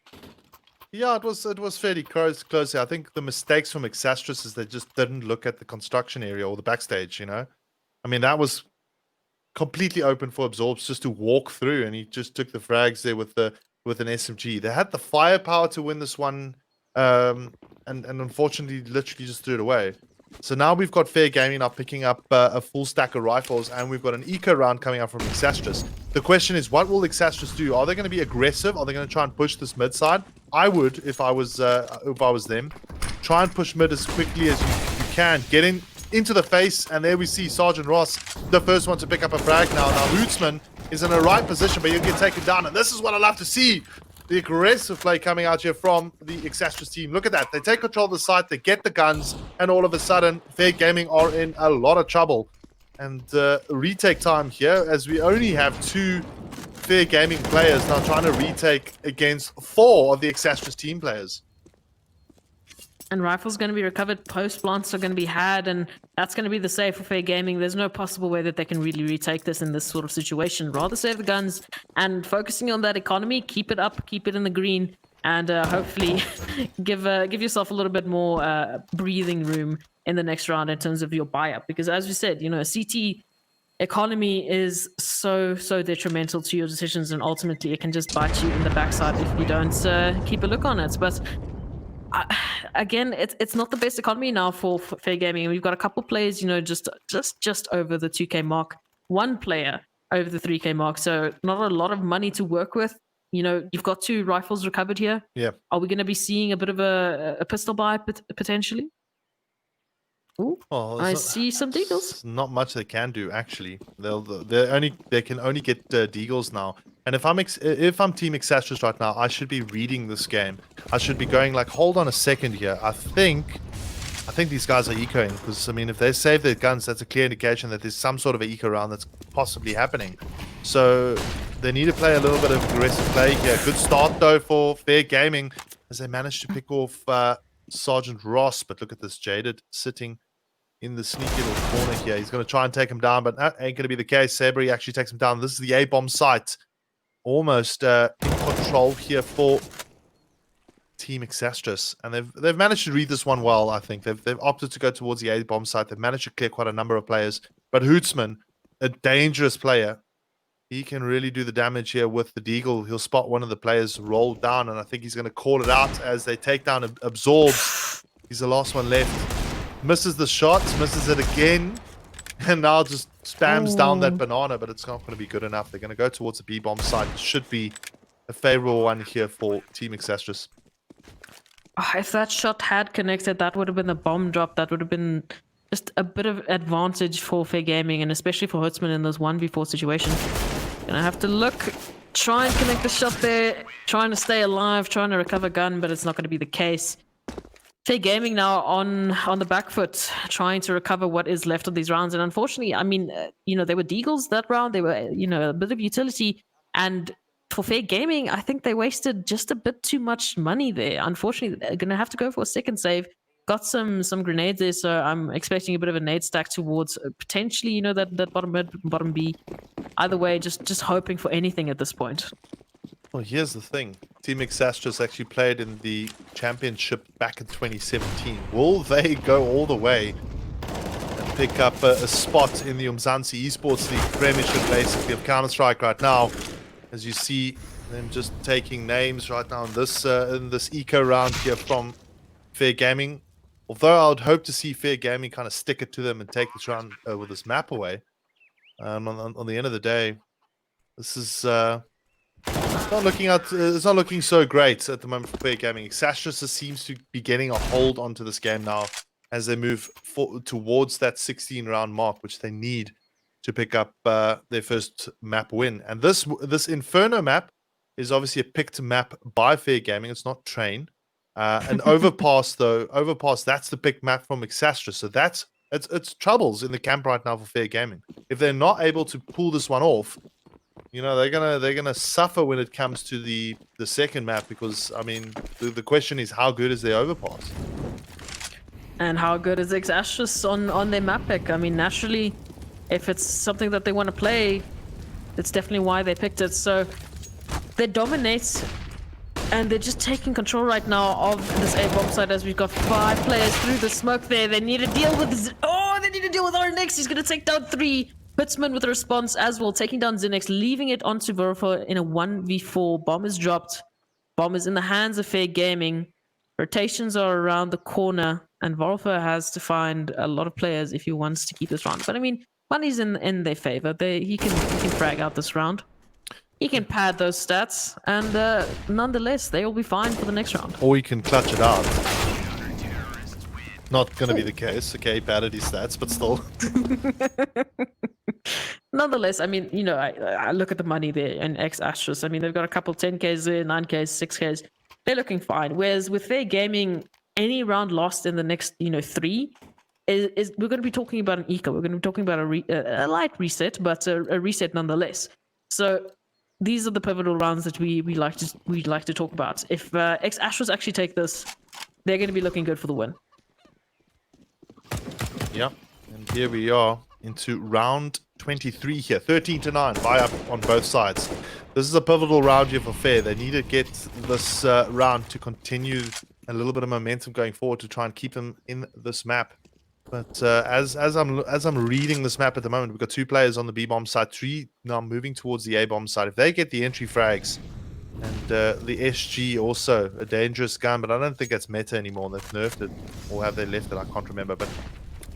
Yeah, it was fairly close. I think the mistakes from Exastrus is they just didn't look at the construction area or the backstage, you know? I mean, that was completely open for Absorbs just to walk through, and he just took the frags there with an SMG. They had the firepower to win this one, and unfortunately literally just threw it away. So now we've got Fair Gaming now picking up a full stack of rifles, and we've got an eco round coming out from Exastrus. The question is, what will Exastrus do? Are they going to be aggressive? Are they going to try and push this mid side? I would, if I was them, try and push mid as quickly as you can. Get into the face, and there we see Sergeant Ross, the first one to pick up a frag now. Now Hootsman is in a right position, but he'll get taken down, and this is what I love to see. The aggressive play coming out here from the Exastrus team. Look at that. They take control of the site, they get the guns, and all of a sudden, Fair Gaming are in a lot of trouble. And retake time here, as we only have 2 Fair Gaming players now trying to retake against 4 of the Exastrus team players. And rifles going to be recovered, post plants are going to be had, and that's going to be the save for Fair Gaming. There's no possible way that they can really retake this in this sort of situation. Rather save the guns and focusing on that economy, keep it up, keep it in the green, and hopefully give yourself a little bit more breathing room in the next round in terms of your buy-up. Because as we said, you know, a CT economy is so detrimental to your decisions, and ultimately it can just bite you in the backside if you don't keep a look on it. But again, it's not the best economy now for Fair Gaming. We've got a couple players, you know, just over the 2K mark. 1 player over the 3K mark, so not a lot of money to work with. You know, you've got 2 rifles recovered here. Yeah. Are we going to be seeing a bit of a pistol buy potentially? Ooh, I see some deagles. Not much they can do actually. They can only get deagles now. And if I'm Team Exastrus right now, I should be reading this game. I should be going like, hold on a second here. I think these guys are ecoing, because I mean, if they save their guns, that's a clear indication that there's some sort of an eco round that's possibly happening. So they need to play a little bit of aggressive play here. Good start though for Fair Gaming as they managed to pick off Sergeant Ross. But look at this, Jaded sitting in the sneaky little corner here. He's going to try and take him down, but that ain't going to be the case. Sabri actually takes him down. This is the A-bomb site. Almost in control here for Team Exastrus, and they've managed to read this one well. I think they've opted to go towards the A-bomb site. They've managed to clear quite a number of players, but Hootsman, a dangerous player, he can really do the damage here with the deagle. He'll spot one of the players roll down, and I think he's going to call it out as they take down Absorbs. He's the last one left. Misses the shot, misses it again, and now just spams down that banana, but it's not going to be good enough. They're going to go towards the B-bomb site. It should be a favorable one here for Team Exastrus. If that shot had connected, that would have been a bomb drop. That would have been just a bit of advantage for Fair Gaming, and especially for Hootsman in this 1v4 situation. Gonna have to look, try and connect the shot there, trying to stay alive, trying to recover gun, but it's not going to be the case. Fair Gaming now on the back foot, trying to recover what is left of these rounds. And unfortunately, I mean, you know, they were deagles that round. They were, you know, a bit of utility. And for Fair Gaming, I think they wasted just a bit too much money there. Unfortunately, they're going to have to go for a second save. got some grenades there, so I'm expecting a bit of a nade stack towards potentially, you know, that bottom mid, bottom B. Either way, just hoping for anything at this point. Well, here's the thing. Team Exastras actually played in the championship back in 2017. Will they go all the way and pick up a spot in the Umzansi Esports League Premiership, basically, of Counter-Strike right now? As you see them just taking names right now in this eco round here from Fair Gaming. Although I would hope to see Fair Gaming kind of stick it to them and take this round with this map away. On the end of the day, this is it's not looking so great at the moment for Fair Gaming. Exastras seems to be getting a hold onto this game now as they move towards that 16-round mark, which they need to pick up their first map win. And this Inferno map is obviously a picked map by Fair Gaming. It's not Train. An Overpass, though. Overpass, that's the picked map from Exastras. So it's troubles in the camp right now for Fair Gaming. If they're not able to pull this one off, you know, they're gonna suffer when it comes to the second map, because I mean the question is, how good is their Overpass? And how good is Exastras on their map pick? I mean, naturally, if it's something that they want to play, that's definitely why they picked it. So they dominate, and they're just taking control right now of this A bomb side, as we've got 5 players through the smoke there. They need to deal with they need to deal with RNX. He's gonna take down 3. Bitsman with a response as well, taking down Zinix, leaving it onto Verfa in a 1v4. Bomb is dropped. Bomb is in the hands of Fair Gaming. Rotations are around the corner, and Verfa has to find a lot of players if he wants to keep this round. But I mean, money's in their favor. He can frag out this round. He can pad those stats, and nonetheless, they will be fine for the next round. Or he can clutch it out. Not going to be the case. Okay, padded his stats, but still. Nonetheless, I mean, you know, I look at the money there in Exastras. I mean, they've got a couple 10Ks there, 9Ks, 6Ks. They're looking fine. Whereas with Fair Gaming, any round lost in the next, you know, 3 is we're going to be talking about an eco. We're going to be talking about a light reset, but a reset nonetheless. So these are the pivotal rounds that we'd like to talk about. If Exastras actually take this, they're going to be looking good for the win. Yeah, and here we are into round 23 here, 13-9, buy up on both sides. This is a pivotal round here for Fair. They need to get this round to continue a little bit of momentum going forward to try and keep them in this map. But as I'm reading this map at the moment, we've got 2 players on the B bomb side, 3 now moving towards the A bomb side. If they get the entry frags, and the SG also a dangerous gun, but I don't think that's meta anymore. They've nerfed it, or have they left it? I can't remember. But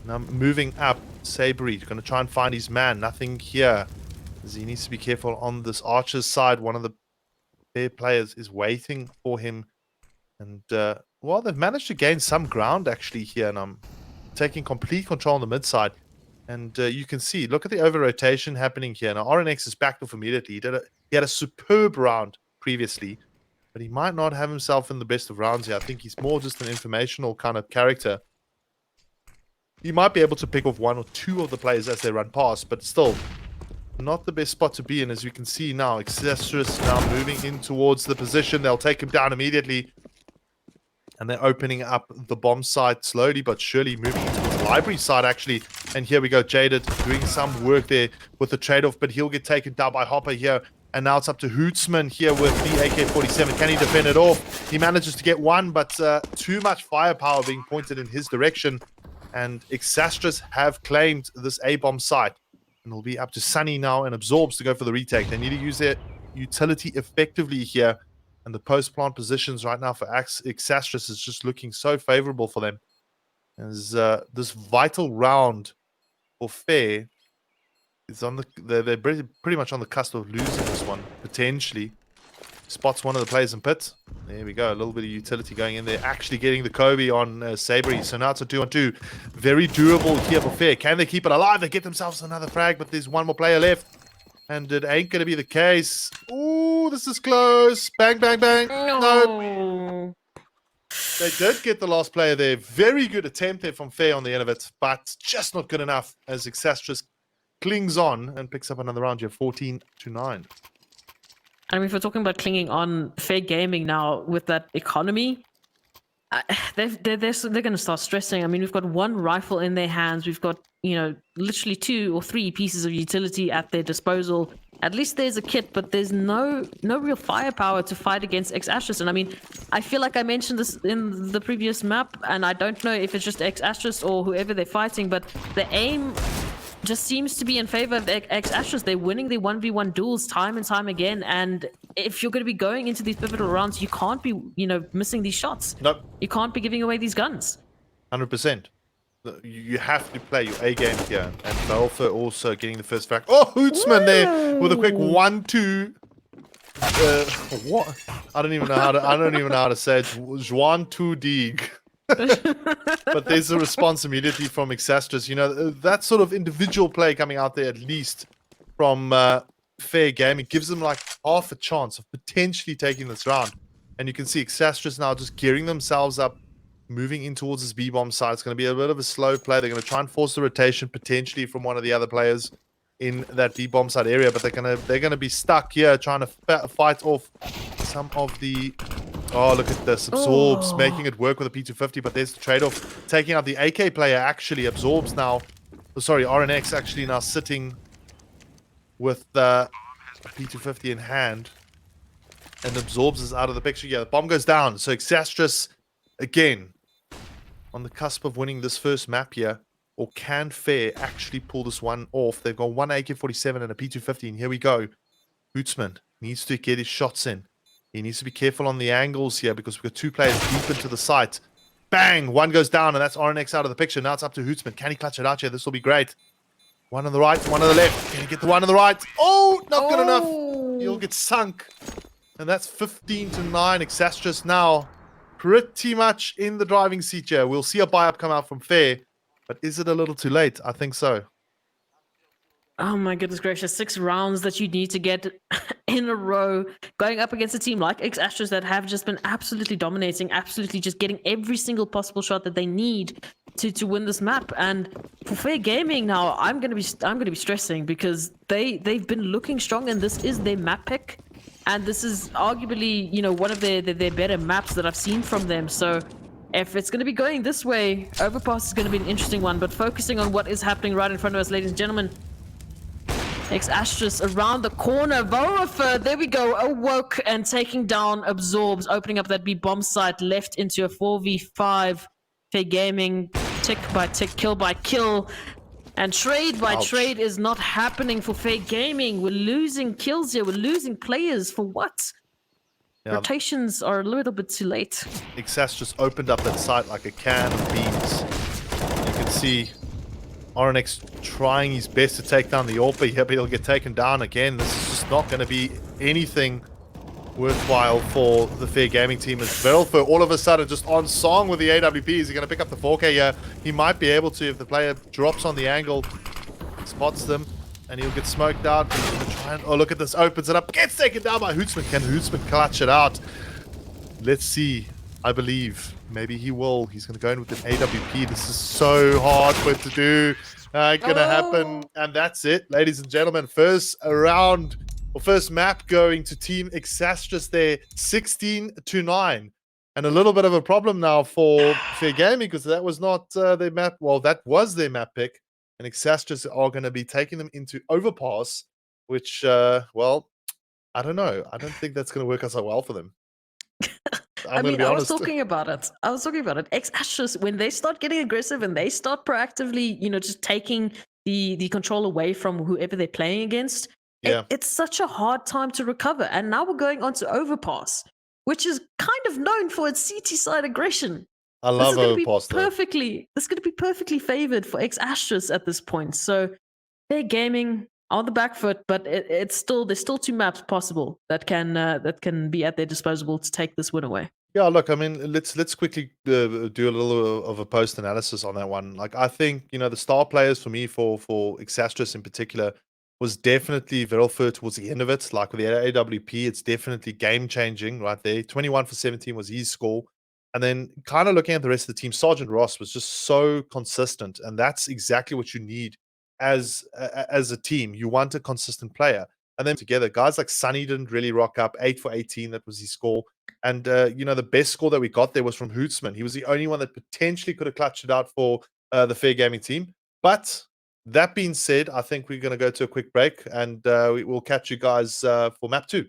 now moving up, Sabery going to try and find his man. Nothing here. He needs to be careful on this Archer's side. One of the Fair players is waiting for him, and well, they've managed to gain some ground actually here, and I'm taking complete control on the mid side. And you can see, look at the over rotation happening here. Now RNX is backed off immediately. He had a superb round previously, but he might not have himself in the best of rounds here. I think he's more just an informational kind of character. He might be able to pick off 1 or 2 of the players as they run past, but still not the best spot to be in. As you can see now, Exastras now moving in towards the position. They'll take him down immediately, and they're opening up the bomb site slowly but surely, moving towards the library side actually. And here we go, Jaded doing some work there with the trade-off, but he'll get taken down by Hopper here. And now it's up to Hootsman here with the AK-47. Can he defend it off? He manages to get 1, but too much firepower being pointed in his direction. And Exastras have claimed this A-bomb site. And it'll be up to Sunny now and Absorbs to go for the retake. They need to use their utility effectively here. And the post-plant positions right now for Exastras is just looking so favorable for them. As this vital round for Fair is on they're pretty much on the cusp of losing this one, potentially. Spots one of the players in pit. There we go, a little bit of utility going in there. Actually getting the Kobe on Sabery. So now it's a 2-on-2. Very doable here for Fair. Can they keep it alive? They get themselves another frag, but there's 1 more player left. And it ain't going to be the case. Ooh, this is close. Bang, bang, bang. No. They did get the last player there. Very good attempt there from Fair on the end of it, but just not good enough as Exastras clings on and picks up another round here, 14-9. I mean, if we're talking about clinging on, Fair Gaming now with that economy, They're going to start stressing. I mean, we've got one rifle in their hands. We've got, literally 2 or 3 pieces of utility at their disposal. At least there's a kit, but there's no real firepower to fight against X-Astrus. And I mean, I feel like I mentioned this in the previous map, and I don't know if it's just X-Astrus or whoever they're fighting, but the aim just seems to be in favor of X-Astrus. They're winning the 1v1 duels time and time again, and if you're going to be going into these pivotal rounds, you can't be, missing these shots. Nope. You can't be giving away these guns. 100%. You have to play your A game here. And Balfour also getting the first frag. Oh, Hootsman there with a quick 1-2. What? I don't even know how to say it. Juan 2 Dig. But there's a response immediately from X-Astrus. That sort of individual play coming out there, at least from Fair Gaming, gives them like half a chance of potentially taking this round. And you can see X-Astrus now just gearing themselves up, moving in towards this B-bomb side. It's going to be a bit of a slow play. They're going to try and force the rotation potentially from one of the other players in that B-bomb side area, but they're going to be stuck here trying to fight off some of the... Oh, look at this. Absorbs, making it work with a P250, but there's the trade-off. Taking out the AK player, actually. Absorbs now... Oh, sorry, RNX actually now sitting with a P250 in hand. And Absorbs is out of the picture. Yeah, the bomb goes down. So X-Astrus, again, on the cusp of winning this first map here. Or can Fair actually pull this one off? They've got one AK-47 and a P250. And here we go. Hootsman needs to get his shots in. He needs to be careful on the angles here because we've got 2 players deep into the site. Bang! One goes down, and that's RNX out of the picture. Now it's up to Hootsman. Can he clutch it out here? This will be great. One on the right, one on the left. Can he get the one on the right? Oh, not good enough. He'll get sunk. And that's 15-9. X-Astrus now pretty much in the driving seat here. We'll see a buy-up come out from Fair. But is it a little too late? I think so. Oh my goodness gracious, 6 rounds that you need to get in a row, going up against a team like X-Astrus that have just been absolutely dominating, absolutely just getting every single possible shot that they need to win this map. And for Fair Gaming now, I'm gonna be stressing because they've been looking strong, and this is their map pick. And this is arguably, one of their better maps that I've seen from them. So if it's going to be going this way, Overpass is going to be an interesting one. But focusing on what is happening right in front of us, ladies and gentlemen. X-Astrus around the corner. Vorafer, there we go, awoke and taking down Absorbs, opening up that B-bomb site, left into a 4v5. Fair Gaming, tick by tick, kill by kill. And trade by trade is not happening for Fair Gaming. We're losing kills here. We're losing players. For what? Yeah. Rotations are a little bit too late. X-Astrus just opened up that site like a can of beans. You can see RNX trying his best to take down the AWP here, but he'll get taken down again. This is just not going to be anything worthwhile for the Fair Gaming team. As Velfer all of a sudden just on song with the AWP. Is he going to pick up the 4K here? He might be able to if the player drops on the angle, spots them, and he'll get smoked out. He's going to try and... Oh, look at this. Opens it up. Gets taken down by Hootsman. Can Hootsman clutch it out? Let's see. I believe maybe he will. He's going to go in with an AWP. This is so hard for it to do. Ain't going to happen. And that's it, ladies and gentlemen. First round, or first map going to Team X-Astrus there, 16-9. And a little bit of a problem now for Fair Gaming because that was not their map. Well, that was their map pick. And X-Astrus are going to be taking them into Overpass, which, well, I don't know. I don't think that's going to work out so well for them. I was talking about it. X-Astrus, when they start getting aggressive and they start proactively, just taking the control away from whoever they're playing against, it's such a hard time to recover. And now we're going on to Overpass, which is kind of known for its CT side aggression. I love Overpass. This is going to be perfectly favored for X-Astrus at this point. So they're gaming on the back foot, but there's still 2 maps possible that can be at their disposal to take this win away. Yeah, look, I mean, let's quickly do a little of a post analysis on that one. Like, I think the star players for me for X-Astrus in particular was definitely Velfer towards the end of it. Like with the AWP, it's definitely game changing right there. 21 for 17 was his score. And then kind of looking at the rest of the team, Sergeant Ross was just so consistent, and that's exactly what you need as a team. You want a consistent player. And then together, guys like Sunny didn't really rock up. 8 for 18, that was his score. And the best score that we got there was from Hootsman. He was the only one that potentially could have clutched it out for the Fair Gaming team. But that being said, I think we're going to go to a quick break, and we'll catch you guys for map 2.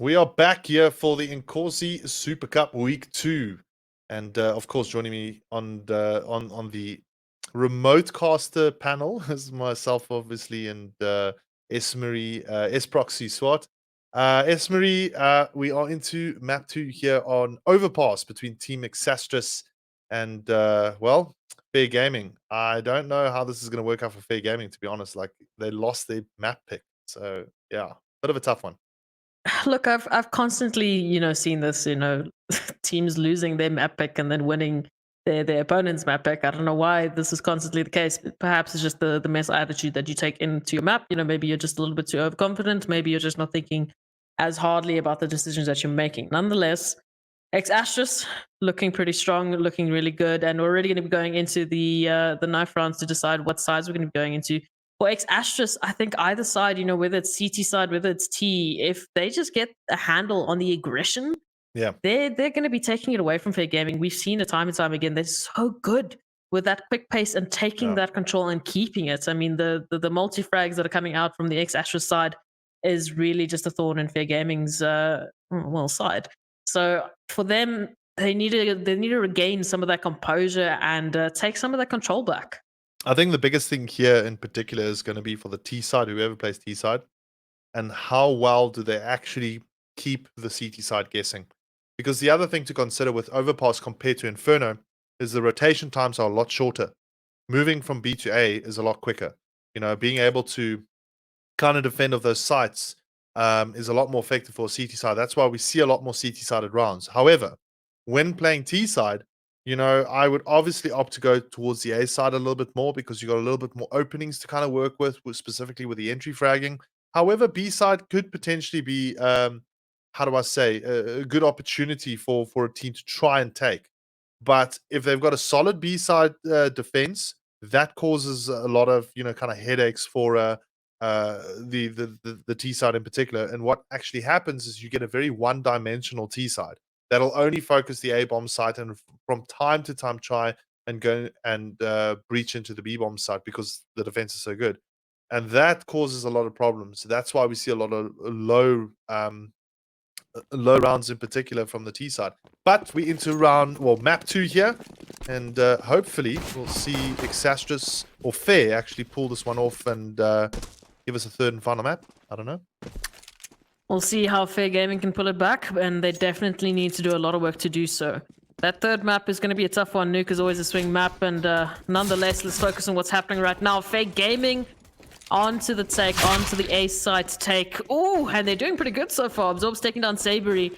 we are back here for the Inkosi Super Cup Week 2. And of course, joining me on the remote caster panel is myself, obviously, and Esmery, Esproxy SWAT. Esmery, we are into map 2 here on Overpass between Team Exastrus and, well, Fair Gaming. I don't know how this is going to work out for Fair Gaming, to be honest. Like, they lost their map pick. So, yeah, bit of a tough one. Look, I've constantly, seen this, teams losing their map pick and then winning their opponent's map pick. I don't know why this is constantly the case. Perhaps it's just the mess attitude that you take into your map. Maybe you're just a little bit too overconfident. Maybe you're just not thinking as hardly about the decisions that you're making. Nonetheless, Astrus looking pretty strong, looking really good, and we're already going to be going into the knife rounds to decide what sides we're going to be going into. For Astrus, I think either side, whether it's CT side, whether it's T, if they just get a handle on the aggression, Yeah, they're going to be taking it away from Fair Gaming. We've seen it time and time again. They're so good with that quick pace and taking that control and keeping it. I mean, the multi frags that are coming out from the Astrus side is really just a thorn in Fair Gaming's side. So for them, they need to regain some of that composure and take some of that control back. I think the biggest thing here in particular is going to be for the T side, whoever plays T side, and how well do they actually keep the CT side guessing. Because the other thing to consider with Overpass compared to Inferno is the rotation times are a lot shorter. Moving from B to A is a lot quicker. Being able to kind of defend of those sites is a lot more effective for a CT side. That's why we see a lot more CT sided rounds. However, when playing T side, I would obviously opt to go towards the A side a little bit more because you got a little bit more openings to kind of work with specifically with the entry fragging. However, B side could potentially be, how do I say, a good opportunity for a team to try and take. But if they've got a solid B side defense, that causes a lot of kind of headaches for the T side in particular. And what actually happens is you get a very one-dimensional T side that'll only focus the A bomb site and from time to time try and go and breach into the B bomb site because the defense is so good, and that causes a lot of problems. That's why we see a lot of low rounds in particular from the T side. But we into map 2 here, and hopefully we'll see Exastrus or Fair actually pull this one off and give us a third and final map. I don't know. We'll see how Fair Gaming can pull it back, and they definitely need to do a lot of work to do so. That third map is going to be a tough one. Nuke is always a swing map, and nonetheless, let's focus on what's happening right now. Fair Gaming onto the take, onto the A side take. Oh, and they're doing pretty good so far. Absorb's taking down Sabery.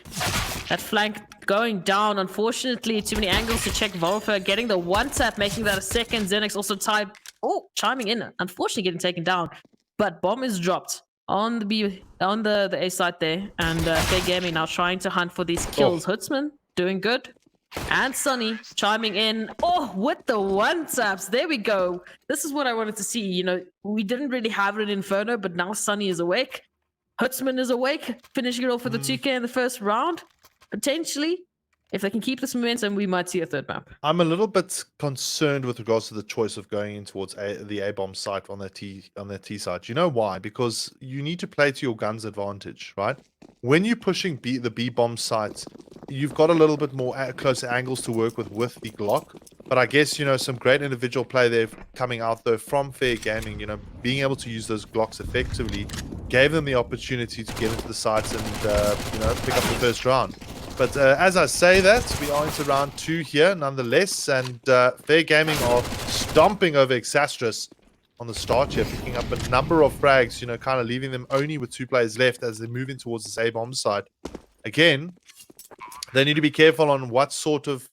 That flank going down. Unfortunately, too many angles to check Volfer. Getting the one tap, making that a second. Xenix also tied. Oh, chiming in. Unfortunately, getting taken down. But bomb is dropped on the A side there, and Fair Gaming now trying to hunt for these kills. Hutzman doing good, and Sunny chiming in. Oh, with the one taps. There we go. This is what I wanted to see. We didn't really have it in Inferno, but now Sunny is awake. Hutzman is awake, finishing it off with a 2K in the first round. Potentially, if they can keep this momentum, we might see a third map. I'm a little bit concerned with regards to the choice of going in towards the A bomb site on their T side. You know why? Because you need to play to your gun's advantage, right? When you're pushing the B bomb sites, you've got a little bit more closer angles to work with the Glock. But I guess some great individual play there coming out though from Fair Gaming. Being able to use those Glocks effectively gave them the opportunity to get into the sites and pick up the first round. But as I say that, we are into round 2 here, nonetheless, and Fair Gaming are stomping over Exastrus on the start here, picking up a number of frags, kind of leaving them only with 2 players left as they move in towards this A-bomb side. Again, they need to be careful on what sort of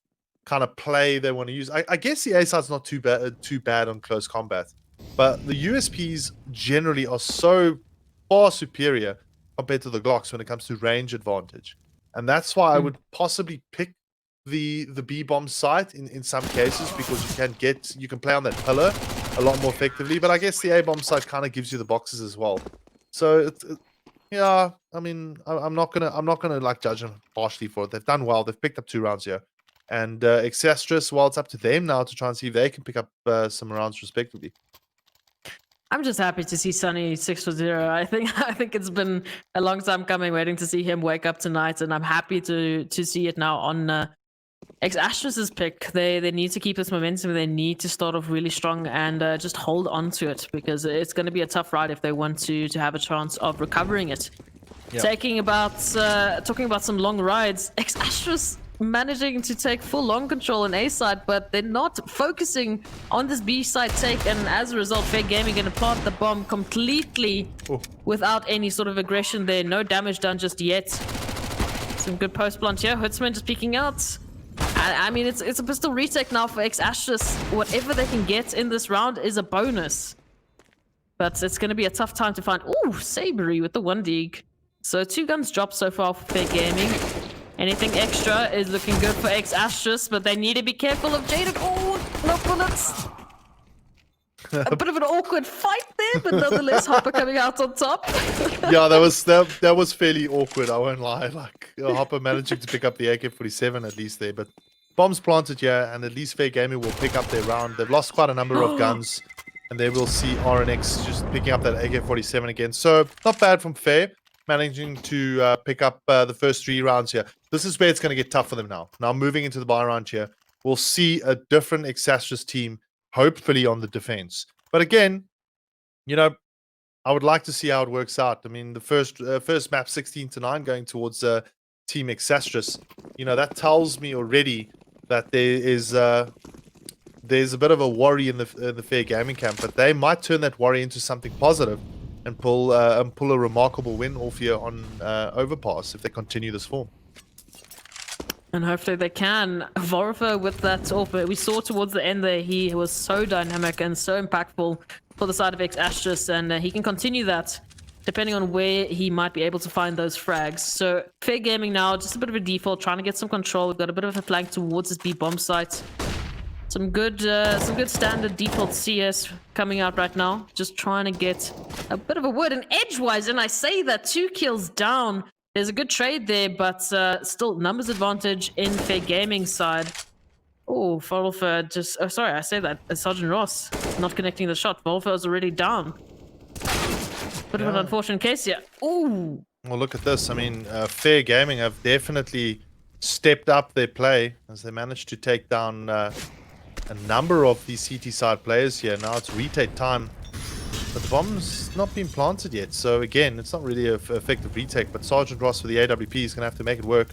kind of play they want to use. I guess the A side's not too bad on close combat, but the USPs generally are so far superior compared to the Glocks when it comes to range advantage. And that's why I would possibly pick the B bomb site in some cases, because you can play on that pillar a lot more effectively. But I guess the A bomb site kind of gives you the boxes as well. So yeah, I mean, I'm not gonna like judge them harshly for it. They've done well. They've picked up 2 rounds here, and Exastrus, well, it's up to them now to try and see if they can pick up some rounds respectively. I'm just happy to see Sunny 6-0. I think it's been a long time coming, waiting to see him wake up tonight, and I'm happy to see it now on Ex Astras's pick. They need to keep this momentum. They need to start off really strong and just hold on to it, because it's going to be a tough ride if they want to have a chance of recovering it. Yeah. Talking about some long rides, Ex Astras managing to take full long control in A side, but they're not focusing on this B side take, and as a result, Fair Gaming going to plant the bomb completely without any sort of aggression there. No damage done just yet. Some good post plant here. Hutzman just peeking out. I mean, it's a pistol retake now for Ex Astras. Whatever they can get in this round is a bonus, but it's going to be a tough time to find. Ooh, Sabery with the 1 dig. So 2 guns dropped so far for Fair Gaming. Anything extra is looking good for Ex Astras, but they need to be careful of Jaden. Oh, no bullets. A bit of an awkward fight there, but nonetheless, Hopper coming out on top. Yeah, that was fairly awkward. I won't lie. Like Hopper managing to pick up the AK-47 at least there, but bombs planted here, and at least Fair Gaming will pick up their round. They've lost quite a number of guns, and they will see RNX just picking up that AK-47 again. So not bad from Fair, managing to pick up the first 3 rounds here. This is where it's going to get tough for them now. Now moving into the buy round here, we'll see a different Ex Astras team, hopefully on the defense. But again, you know, I would like to see how it works out. I mean, the first map 16-9 going towards Team Ex Astras, you know, that tells me already that there's a bit of a worry in the Fair Gaming camp, but they might turn that worry into something positive and pull a remarkable win off here on Overpass if they continue this form. And hopefully they can. Vorifer with that offer. We saw towards the end there, he was so dynamic and so impactful for the side of Ex Astras, and he can continue that depending on where he might be able to find those frags. So Fair Gaming now, just a bit of a default, trying to get some control. We've got a bit of a flank towards this B bomb site. Some good standard default CS coming out right now. Just trying to get a bit of a word. And edgewise, and I say that 2 kills down. There's a good trade there, but still numbers advantage in Fair Gaming side. Oh, Volfer just... Oh, sorry, I say that. Sergeant Ross not connecting the shot. Volfer is already down. Bit of an unfortunate case here. Ooh. Well, look at this. I mean, Fair Gaming have definitely stepped up their play as they managed to take down a number of these CT side players here. Now it's retake time. But the bomb's not been planted yet, so again, it's not really an effective retake, but Sergeant Ross for the AWP is going to have to make it work.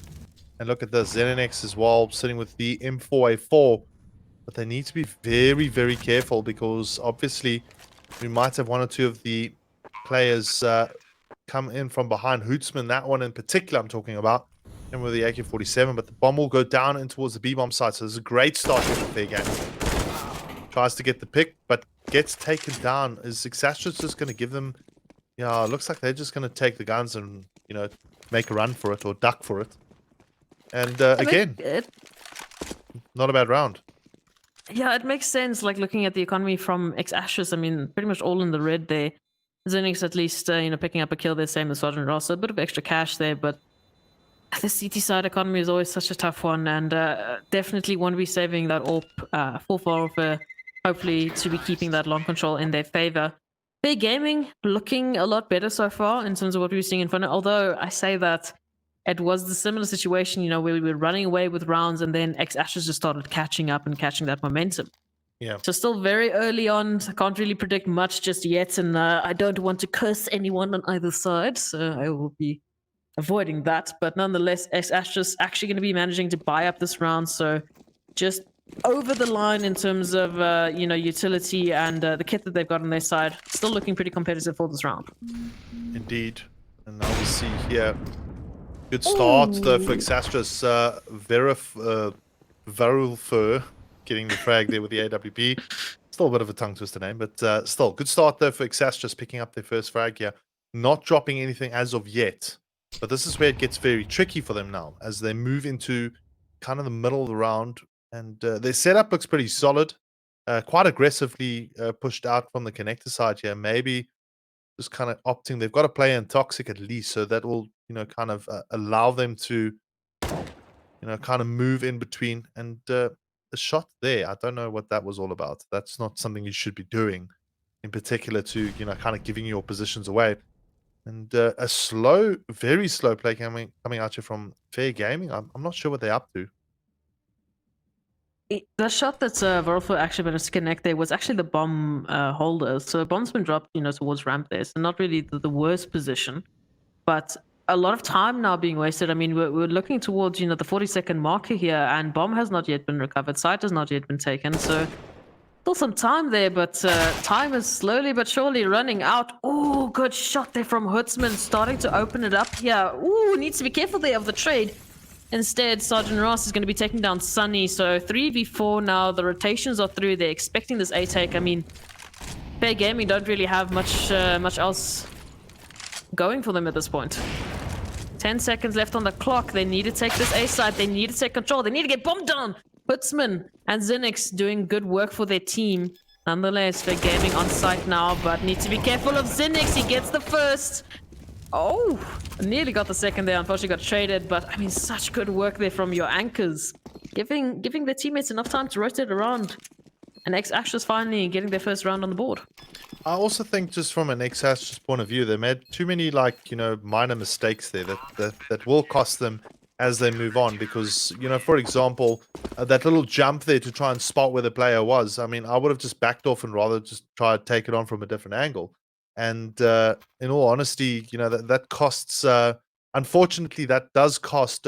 And look at this, ZNX as well, sitting with the M4A4. But they need to be very, very careful, because obviously we might have 1 or 2 of the players come in from behind. Hootsman, that one in particular I'm talking about, and with the AK-47, but the bomb will go down in towards the B-bomb site, so this is a great start here for Fair Gaming. Tries to get the pick, but gets taken down. Is Ex Astras just going to give them... Yeah, it looks like they're just going to take the guns and, you know, make a run for it or duck for it. And again, not a bad round. Yeah, it makes sense, like looking at the economy from Ex Astras. I mean, pretty much all in the red there. Zenix at least, you know, picking up a kill there, same as Sergeant Ross. So a bit of extra cash there, but the CT side economy is always such a tough one, and definitely want to be saving that AWP for Volfer. Hopefully to be keeping that long control in their favor. Fair Gaming looking a lot better so far in terms of what we were seeing in front of, although I say that it was the similar situation, you know, where we were running away with rounds and then Ex Astras just started catching up and catching that momentum. Yeah. So still very early on. I can't really predict much just yet, and I don't want to curse anyone on either side, so I will be avoiding that. But nonetheless, Ex Astras actually going to be managing to buy up this round, so just over the line in terms of you know, utility and the kit that they've got on their side. Still looking pretty competitive for this round. Indeed. And now we see here, good start though for Ex Astras. Verulfur getting the frag there with the AWP. Still a bit of a tongue twister name, but still good start there for Ex Astras, picking up their first frag here. Not dropping anything as of yet, but this is where it gets very tricky for them now as they move into kind of the middle of the round. And their setup looks pretty solid, quite aggressively pushed out from the connector side here. Maybe just kind of opting. They've got to play in Toxic at least, so that will, you know, kind of allow them to, you know, kind of move in between. And the shot there, I don't know what that was all about. That's not something you should be doing in particular to, kind of giving your positions away. And a very slow play coming at you from Fair Gaming. I'm not sure what they're up to. The shot that's Vorful actually managed to connect there was actually the bomb holder. So bomb's been dropped, towards ramp there. So not really the worst position, but a lot of time now being wasted. I mean, we're looking towards, the 40-second marker here, and bomb has not yet been recovered. Site has not yet been taken. So still some time there, but time is slowly but surely running out. Oh, good shot there from Hoodsman, starting to open it up here. Ooh, needs to be careful there of the trade. Instead, Sergeant Ross is going to be taking down Sunny. So 3v4 now. The rotations are through. They're expecting this A-take. I mean, Fair Gaming don't really have much else going for them at this point. 10 seconds left on the clock. They need to take this A side. They need to take control. They need to get bombed down. Putzman and Zinix doing good work for their team. Nonetheless, Fair Gaming on site now, but need to be careful of Zinix. He gets the first. Oh, nearly got the second there. Unfortunately got traded, but I mean, such good work there from your anchors. Giving their teammates enough time to rotate around. And X-Ashes finally getting their first round on the board. I also think just from an X-Ashes point of view, they made too many minor mistakes there that will cost them as they move on. Because, for example, that little jump there to try and spot where the player was. I mean, I would have just backed off and rather just try to take it on from a different angle. And in all honesty, that costs. Unfortunately, that does cost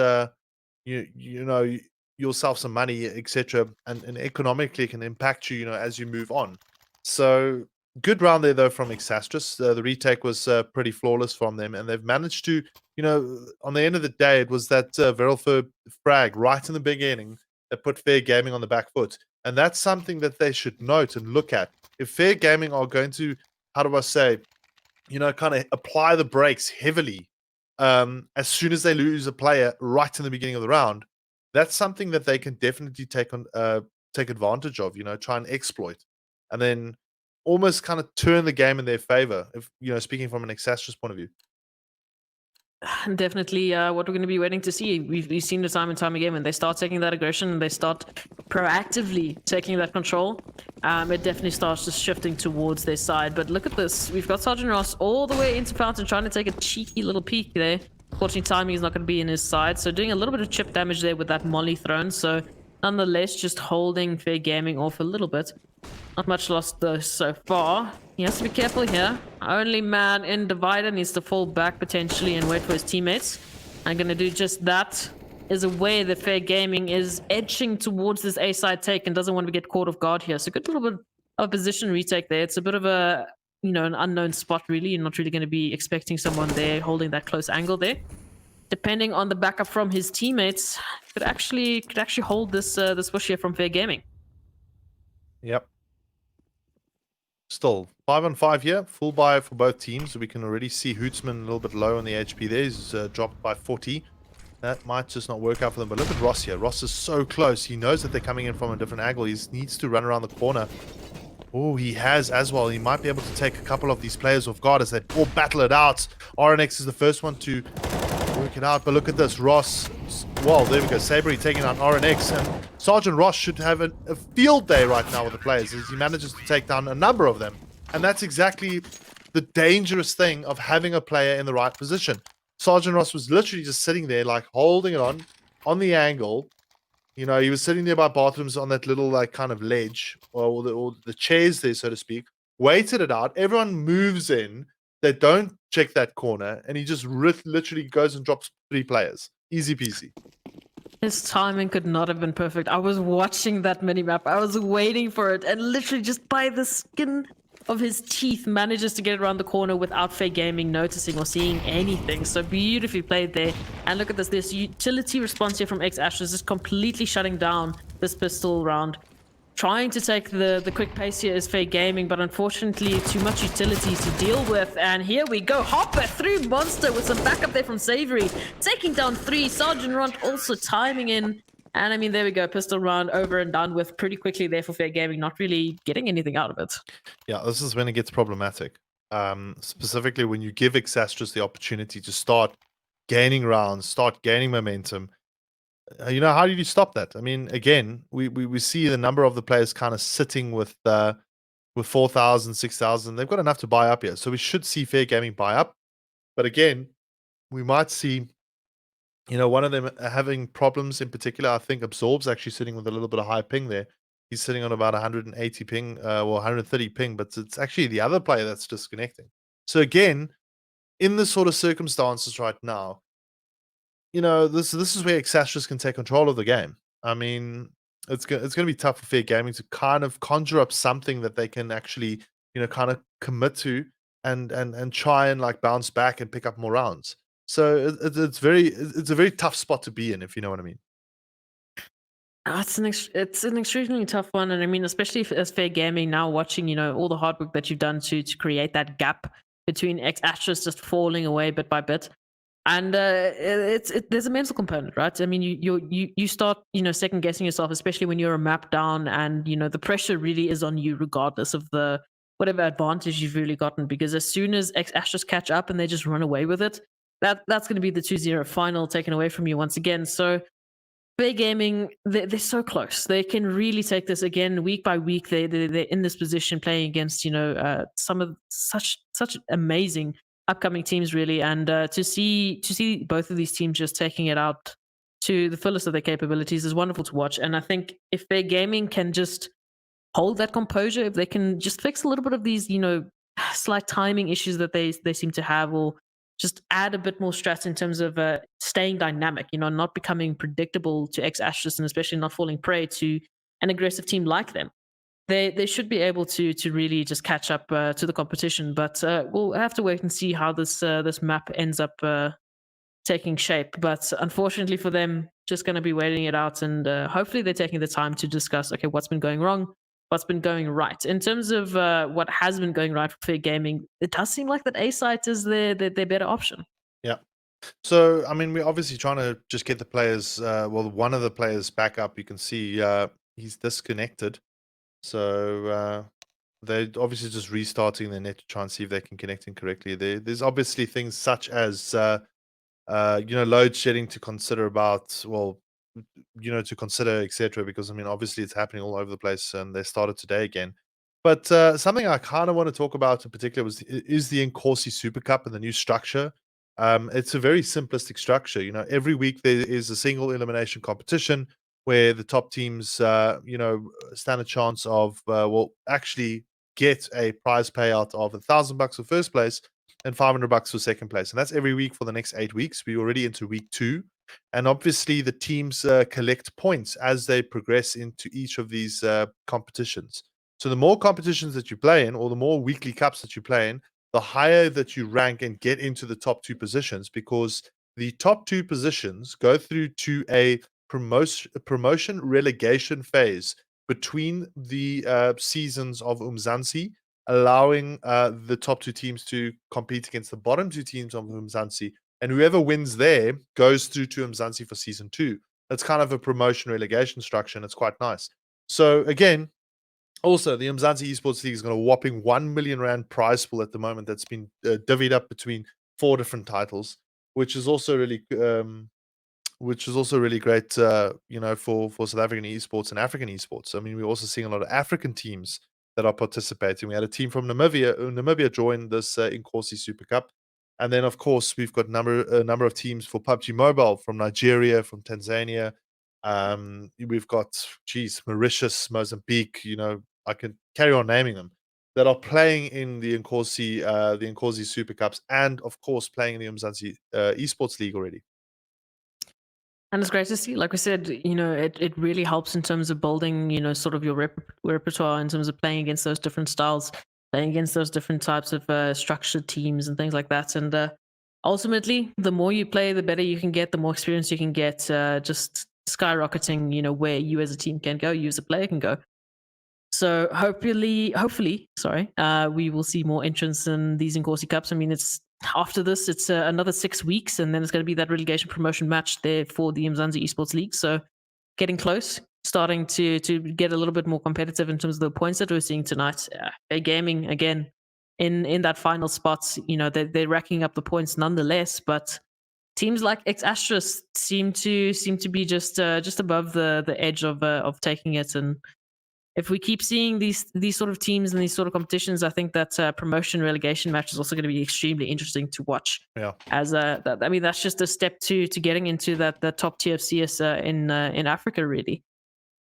yourself some money, etc. And economically, it can impact you, as you move on. So good round there though from Exastrus. The retake was pretty flawless from them, and they've managed to, on the end of the day, it was that Verilfer frag right in the beginning that put Fair Gaming on the back foot, and that's something that they should note and look at. If Fair Gaming are going to, how do I say, kind of apply the brakes heavily as soon as they lose a player right in the beginning of the round, that's something that they can definitely take advantage of, try and exploit, and then almost kind of turn the game in their favor, if speaking from an Exastrus point of view. Definitely what we're going to be waiting to see. We've seen it time and time again. When they start taking that aggression and they start proactively taking that control, it definitely starts just shifting towards their side. But look at this. We've got Sergeant Ross all the way into Fountain trying to take a cheeky little peek there. Fortunately, timing is not going to be in his side. So doing a little bit of chip damage there with that molly thrown. So nonetheless, just holding Fair Gaming off a little bit. Not much lost though so far. He has to be careful here. Only man in Divider needs to fall back potentially and wait for his teammates. I'm going to do just that. Is aware that Fair Gaming is edging towards this A-side take and doesn't want to get caught off guard here. So good little bit of position retake there. It's a bit of a, an unknown spot really. You're not really going to be expecting someone there holding that close angle there. Depending on the backup from his teammates, could actually hold this push here from Fair Gaming. Yep. Still 5-on-5 here, full buy for both teams. We can already see Hootsman a little bit low on the HP there. He's dropped by 40. That might just not work out for them. But look at Ross here. Ross is so close. He knows that they're coming in from a different angle. He needs to run around the corner. Oh, he has as well. He might be able to take a couple of these players off guard as they all battle it out. RNX is the first one to work it out. But look at this. Ross, well, there we go. Sabery taking on RNX. And Sergeant Ross should have a field day right now with the players as he manages to take down a number of them. And that's exactly the dangerous thing of having a player in the right position. Sergeant Ross was literally just sitting there, like holding it on the angle. He was sitting there by bathrooms on that little like kind of ledge or the chairs there, so to speak. Waited it out. Everyone moves in. They don't check that corner, and he just literally goes and drops 3 players. Easy peasy. His timing could not have been perfect. I was watching that minimap. I was waiting for it, and literally just by the skin of his teeth manages to get around the corner without Fair Gaming noticing or seeing anything. So beautifully played there. And look at this utility response here from X-Ashes just completely shutting down this pistol round. Trying to take the quick pace here is Fair Gaming, but unfortunately too much utility to deal with. And here we go, Hopper through Monster with some backup there from Savory, taking down 3. Sergeant Runt also timing in. And I mean, there we go, pistol round over and done with pretty quickly there for Fair Gaming, not really getting anything out of it. Yeah, this is when it gets problematic. Specifically when you give Exastrus the opportunity to start gaining rounds, start gaining momentum. How do you stop that? I mean, again, we see the number of the players kind of sitting with with 4,000, 6,000. They've got enough to buy up here. So we should see Fair Gaming buy up. But again, we might see, one of them having problems in particular. I think Absorb's actually sitting with a little bit of high ping there. He's sitting on about 180 ping, 130 ping, but it's actually the other player that's disconnecting. So again, in this sort of circumstances right now, this is where Exastrus can take control of the game. I mean, it's going to be tough for Fair Gaming to kind of conjure up something that they can actually, kind of commit to and try and like bounce back and pick up more rounds. So it's a very tough spot to be in, if you know what I mean. It's an extremely tough one, and I mean, especially as Fair Gaming now watching, all the hard work that you've done to create that gap between X Astros just falling away bit by bit, and there's a mental component, right? I mean, you start second guessing yourself, especially when you're a map down, and the pressure really is on you, regardless of the whatever advantage you've really gotten, because as soon as X Astros catch up and they just run away with it, that's going to be the 2-0 final taken away from you once again. So Fair Gaming, they're so close. They can really take this again week by week. They're in this position playing against some of such amazing upcoming teams, really, and to see both of these teams just taking it out to the fullest of their capabilities is wonderful to watch. And I think if Fair Gaming can just hold that composure, if they can just fix a little bit of these slight timing issues that they seem to have, or just add a bit more stress in terms of staying dynamic, not becoming predictable to X Ashes, and especially not falling prey to an aggressive team like them. They should be able to really just catch up to the competition. But we'll have to wait and see how this map ends up taking shape. But unfortunately for them, just going to be waiting it out, and hopefully they're taking the time to discuss, okay, what's been going wrong, what's been going right. In terms of what has been going right for Fair Gaming, it does seem like that A site is their better option. Yeah. So, I mean, we're obviously trying to just get the players, one of the players back up. You can see he's disconnected. So, they're obviously just restarting their net to try and see if they can connect in correctly. There's obviously things such as, load shedding to consider about, to consider, etc. Because, I mean, obviously it's happening all over the place and they started today again. But something I kind of want to talk about in particular is the Inkosi Super Cup and the new structure. It's a very simplistic structure. Every week there is a single elimination competition where the top teams, stand a chance of, actually get a prize payout of $1,000 for first place and $500 for second place. And that's every week for the next 8 weeks. We're already into week 2. And obviously the teams collect points as they progress into each of these competitions. So the more competitions that you play in, or the more weekly cups that you play in, the higher that you rank and get into the top 2 positions, because the top 2 positions go through to a promotion relegation phase between the seasons of Umzansi, allowing the top 2 teams to compete against the bottom 2 teams of Umzansi, and whoever wins there goes through to Umzansi for season 2. That's kind of a promotion relegation structure, and it's quite nice. So again, also, the Umzansi Esports League has got a whopping 1 million rand prize pool at the moment that's been divvied up between 4 different titles, which is also really great, for South African esports and African esports. I mean, we're also seeing a lot of African teams that are participating. We had a team from Namibia. Namibia joined this Inkosi Super Cup, and then of course we've got a number of teams for PUBG Mobile from Nigeria, from Tanzania. We've got Mauritius, Mozambique. I can carry on naming them, that are playing in the Inkosi Super Cups, and of course playing in the Umzansi Esports League already. And it's great to see. Like we said, it really helps in terms of building, sort of your repertoire in terms of playing against those different styles, playing against those different types of structured teams and things like that. And ultimately, the more you play, the better you can get, the more experience you can get, just skyrocketing, where you as a team can go, you as a player can go. So hopefully, sorry, we will see more entrants in these Inkosi Cups. I mean, it's after this, it's another 6 weeks, and then it's going to be that relegation promotion match there for the Umzansi Esports League. So getting close, starting to get a little bit more competitive in terms of the points that we're seeing tonight. Fair Gaming again in that final spot. They're racking up the points nonetheless, but teams like X Astros seem to be just above the edge of taking it. And if we keep seeing these sort of teams and these sort of competitions, I think that promotion relegation match is also going to be extremely interesting to watch. Yeah. As I mean, that's just a step to getting into the top tier of CS in Africa, really.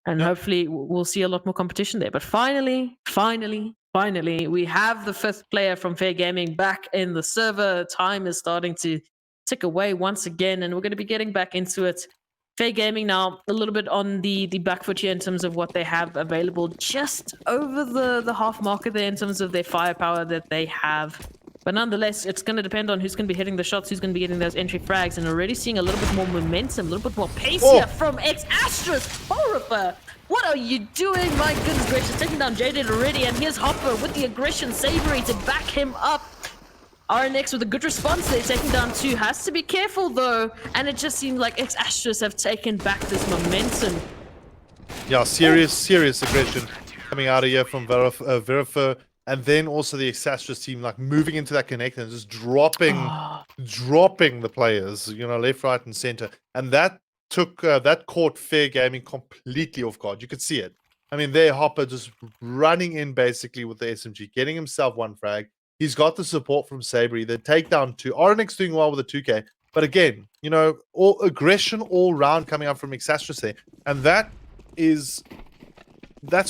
And hopefully we'll see a lot more competition there. But finally, we have the 5th player from Fair Gaming back in the server. Time is starting to tick away once again, and we're going to be getting back into it. Fair Gaming now a little bit on the back foot here in terms of what they have available, just over the half marker there in terms of their firepower that they have. But nonetheless, it's going to depend on who's going to be hitting the shots, who's going to be getting those entry frags, and already seeing a little bit more momentum, a little bit more pace here from X-Astrus. Horrifer, what are you doing? My goodness gracious, taking down Jaded already, and here's Hopper with the aggression, Savory to back him up. RNX with a good response there, taking down 2. Has to be careful though, and it just seems like X-Astrus have taken back this momentum. Yeah, serious aggression coming out of here from Verifer. And then also the X-Astrus team like moving into that connect and just dropping the players, you know, left, right, and center. And that took that caught Fair Gaming completely off guard. You could see it. I mean, there Hopper just running in basically with the SMG, getting himself 1 frag. He's got the support from Sabri. The takedown 2. RNX doing well with the 2K. But again, you know, all aggression all round coming up from X-Astrus there. And that's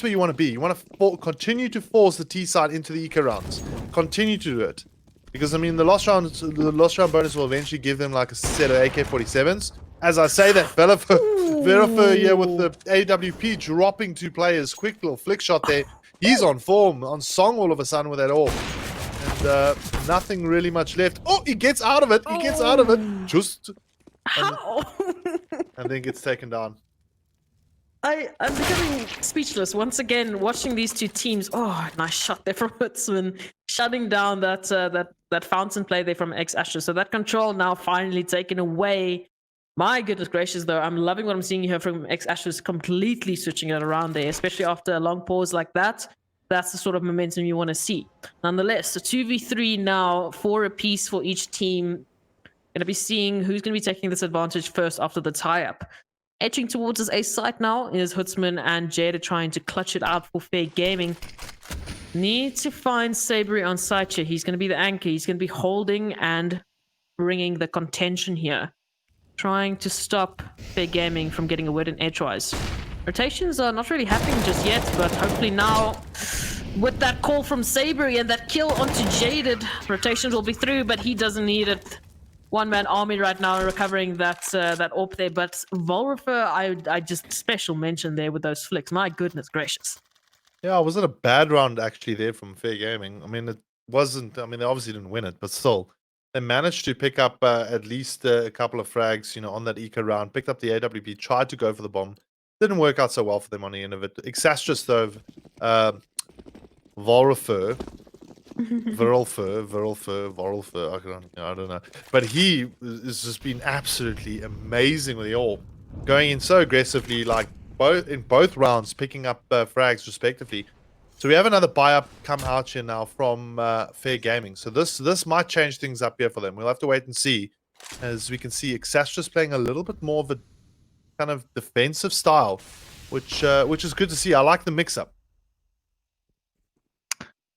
where you want to be. You want to continue to force the T side into the eco rounds. Continue to do it. Because, I mean, the lost round bonus will eventually give them like a set of AK-47s. As I say that, Verifer here with the AWP dropping 2 players. Quick little flick shot there. He's on form, on song all of a sudden with that AWP. And nothing really much left. Oh, he gets out of it. He gets out of it. Just. And then gets taken down. I'm becoming speechless once again watching these 2 teams. Oh, nice shot there from Hutzman, shutting down that fountain play there from X-Astrus. So that control now finally taken away. My goodness gracious, though, I'm loving what I'm seeing here from X-Astrus, completely switching it around there, especially after a long pause like that. That's the sort of momentum you want to see. Nonetheless, a 2v3 now, 4 apiece for each team. Going to be seeing who's going to be taking this advantage first after the tie-up. Edging towards his ace site now is Hutzman and Jada trying to clutch it out for Fair Gaming. Need to find Sabri on site here. He's going to be the anchor. He's going to be holding and bringing the contention here. Trying to stop Fair Gaming from getting a word in edgewise. Rotations are not really happening just yet, but hopefully now with that call from Sabri and that kill onto Jaded, rotations will be through, but he doesn't need it. One-man army right now recovering that AWP there, but Volrifer, I just special mention there with those flicks. My goodness gracious. Yeah, it wasn't a bad round actually there from Fair Gaming. I mean, it wasn't. I mean, they obviously didn't win it, but still, they managed to pick up at least a couple of frags, you know, on that eco round. Picked up the AWP, tried to go for the bomb. Didn't work out so well for them on the end of it. X-Astrus though, Volrifer. Voralfer, I don't know. But he has just been absolutely amazing with the AWP. Going in so aggressively, like in both rounds, picking up frags respectively. So we have another buy-up come out here now from Fair Gaming. So this might change things up here for them. We'll have to wait and see. As we can see, X-Astrus playing a little bit more of a kind of defensive style, which is good to see. I like the mix-up.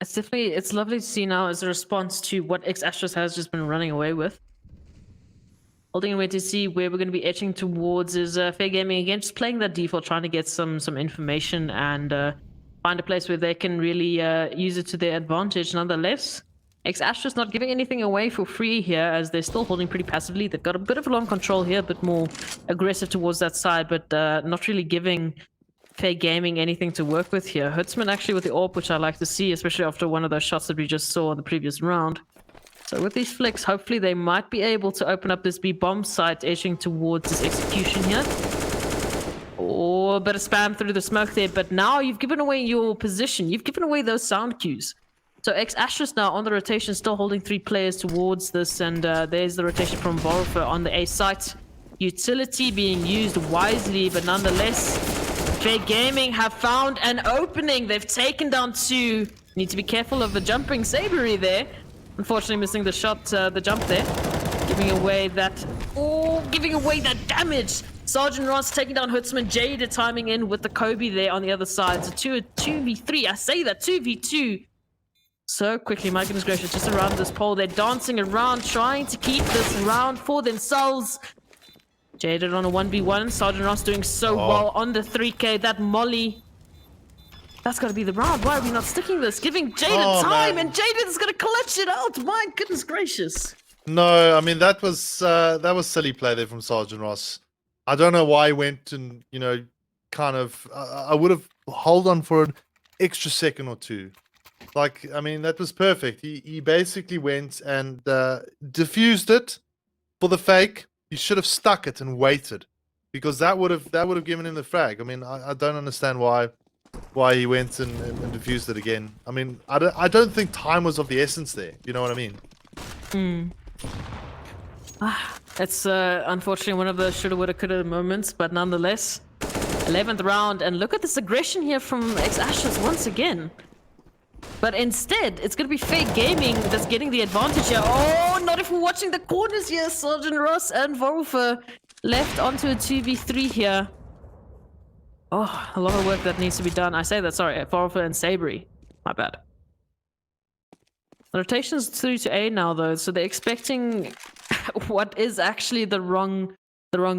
It's lovely to see now as a response to what X-Astrus has just been running away with. Holding away to see where we're going to be etching towards is Fair Gaming again, just playing that default, trying to get some information and find a place where they can really use it to their advantage. Nonetheless, X-Astrus not giving anything away for free here as they're still holding pretty passively. They've got a bit of a long control here, a bit more aggressive towards that side, but not really giving Fair Gaming anything to work with here. Hutzman actually with the AWP, which I like to see, especially after one of those shots that we just saw in the previous round. So with these flicks, hopefully they might be able to open up this B-bomb site, edging towards this execution here. Or a bit of spam through the smoke there, but now you've given away your position. You've given away those sound cues. So X-Astrus now on the rotation, still holding 3 players towards this, and there's the rotation from Volrifer on the A site. Utility being used wisely, but nonetheless, Fair Gaming have found an opening. They've taken down 2. Need to be careful of the jumping Sabri there. Unfortunately missing the shot, the jump there. Giving away that Oh, giving away that damage. Sergeant Ross taking down Hutzman. Jade timing in with the Kobe there on the other side. So 2v3. I say that 2v2. So quickly, my goodness gracious, just around this pole. They're dancing around, trying to keep this round for themselves. Jaded on a 1v1. Sergeant Ross doing so well on the 3k. That molly. That's got to be the round. Why are we not sticking this? Giving Jaden time, and Jaden is going to clutch it out. My goodness gracious. No, I mean that was silly play there from Sergeant Ross. I don't know why he went and kind of. I would have held on for an extra second or two. Like, I mean, that was perfect. He basically went and diffused it for the fake. He should have stuck it and waited, because that would have given him the frag. I mean, I don't understand why he went and diffused it again. I mean, I don't think time was of the essence there. You know what I mean? It's unfortunately one of the shoulda, woulda, coulda moments, but nonetheless, 11th round, and look at this aggression here from X-Ashes once again. But instead, it's going to be Fake Gaming that's getting the advantage here. Oh, not if we're watching the corners here. Sergeant Ross and Volfer left onto a 2v3 here. Oh, a lot of work that needs to be done. I say that, sorry, Volfer and Sabri. My bad. The rotation's through to A now, though, so they're expecting what is actually the wrong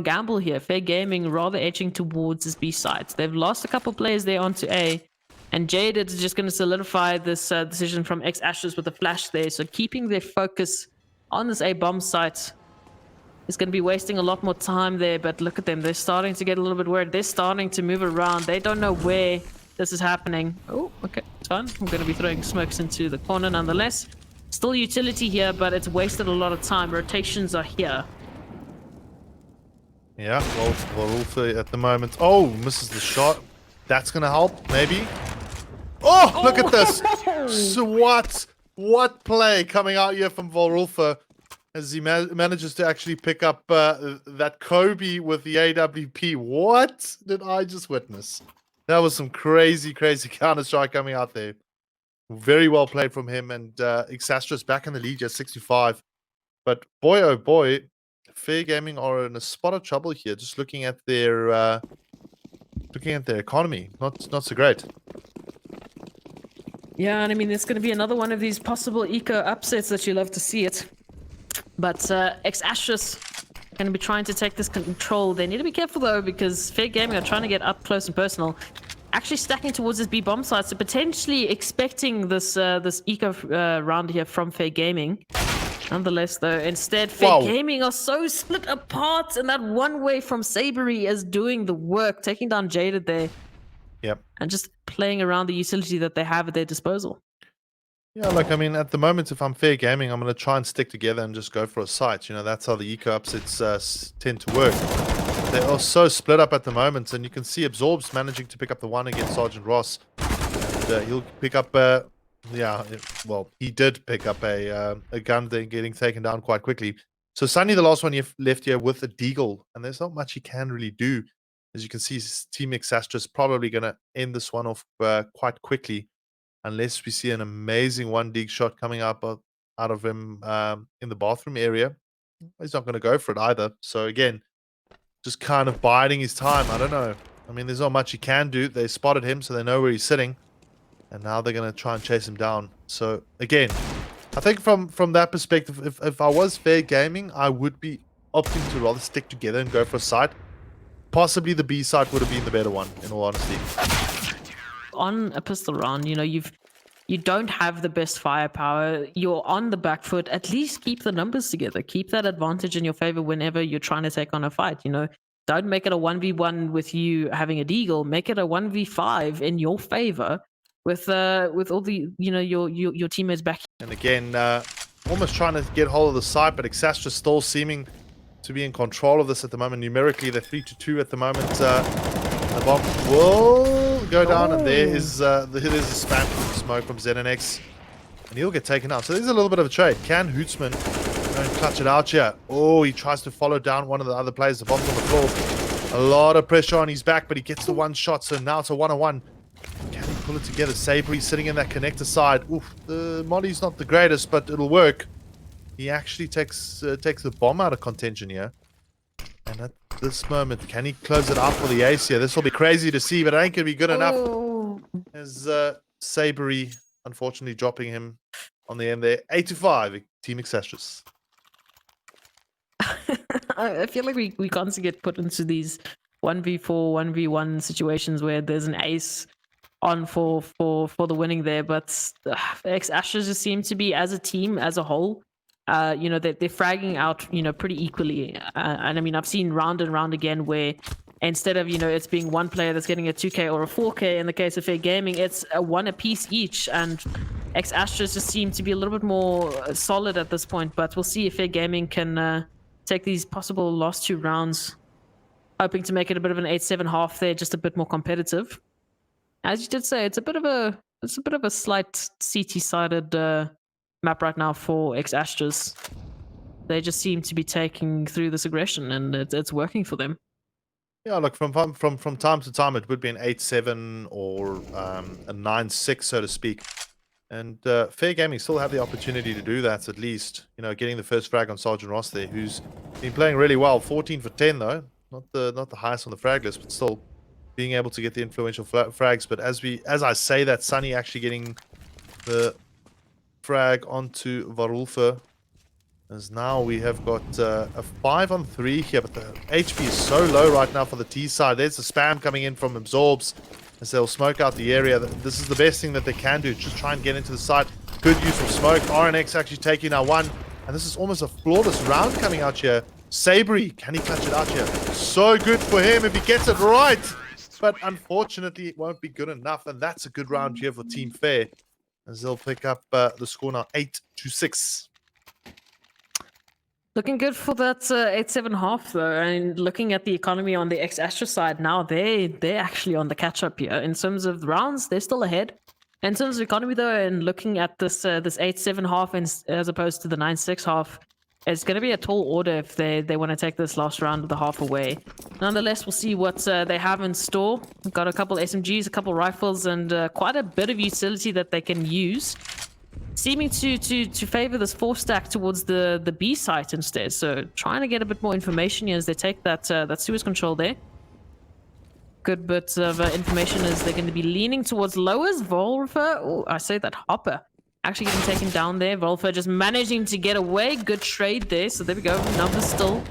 gamble here. Fair Gaming rather edging towards his B side. They've lost a couple players there onto A. And Jaded is just going to solidify this decision from X-Ashes with a flash there. So keeping their focus on this A-bomb site is going to be wasting a lot more time there. But look at them. They're starting to get a little bit worried. They're starting to move around. They don't know where this is happening. Oh, okay. It's fine. I'm going to be throwing smokes into the corner nonetheless. Still utility here, but it's wasted a lot of time. Rotations are here. Yeah, well, Wolfer at the moment. Oh, misses the shot. That's going to help, maybe. Oh, look at this. So what play coming out here from Volrulfer as he manages to actually pick up that Kobe with the AWP. What did I just witness? That was some crazy counter-strike coming out there. Very well played from him, and Exastrus back in the lead at 65. But boy, oh boy, Fair Gaming are in a spot of trouble here, just looking at their economy. Not so great. Yeah, and I mean, it's going to be another one of these possible eco upsets that you love to see it. But X-Ashes going to be trying to take this control. They need to be careful, though, because Fair Gaming are trying to get up close and personal. Actually stacking towards this B-bomb site, so potentially expecting this eco round here from Fair Gaming. Nonetheless, though, instead, Fair Gaming are so split apart, and that one way from Sabery is doing the work, taking down Jaded there. Yep. And just playing around the utility that they have at their disposal. Yeah, like, I mean, at the moment, if I'm Fair Gaming, I'm going to try and stick together and just go for a site. You know, that's how the eco upsets tend to work. They are so split up at the moment, and you can see Absorb's managing to pick up the one against Sergeant Ross. And he'll pick up, he did pick up a gun there, getting taken down quite quickly. So Sunny, the last one you left here with a deagle, and there's not much he can really do. As you can see, Team Exastrus probably going to end this one off quite quickly, unless we see an amazing one dig shot coming up out of him in the bathroom area. He's not going to go for it either. So again, just kind of biding his time. I don't know. I mean, there's not much he can do. They spotted him, so they know where he's sitting. And now they're going to try and chase him down. So again, I think from that perspective, if I was Fair Gaming, I would be opting to rather stick together and go for a site. Possibly the B side would have been the better one, in all honesty. On a pistol round, you know, you don't have the best firepower. You're on the back foot. At least keep the numbers together. Keep that advantage in your favor whenever you're trying to take on a fight. You know, don't make it a 1v1 with you having a deagle. Make it a 1v5 in your favor with all the your teammates back. And again, almost trying to get hold of the site, but Exastra still seeming to be in control of this at the moment. Numerically, they're 3-2 at the moment. The bomb will go down, and there's a spam smoke from ZNX, and he'll get taken out. So there's a little bit of a trade. Can Hootsman go and clutch it out here? Oh, he tries to follow down one of the other players. The bomb's on the floor. A lot of pressure on his back, but he gets the one shot. So now it's a 1-on-1. Can he pull it together? Sabery sitting in that connector side. Oof, the molly's not the greatest, but it'll work. He actually takes the bomb out of contention here. And at this moment, can he close it out for the ace here? This will be crazy to see, but it ain't going to be good enough. As Sabery, unfortunately, dropping him on the end there. 8-5, Team Exastrus. I feel like we constantly get put into these 1v4, 1v1 situations where there's an ace on for the winning there, but Ashes just seem to be, as a team, as a whole, you know, they're fragging out, you know, pretty equally. And I mean, I've seen round and round again where instead of, you know, it's being one player that's getting a 2k or a 4k, in the case of Fair Gaming, it's a 1 apiece each, and Ashes just seem to be a little bit more solid at this point, but we'll see if Fair Gaming can take these possible last 2 rounds, hoping to make it a bit of an 8-7 half there, just a bit more competitive. As you did say, it's a bit of a slight CT-sided map right now for Ashes. They just seem to be taking through this aggression, and it's working for them. Yeah, look, from time to time, it would be an 8-7 or a 9-6, so to speak. And Fair Gaming still have the opportunity to do that, at least. You know, getting the first frag on Sergeant Ross there, who's been playing really well. 14 for 10, though. Not the highest on the frag list, but still being able to get the influential frags. But as I say that, Sunny actually getting the frag onto Varulfa. As now we have got a 5-on-3 here, but the HP is so low right now for the T side. There's the spam coming in from Absorbs as they'll smoke out the area. This is the best thing that they can do, just try and get into the side. Good use of smoke. RNX actually taking our one, and this is almost a flawless round coming out here. Sabery, can he clutch it out here? So good for him if he gets it right, but unfortunately it won't be good enough, and that's a good round here for Team Fair, as they'll pick up the score now 8-6. Looking good for that 8-7 half, though. And looking at the economy on the Astra side now, they're actually on the catch up here. In terms of rounds, they're still ahead. In terms of economy, though, and looking at this 8-7 half as opposed to the 9-6 half, it's going to be a tall order if they want to take this last round of the half away. Nonetheless, we'll see what they have in store. We've got a couple SMGs, a couple rifles, and quite a bit of utility that they can use, seeming to favor this 4-stack towards the B site instead. So trying to get a bit more information here as they take that Suez control there. Good bit of information as they're going to be leaning towards lowers. Volver, oh, I say that Hopper actually getting taken down there. Volver just managing to get away. Good trade there. So there we go. Numbers still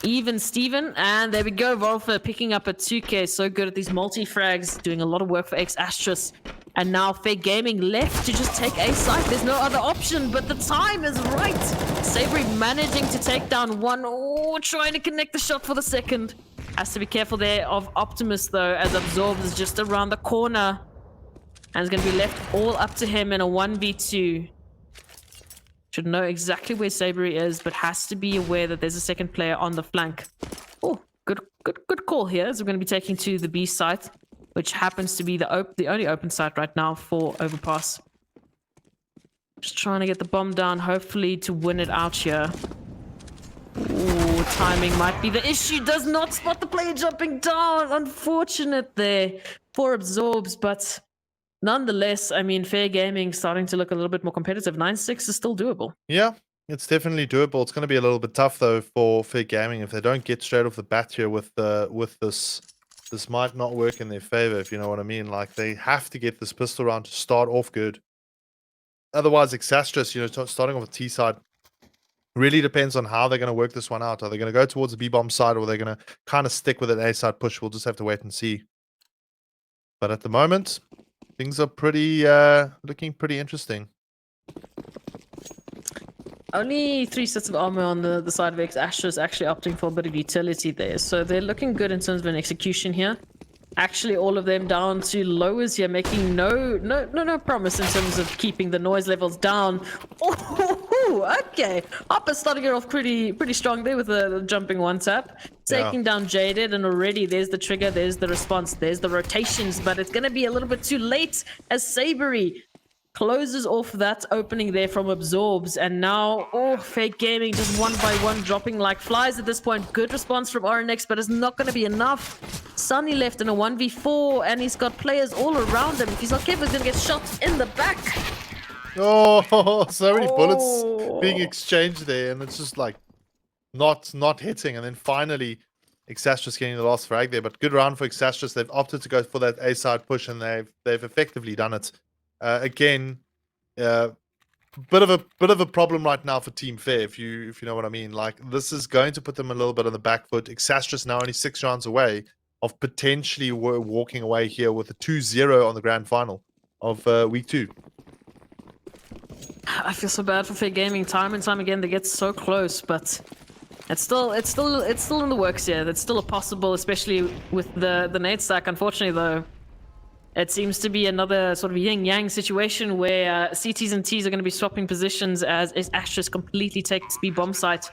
even Steven, and there we go. Volver picking up a 2k. So good at these multi-frags, doing a lot of work for Astres. And now Fair Gaming left to just take a site. There's no other option, but the time is right. Sabery managing to take down one. Oh, trying to connect the shot for the second. Has to be careful there of Optimus, though, as Absorbs is just around the corner. And it's going to be left all up to him in a 1v2. Should know exactly where Sabery is, but has to be aware that there's a second player on the flank. Oh, good call here, as we're going to be taking to the B site, which happens to be the only open site right now for Overpass. Just trying to get the bomb down, hopefully to win it out here. Ooh, timing might be the issue. Does not spot the player jumping down. Unfortunate there for Absorbs, but nonetheless, I mean, Fair Gaming starting to look a little bit more competitive. 9-6 is still doable. Yeah, it's definitely doable. It's going to be a little bit tough, though, for Fair Gaming. If they don't get straight off the bat here with this might not work in their favor, if you know what I mean. Like, they have to get this pistol round to start off good. Otherwise, Exastrus, you know, starting off the T side, really depends on how they're going to work this one out. Are they going to go towards the B-bomb side, or are they going to kind of stick with an A-side push? We'll just have to wait and see. But at the moment, things are pretty looking pretty interesting. Only 3 sets of armor on the side of Astres, actually opting for a bit of utility there. So they're looking good in terms of an execution here. Actually, all of them down to lowers here, making no promise in terms of keeping the noise levels down. Oh, okay. Hopper starting it off pretty strong there with the jumping one tap. Taking down Jaded, and already there's the trigger, there's the response, there's the rotations, but it's going to be a little bit too late as Sabery closes off that opening there from Absorbs. And now, oh, Fair Gaming just one by one dropping like flies at this point. Good response from RNX, but it's not going to be enough. Sunny left in a 1v4, and he's got players all around him. If he's not careful, he's going to get shot in the back. Oh, so many bullets being exchanged there, and it's just like, not hitting, and then finally Exastrus getting the last frag there. But good round for Exastrus. They've opted to go for that A side push, and they've effectively done it. Again, bit of a problem right now for Team Fair, if you know what I mean. Like, this is going to put them a little bit on the back foot. Exastrus now only 6 rounds away of potentially walking away here with a 2-0 on the grand final of week 2. I feel so bad for Fair Gaming. Time and time again, they get so close, but it's still in the works here. That's still a possible, especially with the nade stack. Unfortunately, though, it seems to be another sort of yin-yang situation where CTs and Ts are going to be swapping positions as Ashes completely takes B bomb site.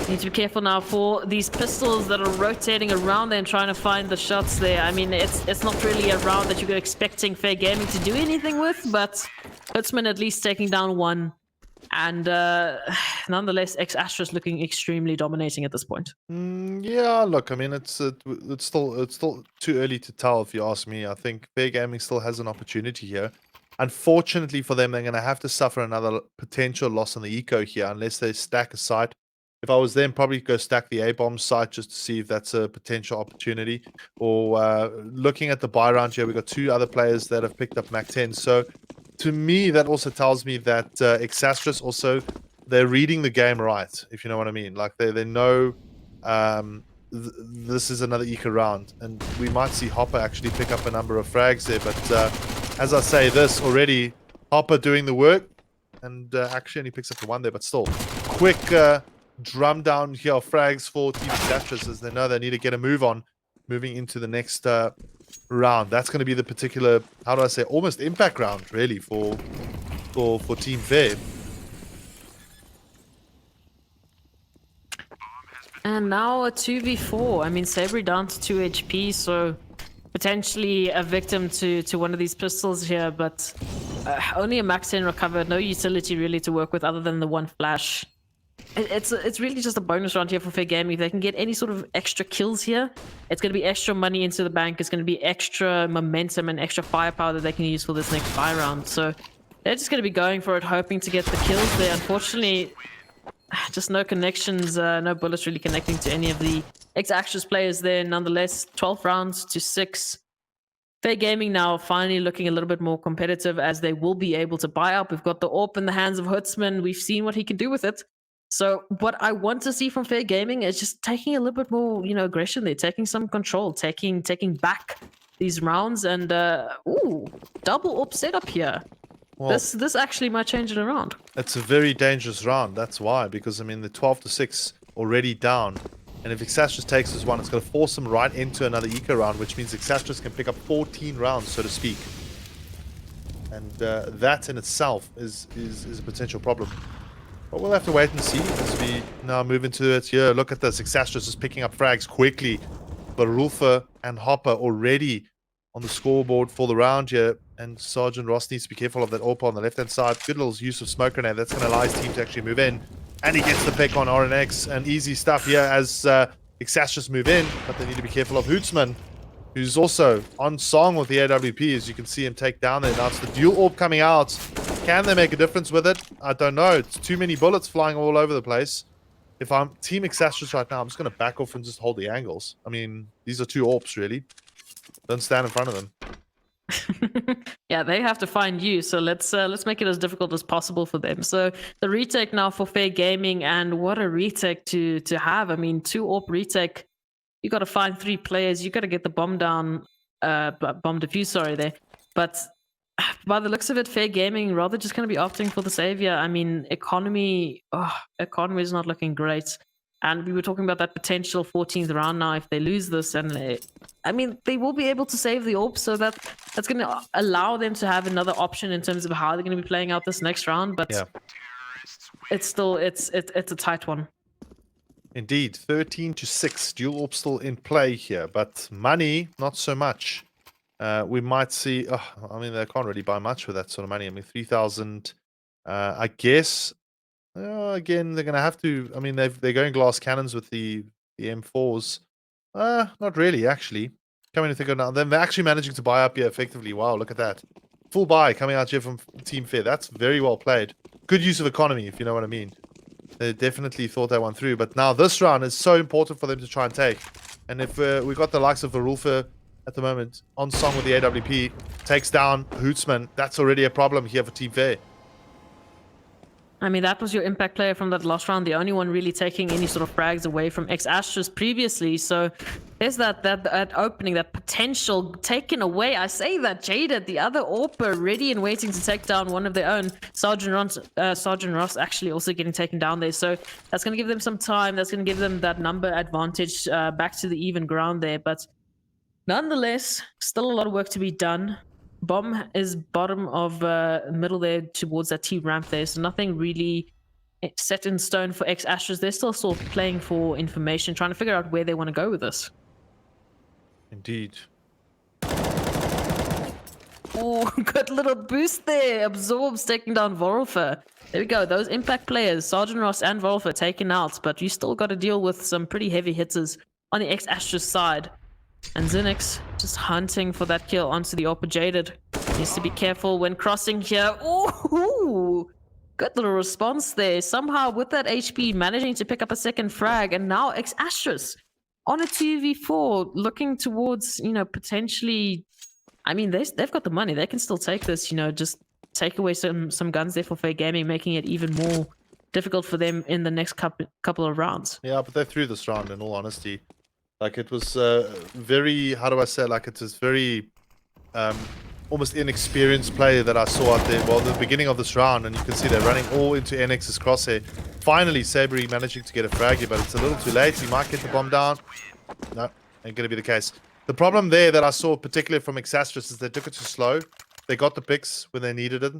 Need to be careful now for these pistols that are rotating around there and trying to find the shots there. I mean, it's not really a round that you're expecting Fair Gaming to do anything with, but Hutzman at least taking down one. And nonetheless, Ashes looking extremely dominating at this point. Yeah, look, I mean, it's still too early to tell, if you ask me. I think Fair Gaming still has an opportunity here. Unfortunately for them, they're going to have to suffer another potential loss on the eco here unless they stack a site. If I was them, probably go stack the A-bomb site just to see if that's a potential opportunity. Or looking at the buy round here, we've got 2 other players that have picked up Mac 10. So to me, that also tells me that Exastrus also, they're reading the game right, if you know what I mean. Like, they know this is another eco round, and we might see Hopper actually pick up a number of frags there. But as I say this already, Hopper doing the work, and actually only picks up the 1 there, but still. Quick drum down here of frags for Team Exastrus, as they know they need to get a move on, moving into the next round. That's going to be the particular, how do I say, almost impact round, really, for Team Fair. And now a 2v4. I mean, Sabri down to 2 HP, so potentially a victim to one of these pistols here, but only a max 10 recovered. No utility really to work with other than the 1 flash. It's really just a bonus round here for Fair Gaming. If they can get any sort of extra kills here, it's going to be extra money into the bank. It's going to be extra momentum and extra firepower that they can use for this next buy round. So they're just going to be going for it, hoping to get the kills there. Unfortunately, just no connections, no bullets really connecting to any of the Exastrus players there. Nonetheless, 12 rounds to 6. Fair Gaming now finally looking a little bit more competitive, as they will be able to buy up. We've got the AWP in the hands of Hutzman. We've seen what he can do with it. So what I want to see from Fair Gaming is just taking a little bit more, aggression there, taking some control, taking back these rounds, and double AWP setup here. Well, this actually might change it around. It's a very dangerous round. That's why, because I mean, the 12-6 already down, and if Exastrus takes this one, it's going to force them right into another eco round, which means Exastrus can pick up 14 rounds, so to speak. And that in itself is a potential problem. But we'll have to wait and see as we now move into it here. Look at this. Exastrus is picking up frags quickly. But Rulfer and Hopper already on the scoreboard for the round here. And Sergeant Ross needs to be careful of that AWP on the left-hand side. Good little use of smoke grenade. That's going to allow his team to actually move in. And he gets the pick on RNX. And easy stuff here as Exastrus move in. But they need to be careful of Hootsman, who's also on song with the AWP, as you can see him take down there. Now it's the dual AWP coming out. Can they make a difference with it? I don't know. It's too many bullets flying all over the place. If I'm Team Exastrus right now, I'm just going to back off and just hold the angles. I mean, these are 2 AWPs, really. Don't stand in front of them. Yeah, they have to find you, so let's make it as difficult as possible for them. So the retake now for Fair Gaming, and what a retake to have. I mean, 2 AWP retake. You got to find 3 players. You got to get the bomb down, bomb defuse, sorry, there. But by the looks of it, Fair Gaming rather just going to be opting for the savior. I mean, economy is not looking great. And we were talking about that potential 14th round now if they lose this. And they will be able to save the AWP, so that's going to allow them to have another option in terms of how they're going to be playing out this next round. But yeah, it's still it's a tight one. Indeed, 13-6, dual AWP still in play here, but money, not so much. We might see, I mean, they can't really buy much with that sort of money. I mean, 3,000, I guess. Again, they're going to have to, I mean, they're going glass cannons with the M4s. Not really, actually. Coming to think of it now, they're actually managing to buy up here effectively. Wow, look at that. Full buy coming out here from Team Fair. That's very well played. Good use of economy, if you know what I mean. They definitely thought that one through. But now this round is so important for them to try and take. And if we got the likes of Verulfa at the moment on song with the AWP, takes down Hootsman, that's already a problem here for Team Fair. I mean, that was your impact player from that last round, the only one really taking any sort of frags away from X-Astras previously. So there's that opening, that potential taken away. I say that, Jaded, the other AWPer, ready and waiting to take down one of their own. Sergeant Ross actually also getting taken down there. So that's going to give them some time. That's going to give them that number advantage back to the even ground there. But nonetheless, still a lot of work to be done. Bomb is bottom of middle there towards that T ramp there, so nothing really set in stone for X-Astras. They're still sort of playing for information, trying to figure out where they want to go with this. Indeed. Oh, good little boost there. Absorbs taking down Vorulfer. There we go. Those impact players, Sergeant Ross and Vorulfer, taken out, but you still got to deal with some pretty heavy hitters on the X-Astras side. And Zinix just hunting for that kill onto the AWPer Jaded. Needs to be careful when crossing here. Ooh, good little response there. Somehow with that HP managing to pick up a second frag, and now X-Astras on a 2v4 looking towards, potentially, I mean, they've got the money. They can still take this, just take away some guns there for Fair Gaming, making it even more difficult for them in the next couple of rounds. Yeah, but they threw this round, in all honesty. Like, it was very, how do I say, like, it was very almost inexperienced play that I saw out there. Well, the beginning of this round, and you can see they're running all into NX's crosshair. Finally, Sabery managing to get a frag here, but it's a little too late. He might get the bomb down. No, ain't going to be the case. The problem there that I saw, particularly from X-Astras, is they took it too slow. They got the picks when they needed it,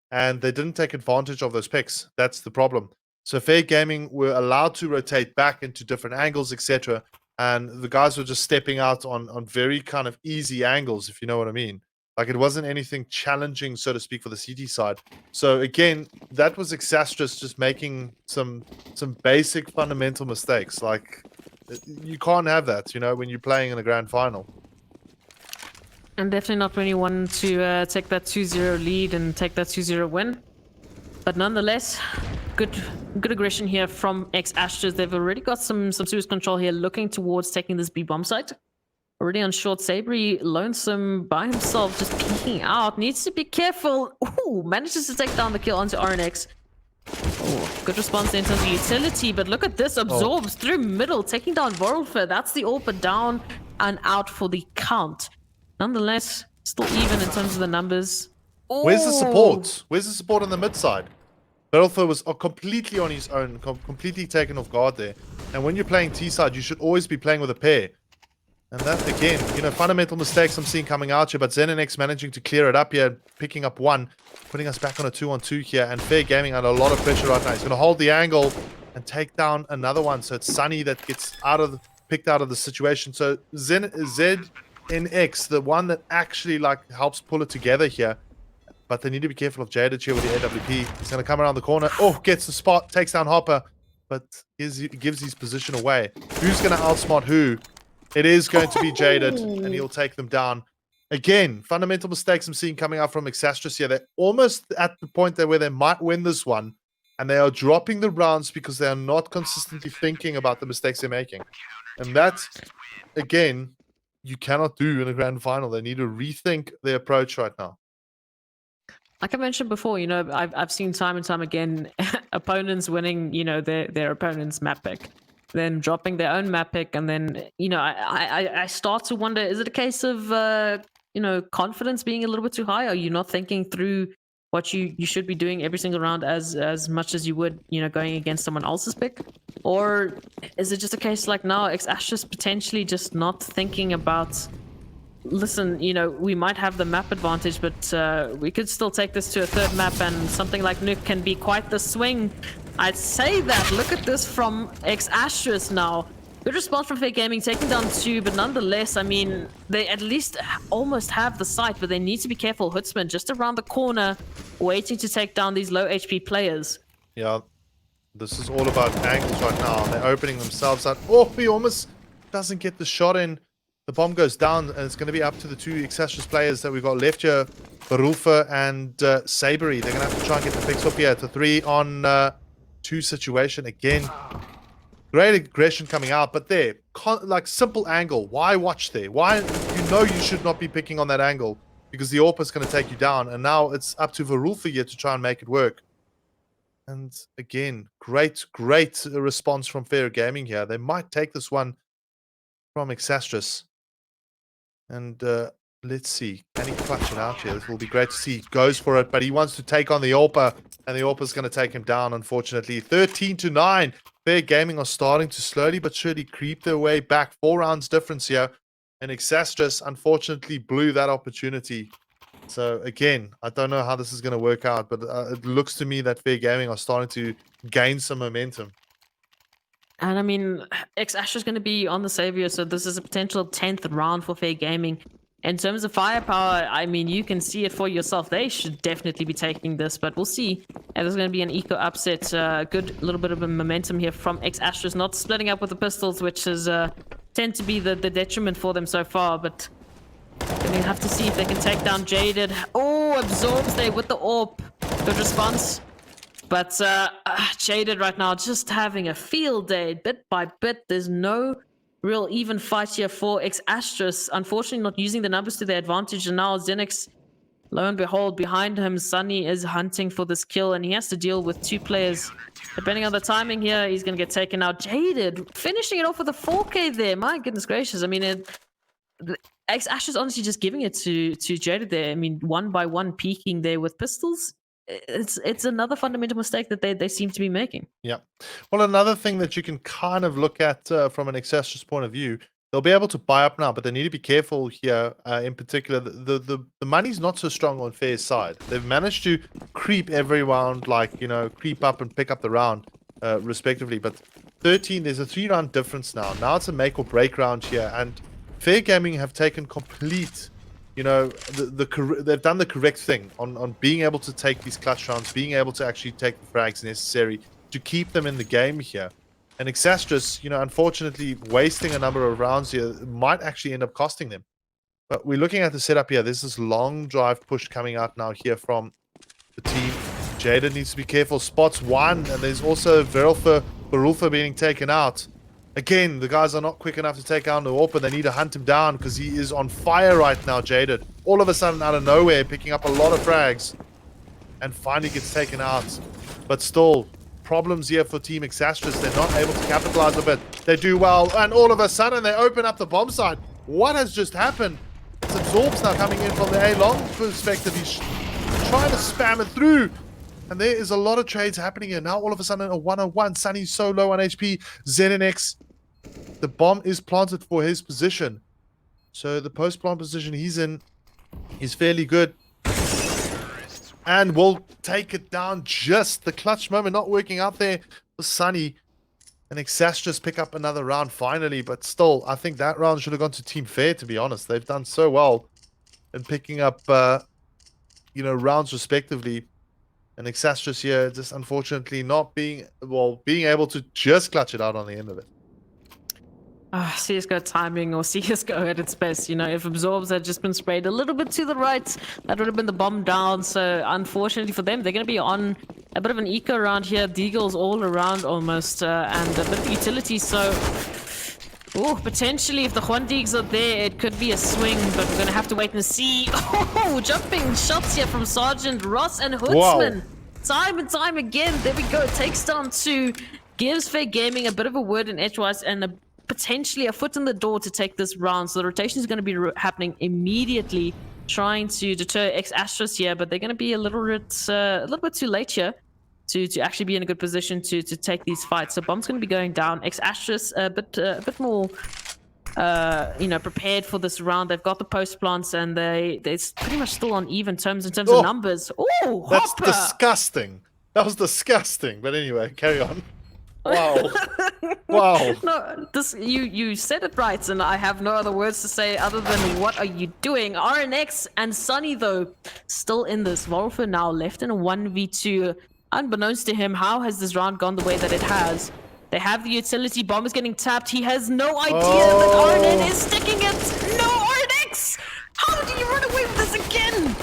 and they didn't take advantage of those picks. That's the problem. So Fair Gaming were allowed to rotate back into different angles, etc., and the guys were just stepping out on very kind of easy angles, if you know what I mean. Like, it wasn't anything challenging, so to speak, for the CT side. So again, that was X-Astras just making some basic fundamental mistakes. Like, you can't have that, when you're playing in a grand final. And definitely not when you want to take that 2-0 lead and take that 2-0 win. But nonetheless, good aggression here from X-Astras. They've already got some serious control here, looking towards taking this B bomb site. Already on short, Sabery lonesome by himself, just peeking out. Needs to be careful. Ooh, manages to take down the kill onto RNX. Oh, good response there in terms of utility, but look at this. Absorbs through middle, taking down Vorulfer. That's the AWPer down and out for the count. Nonetheless, still even in terms of the numbers. Oh. Where's the support? Where's the support on the mid side? Vorulfer was completely on his own, completely taken off guard there. And when you're playing T side, you should always be playing with a pair. And that, again, fundamental mistakes I'm seeing coming out here, but Zen and X managing to clear it up here, picking up one, putting us back on a 2-on-2 here, and Fair Gaming under a lot of pressure right now. He's going to hold the angle and take down another one. So it's Sunny that gets picked out of the situation. So Zed and X, the one that actually helps pull it together here. But they need to be careful of Jaded here with the AWP. He's going to come around the corner. Oh, gets the spot, takes down Hopper, but gives his position away. Who's going to outsmart who? It is going to be Jaded, and he'll take them down. Again, fundamental mistakes I'm seeing coming out from X-Astras here. They're almost at the point where they might win this one, and they are dropping the rounds because they are not consistently thinking about the mistakes they're making. And that, again, you cannot do in a grand final. They need to rethink their approach right now. Like I mentioned before, I've seen time and time again opponents winning, their opponent's map pick, then dropping their own map pick, and then I start to wonder: is it a case of confidence being a little bit too high? Are you not thinking through what you should be doing every single round as much as you would going against someone else's pick? Or is it just a case like now X-Astras potentially just not thinking about, listen, we might have the map advantage, but we could still take this to a third map, and something like Nuke can be quite the swing. I'd say that. Look at this from X-Astras now. Good response from Fair Gaming, taking down two, but nonetheless, I mean, they at least almost have the site, but they need to be careful. Hootsman just around the corner, waiting to take down these low HP players. Yeah, this is all about angles right now. They're opening themselves up. Oh, he almost doesn't get the shot in. The bomb goes down, and it's going to be up to the two X-Astras players that we've got left here, Verulfa and Sabery. They're going to have to try and get the picks up here. It's a 3 on 2 situation again. Great aggression coming out, but there, like simple angle. Why watch there? Why you should not be picking on that angle because the AWP is going to take you down, and now it's up to Varulfa here to try and make it work. And again, great response from Fair Gaming here. They might take this one from Exastrus. And let's see. Can he clutch it out here? This will be great to see. He goes for it, but he wants to take on the AWPer, and the AWPer's going to take him down, unfortunately. 13-9. Fair Gaming are starting to slowly but surely creep their way back. 4 rounds difference here. And Exastrus, unfortunately, blew that opportunity. So, again, I don't know how this is going to work out, but it looks to me that Fair Gaming are starting to gain some momentum. And I mean, X-Ash is going to be on the savior, so this is a potential 10th round for Fair Gaming. In terms of firepower, I mean, you can see it for yourself. They should definitely be taking this, but we'll see. And there's going to be an eco upset. Good little bit of a momentum here from X-Astrus, not splitting up with the pistols, which is tend to be the detriment for them so far, but going to have to see if they can take down Jaded. Oh, absorbs there with the AWP. Good response. But Jaded right now just having a field day, bit by bit. There's no real even fight here for X-Astrus. Unfortunately, not using the numbers to their advantage. And now Zenix, lo and behold, behind him, Sunny is hunting for this kill. And he has to deal with 2 players. Depending on the timing here, he's going to get taken out. Jaded finishing it off with a 4K there. My goodness gracious. I mean, X-Astrus honestly just giving it to Jaded there. I mean, 1 by 1 peeking there with pistols. It's another fundamental mistake that they seem to be making. Yeah. Well, another thing that you can kind of look at from an Exastrus point of view, they'll be able to buy up now, but they need to be careful here. In particular, the money's not so strong on Fair's side. They've managed to creep every round, like, creep up and pick up the round, respectively. But 13, there's a 3-round difference now. Now it's a make or break round here, and Fair Gaming have taken complete. They've done the correct thing on being able to take these clutch rounds, being able to actually take the frags necessary to keep them in the game here. And Exastrus, unfortunately, wasting a number of rounds here might actually end up costing them. But we're looking at the setup here. There's this long drive push coming out now here from the team. Jada needs to be careful. Spots 1, and there's also Varulfa being taken out. Again, the guys are not quick enough to take down the AWPer. They need to hunt him down because he is on fire right now, Jaded. All of a sudden, out of nowhere, picking up a lot of frags. And finally gets taken out. But still, problems here for Team Exastrus. They're not able to capitalize on it. They do well, and all of a sudden, they open up the bomb site. What has just happened? It's Absorbs now coming in from the A-long perspective. He's trying to spam it through. And there is a lot of trades happening here. Now, all of a sudden, a 1-on-1. Sunny's so low on HP. ZNX. The bomb is planted for his position. So the post-plant position he's in is fairly good. And will take it down just the clutch moment. Not working out there for Sunny. And Exastrus pick up another round finally. But still, I think that round should have gone to Team Fair, to be honest. They've done so well in picking up, rounds respectively. And Exastrus here just unfortunately not being able to just clutch it out on the end of it. CSGO timing or CSGO at its best. If Absorbs had just been sprayed a little bit to the right, that would have been the bomb down. So unfortunately for them, they're going to be on a bit of an eco round here. Deagles all around almost, and a bit of utility. So, potentially if the Juan Deags are there, it could be a swing, but we're going to have to wait and see. Jumping shots here from Sergeant Ross and Hoodsman. Wow. Time and time again. There we go. Takes down 2. Gives Fair Gaming a bit of a word in edgewise and potentially a foot in the door to take this round. So the rotation is going to be happening immediately, trying to deter X-Astrus here, but they're going to be a little bit too late here to actually be in a good position to take these fights. So bomb's going to be going down. X-Astrus a bit more prepared for this round. They've got the post plants, and they're pretty much still on even terms in terms of numbers. Oh, that's disgusting. That was disgusting. But anyway, carry on. Wow. Wow. No, you said it right, and I have no other words to say other than what are you doing? RNX and Sunny, though, still in this. Wolfer now left in a 1v2. Unbeknownst to him, how has this round gone the way that it has? They have the utility. Bomb is getting tapped. He has no idea that RNN is sticking it. No, RNX! How did you run away with this again?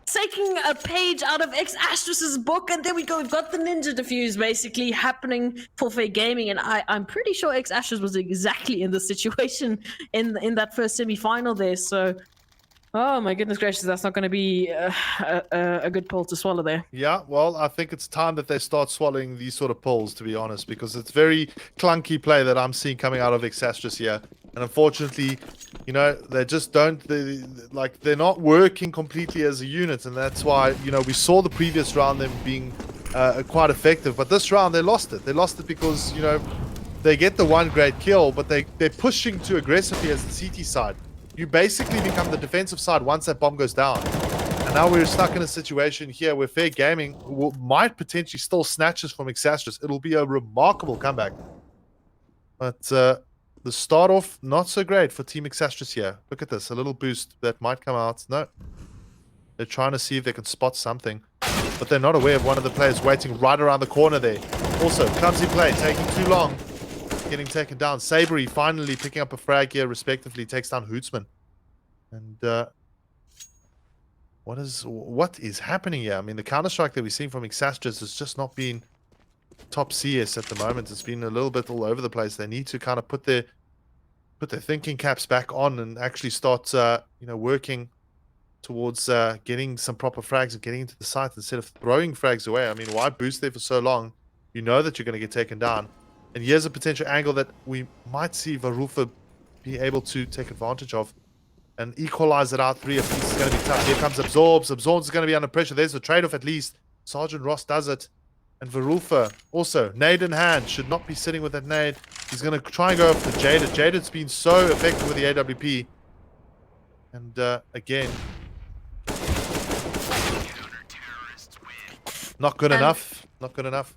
Taking a paid page out of X Astros's book, and there we go. We've got the ninja defuse basically happening for Fair Gaming, and I'm pretty sure X Astros was exactly in the situation in that first semi-final there. So, oh my goodness gracious, that's not going to be a good pill to swallow there. Yeah, well, I think it's time that they start swallowing these sort of pills, to be honest, because it's very clunky play that I'm seeing coming out of Exastris here. And unfortunately, you know, they just they're not working completely as a unit. And that's why, you know, we saw the previous round them being quite effective. But this round, they lost it. They lost it because, you know, they get the one great kill, but they're pushing too aggressively as the CT side. You basically become the defensive side once that bomb goes down. And now we're stuck in a situation here where Fair Gaming might potentially still snatch us from Exastris. It'll be a remarkable comeback. But the start off, not so great for Team Exastris here. Look at this, a little boost that might come out. No. They're trying to see if they can spot something. But they're not aware of one of the players waiting right around the corner there. Also, clumsy play, taking too long. Getting taken down. Sabery finally picking up a frag here, respectively, takes down Hootsman. And what is happening here? I mean, the Counter-Strike that we're seeing from Exastris has just not been top CS at the moment. It's been a little bit all over the place. They need to kind of put their thinking caps back on and actually start, you know, working towards getting some proper frags and getting into the site instead of throwing frags away. I mean, why boost there for so long? You know that you're going to get taken down. And here's a potential angle that we might see Varufa be able to take advantage of and equalize it out. 3 apiece is going to be tough. Here comes Absorbs. Absorbs is going to be under pressure. There's a trade-off at least. Sergeant Ross does it. And Varufa also, nade in hand, should not be sitting with that nade. He's going to try and go for Jaded. Jaded's been so effective with the AWP. And again, not good enough. Not good enough.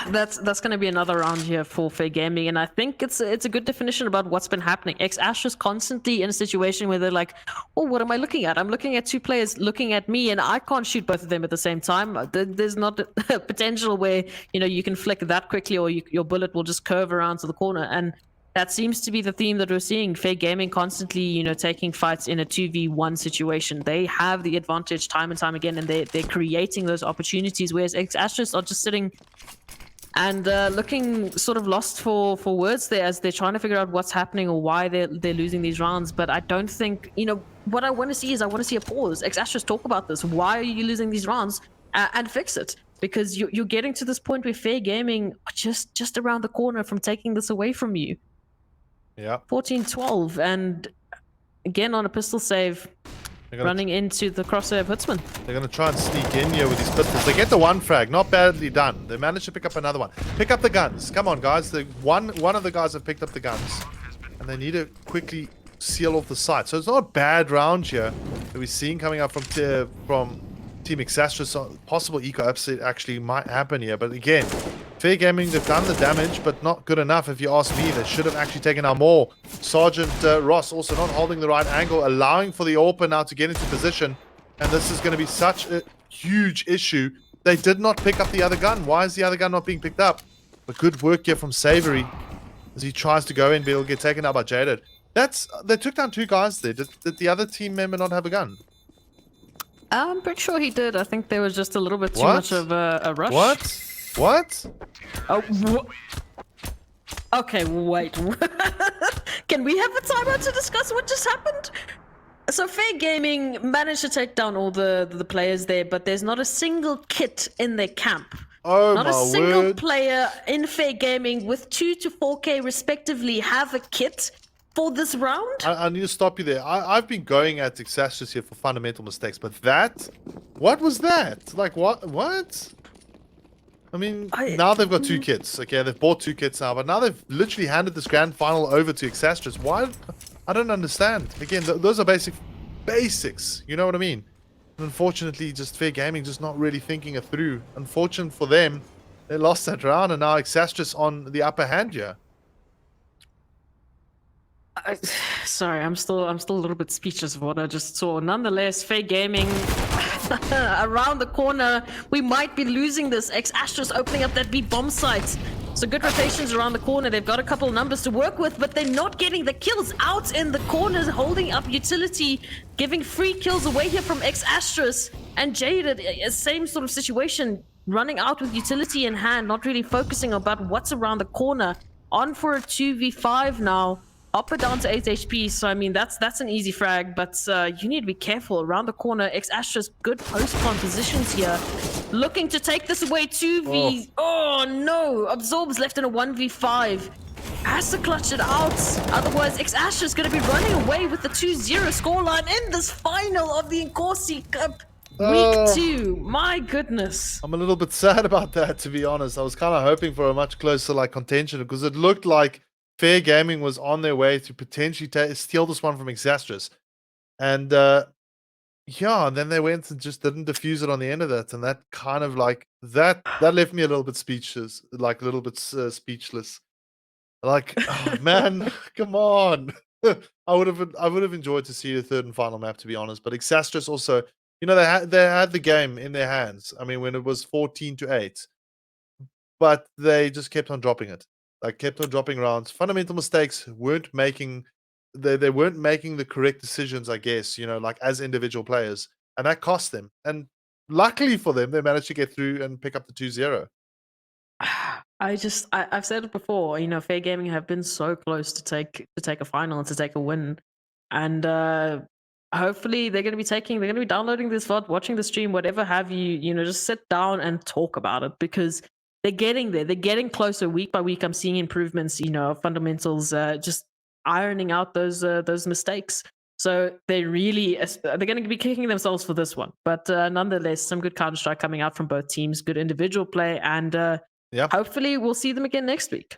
That's going to be another round here for Fair Gaming, and I think it's a good definition about what's been happening. X-Astra's constantly in a situation where they're like, oh, what am I looking at? I'm looking at two players looking at me, and I can't shoot both of them at the same time. There's not a potential where, you know, you can flick that quickly or your bullet will just curve around to the corner, and that seems to be the theme that we're seeing. Fair Gaming constantly, you know, taking fights in a 2v1 situation. They have the advantage time and time again, and they're creating those opportunities, whereas X-Astras are just sitting and looking sort of lost for words there as they're trying to figure out what's happening or why they're losing these rounds. But I don't think, you know, what I want to see is I want to see a pause. X-Astras talk about this. Why are you losing these rounds? And fix it. Because you're getting to this point where Fair Gaming are just around the corner from taking this away from you. Yeah. 14-12, and again on a pistol save. Running into the crosshair of Hootsman. They're going to try and sneak in here with these pistols. They get the one frag, not badly done. They managed to pick up another one. Pick up the guns. Come on, guys. One of the guys have picked up the guns. And they need to quickly seal off the site. So it's not a bad round here that we're seeing coming up from Team Exastris. Possible eco upset actually might happen here. But again, Fair Gaming, they've done the damage, but not good enough if you ask me. They should have actually taken out more. Sergeant Ross also not holding the right angle, allowing for the AWP now to get into position. And this is going to be such a huge issue. They did not pick up the other gun. Why is the other gun not being picked up? But good work here from Savory as he tries to go in, but he'll get taken out by Jaded. They took down 2 guys there. Did the other team member not have a gun? I'm pretty sure he did. I think there was just a little bit too much of a rush. What? Oh, okay, wait. Can we have a timeout to discuss what just happened? So Fair Gaming managed to take down all the players there, but there's not a single kit in their camp. Oh, not my a single word. player in Fair Gaming with 2 to 4K respectively have a kit for this round. I need to stop you there. I've been going at Exastris here for fundamental mistakes, but what was that? Like, what? I mean, now they've got 2 kits. Okay, they've bought 2 kits now, but now they've literally handed this grand final over to Exastris. Why? I don't understand. Again, those are basics. You know what I mean? And unfortunately, just Fair Gaming just not really thinking it through. Unfortunate for them, they lost that round, and now Exastris on the upper hand here. Sorry, I'm still a little bit speechless of what I just saw. Nonetheless, Fair Gaming around the corner. We might be losing this. X-Astros opening up that B bomb site. So good rotations around the corner. They've got a couple of numbers to work with, but they're not getting the kills out in the corners, holding up utility, giving free kills away here from X-Astros. And Jaded, same sort of situation, running out with utility in hand, not really focusing about what's around the corner. On for a 2v5 now. Hopper down to 8 HP, so I mean that's an easy frag, but you need to be careful around the corner. X-Astros, good post-spawn positions here. Looking to take this away, 2v... Oh no! Absorb's left in a 1v5. Has to clutch it out, otherwise X-Astros is going to be running away with the 2-0 scoreline in this final of the Inkosi Cup. Week 2, my goodness. I'm a little bit sad about that, to be honest. I was kind of hoping for a much closer contention, because it looked like Fair Gaming was on their way to potentially steal this one from Exastris. And yeah, and then they went and just didn't defuse it on the end of that, and that kind of that left me a little bit speechless, speechless. Oh, man, come on. I would have enjoyed to see the third and final map, to be honest. But Exastris also, they had the game in their hands. I mean, when it was 14-8, but they just kept on dropping it. Kept on dropping rounds. Fundamental mistakes weren't making. They weren't making the correct decisions, I guess. As individual players, and that cost them. And luckily for them, they managed to get through and pick up the 2-0. I've said it before, Fair Gaming have been so close to take a final and to take a win. And hopefully they're going to be downloading this VOD, watching the stream, whatever have you, just sit down and talk about it, because they're getting there. They're getting closer week by week. I'm seeing improvements, fundamentals, just ironing out those mistakes. So they're going to be kicking themselves for this one. But nonetheless, some good Counter-Strike coming out from both teams, good individual play, and yeah, hopefully we'll see them again next week.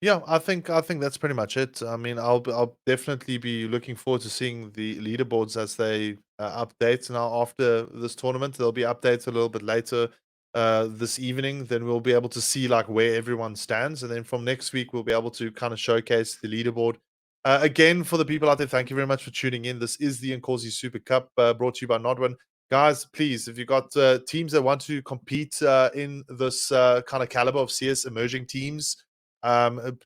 Yeah, I think that's pretty much it. I mean, I'll definitely be looking forward to seeing the leaderboards as they update now after this tournament. There'll be updates a little bit later this evening. Then we'll be able to see where everyone stands, and then from next week we'll be able to kind of showcase the leaderboard. Again, for the people out there, thank you very much for tuning in. This is the Inkosi Super Cup, brought to you by Nodwin. Guys, please, if you've got teams that want to compete in this kind of caliber of CS emerging teams,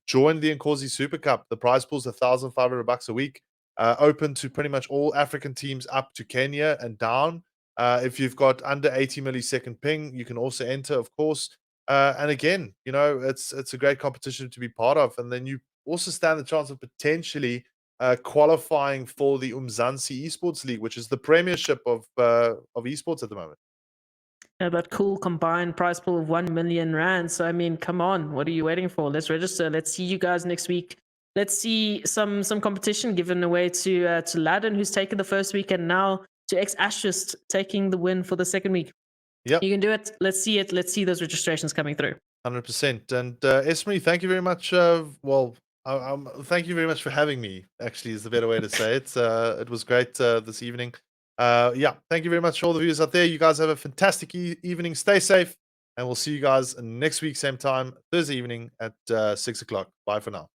join the Inkosi Super Cup. The prize pool is $1,500 a week, open to pretty much all African teams up to Kenya and down. If you've got under 80 millisecond ping, you can also enter, of course. And again, it's a great competition to be part of. And then you also stand the chance of potentially qualifying for the Umzansi Esports League, which is the premiership of esports at the moment. Yeah, that cool combined prize pool of 1 million rand. So I mean, come on, what are you waiting for? Let's register. Let's see you guys next week. Let's see some competition given away to Ladin, who's taken the first week, and now to X-Astros taking the win for the second week. Yeah, you can do it. Let's see it. Let's see those registrations coming through. 100%. And Esme, thank you very much. Thank you very much for having me. Actually, is the better way to say it. It was great this evening. Yeah, thank you very much for all the viewers out there. You guys have a fantastic evening. Stay safe, and we'll see you guys next week, same time, Thursday evening at 6 o'clock. Bye for now.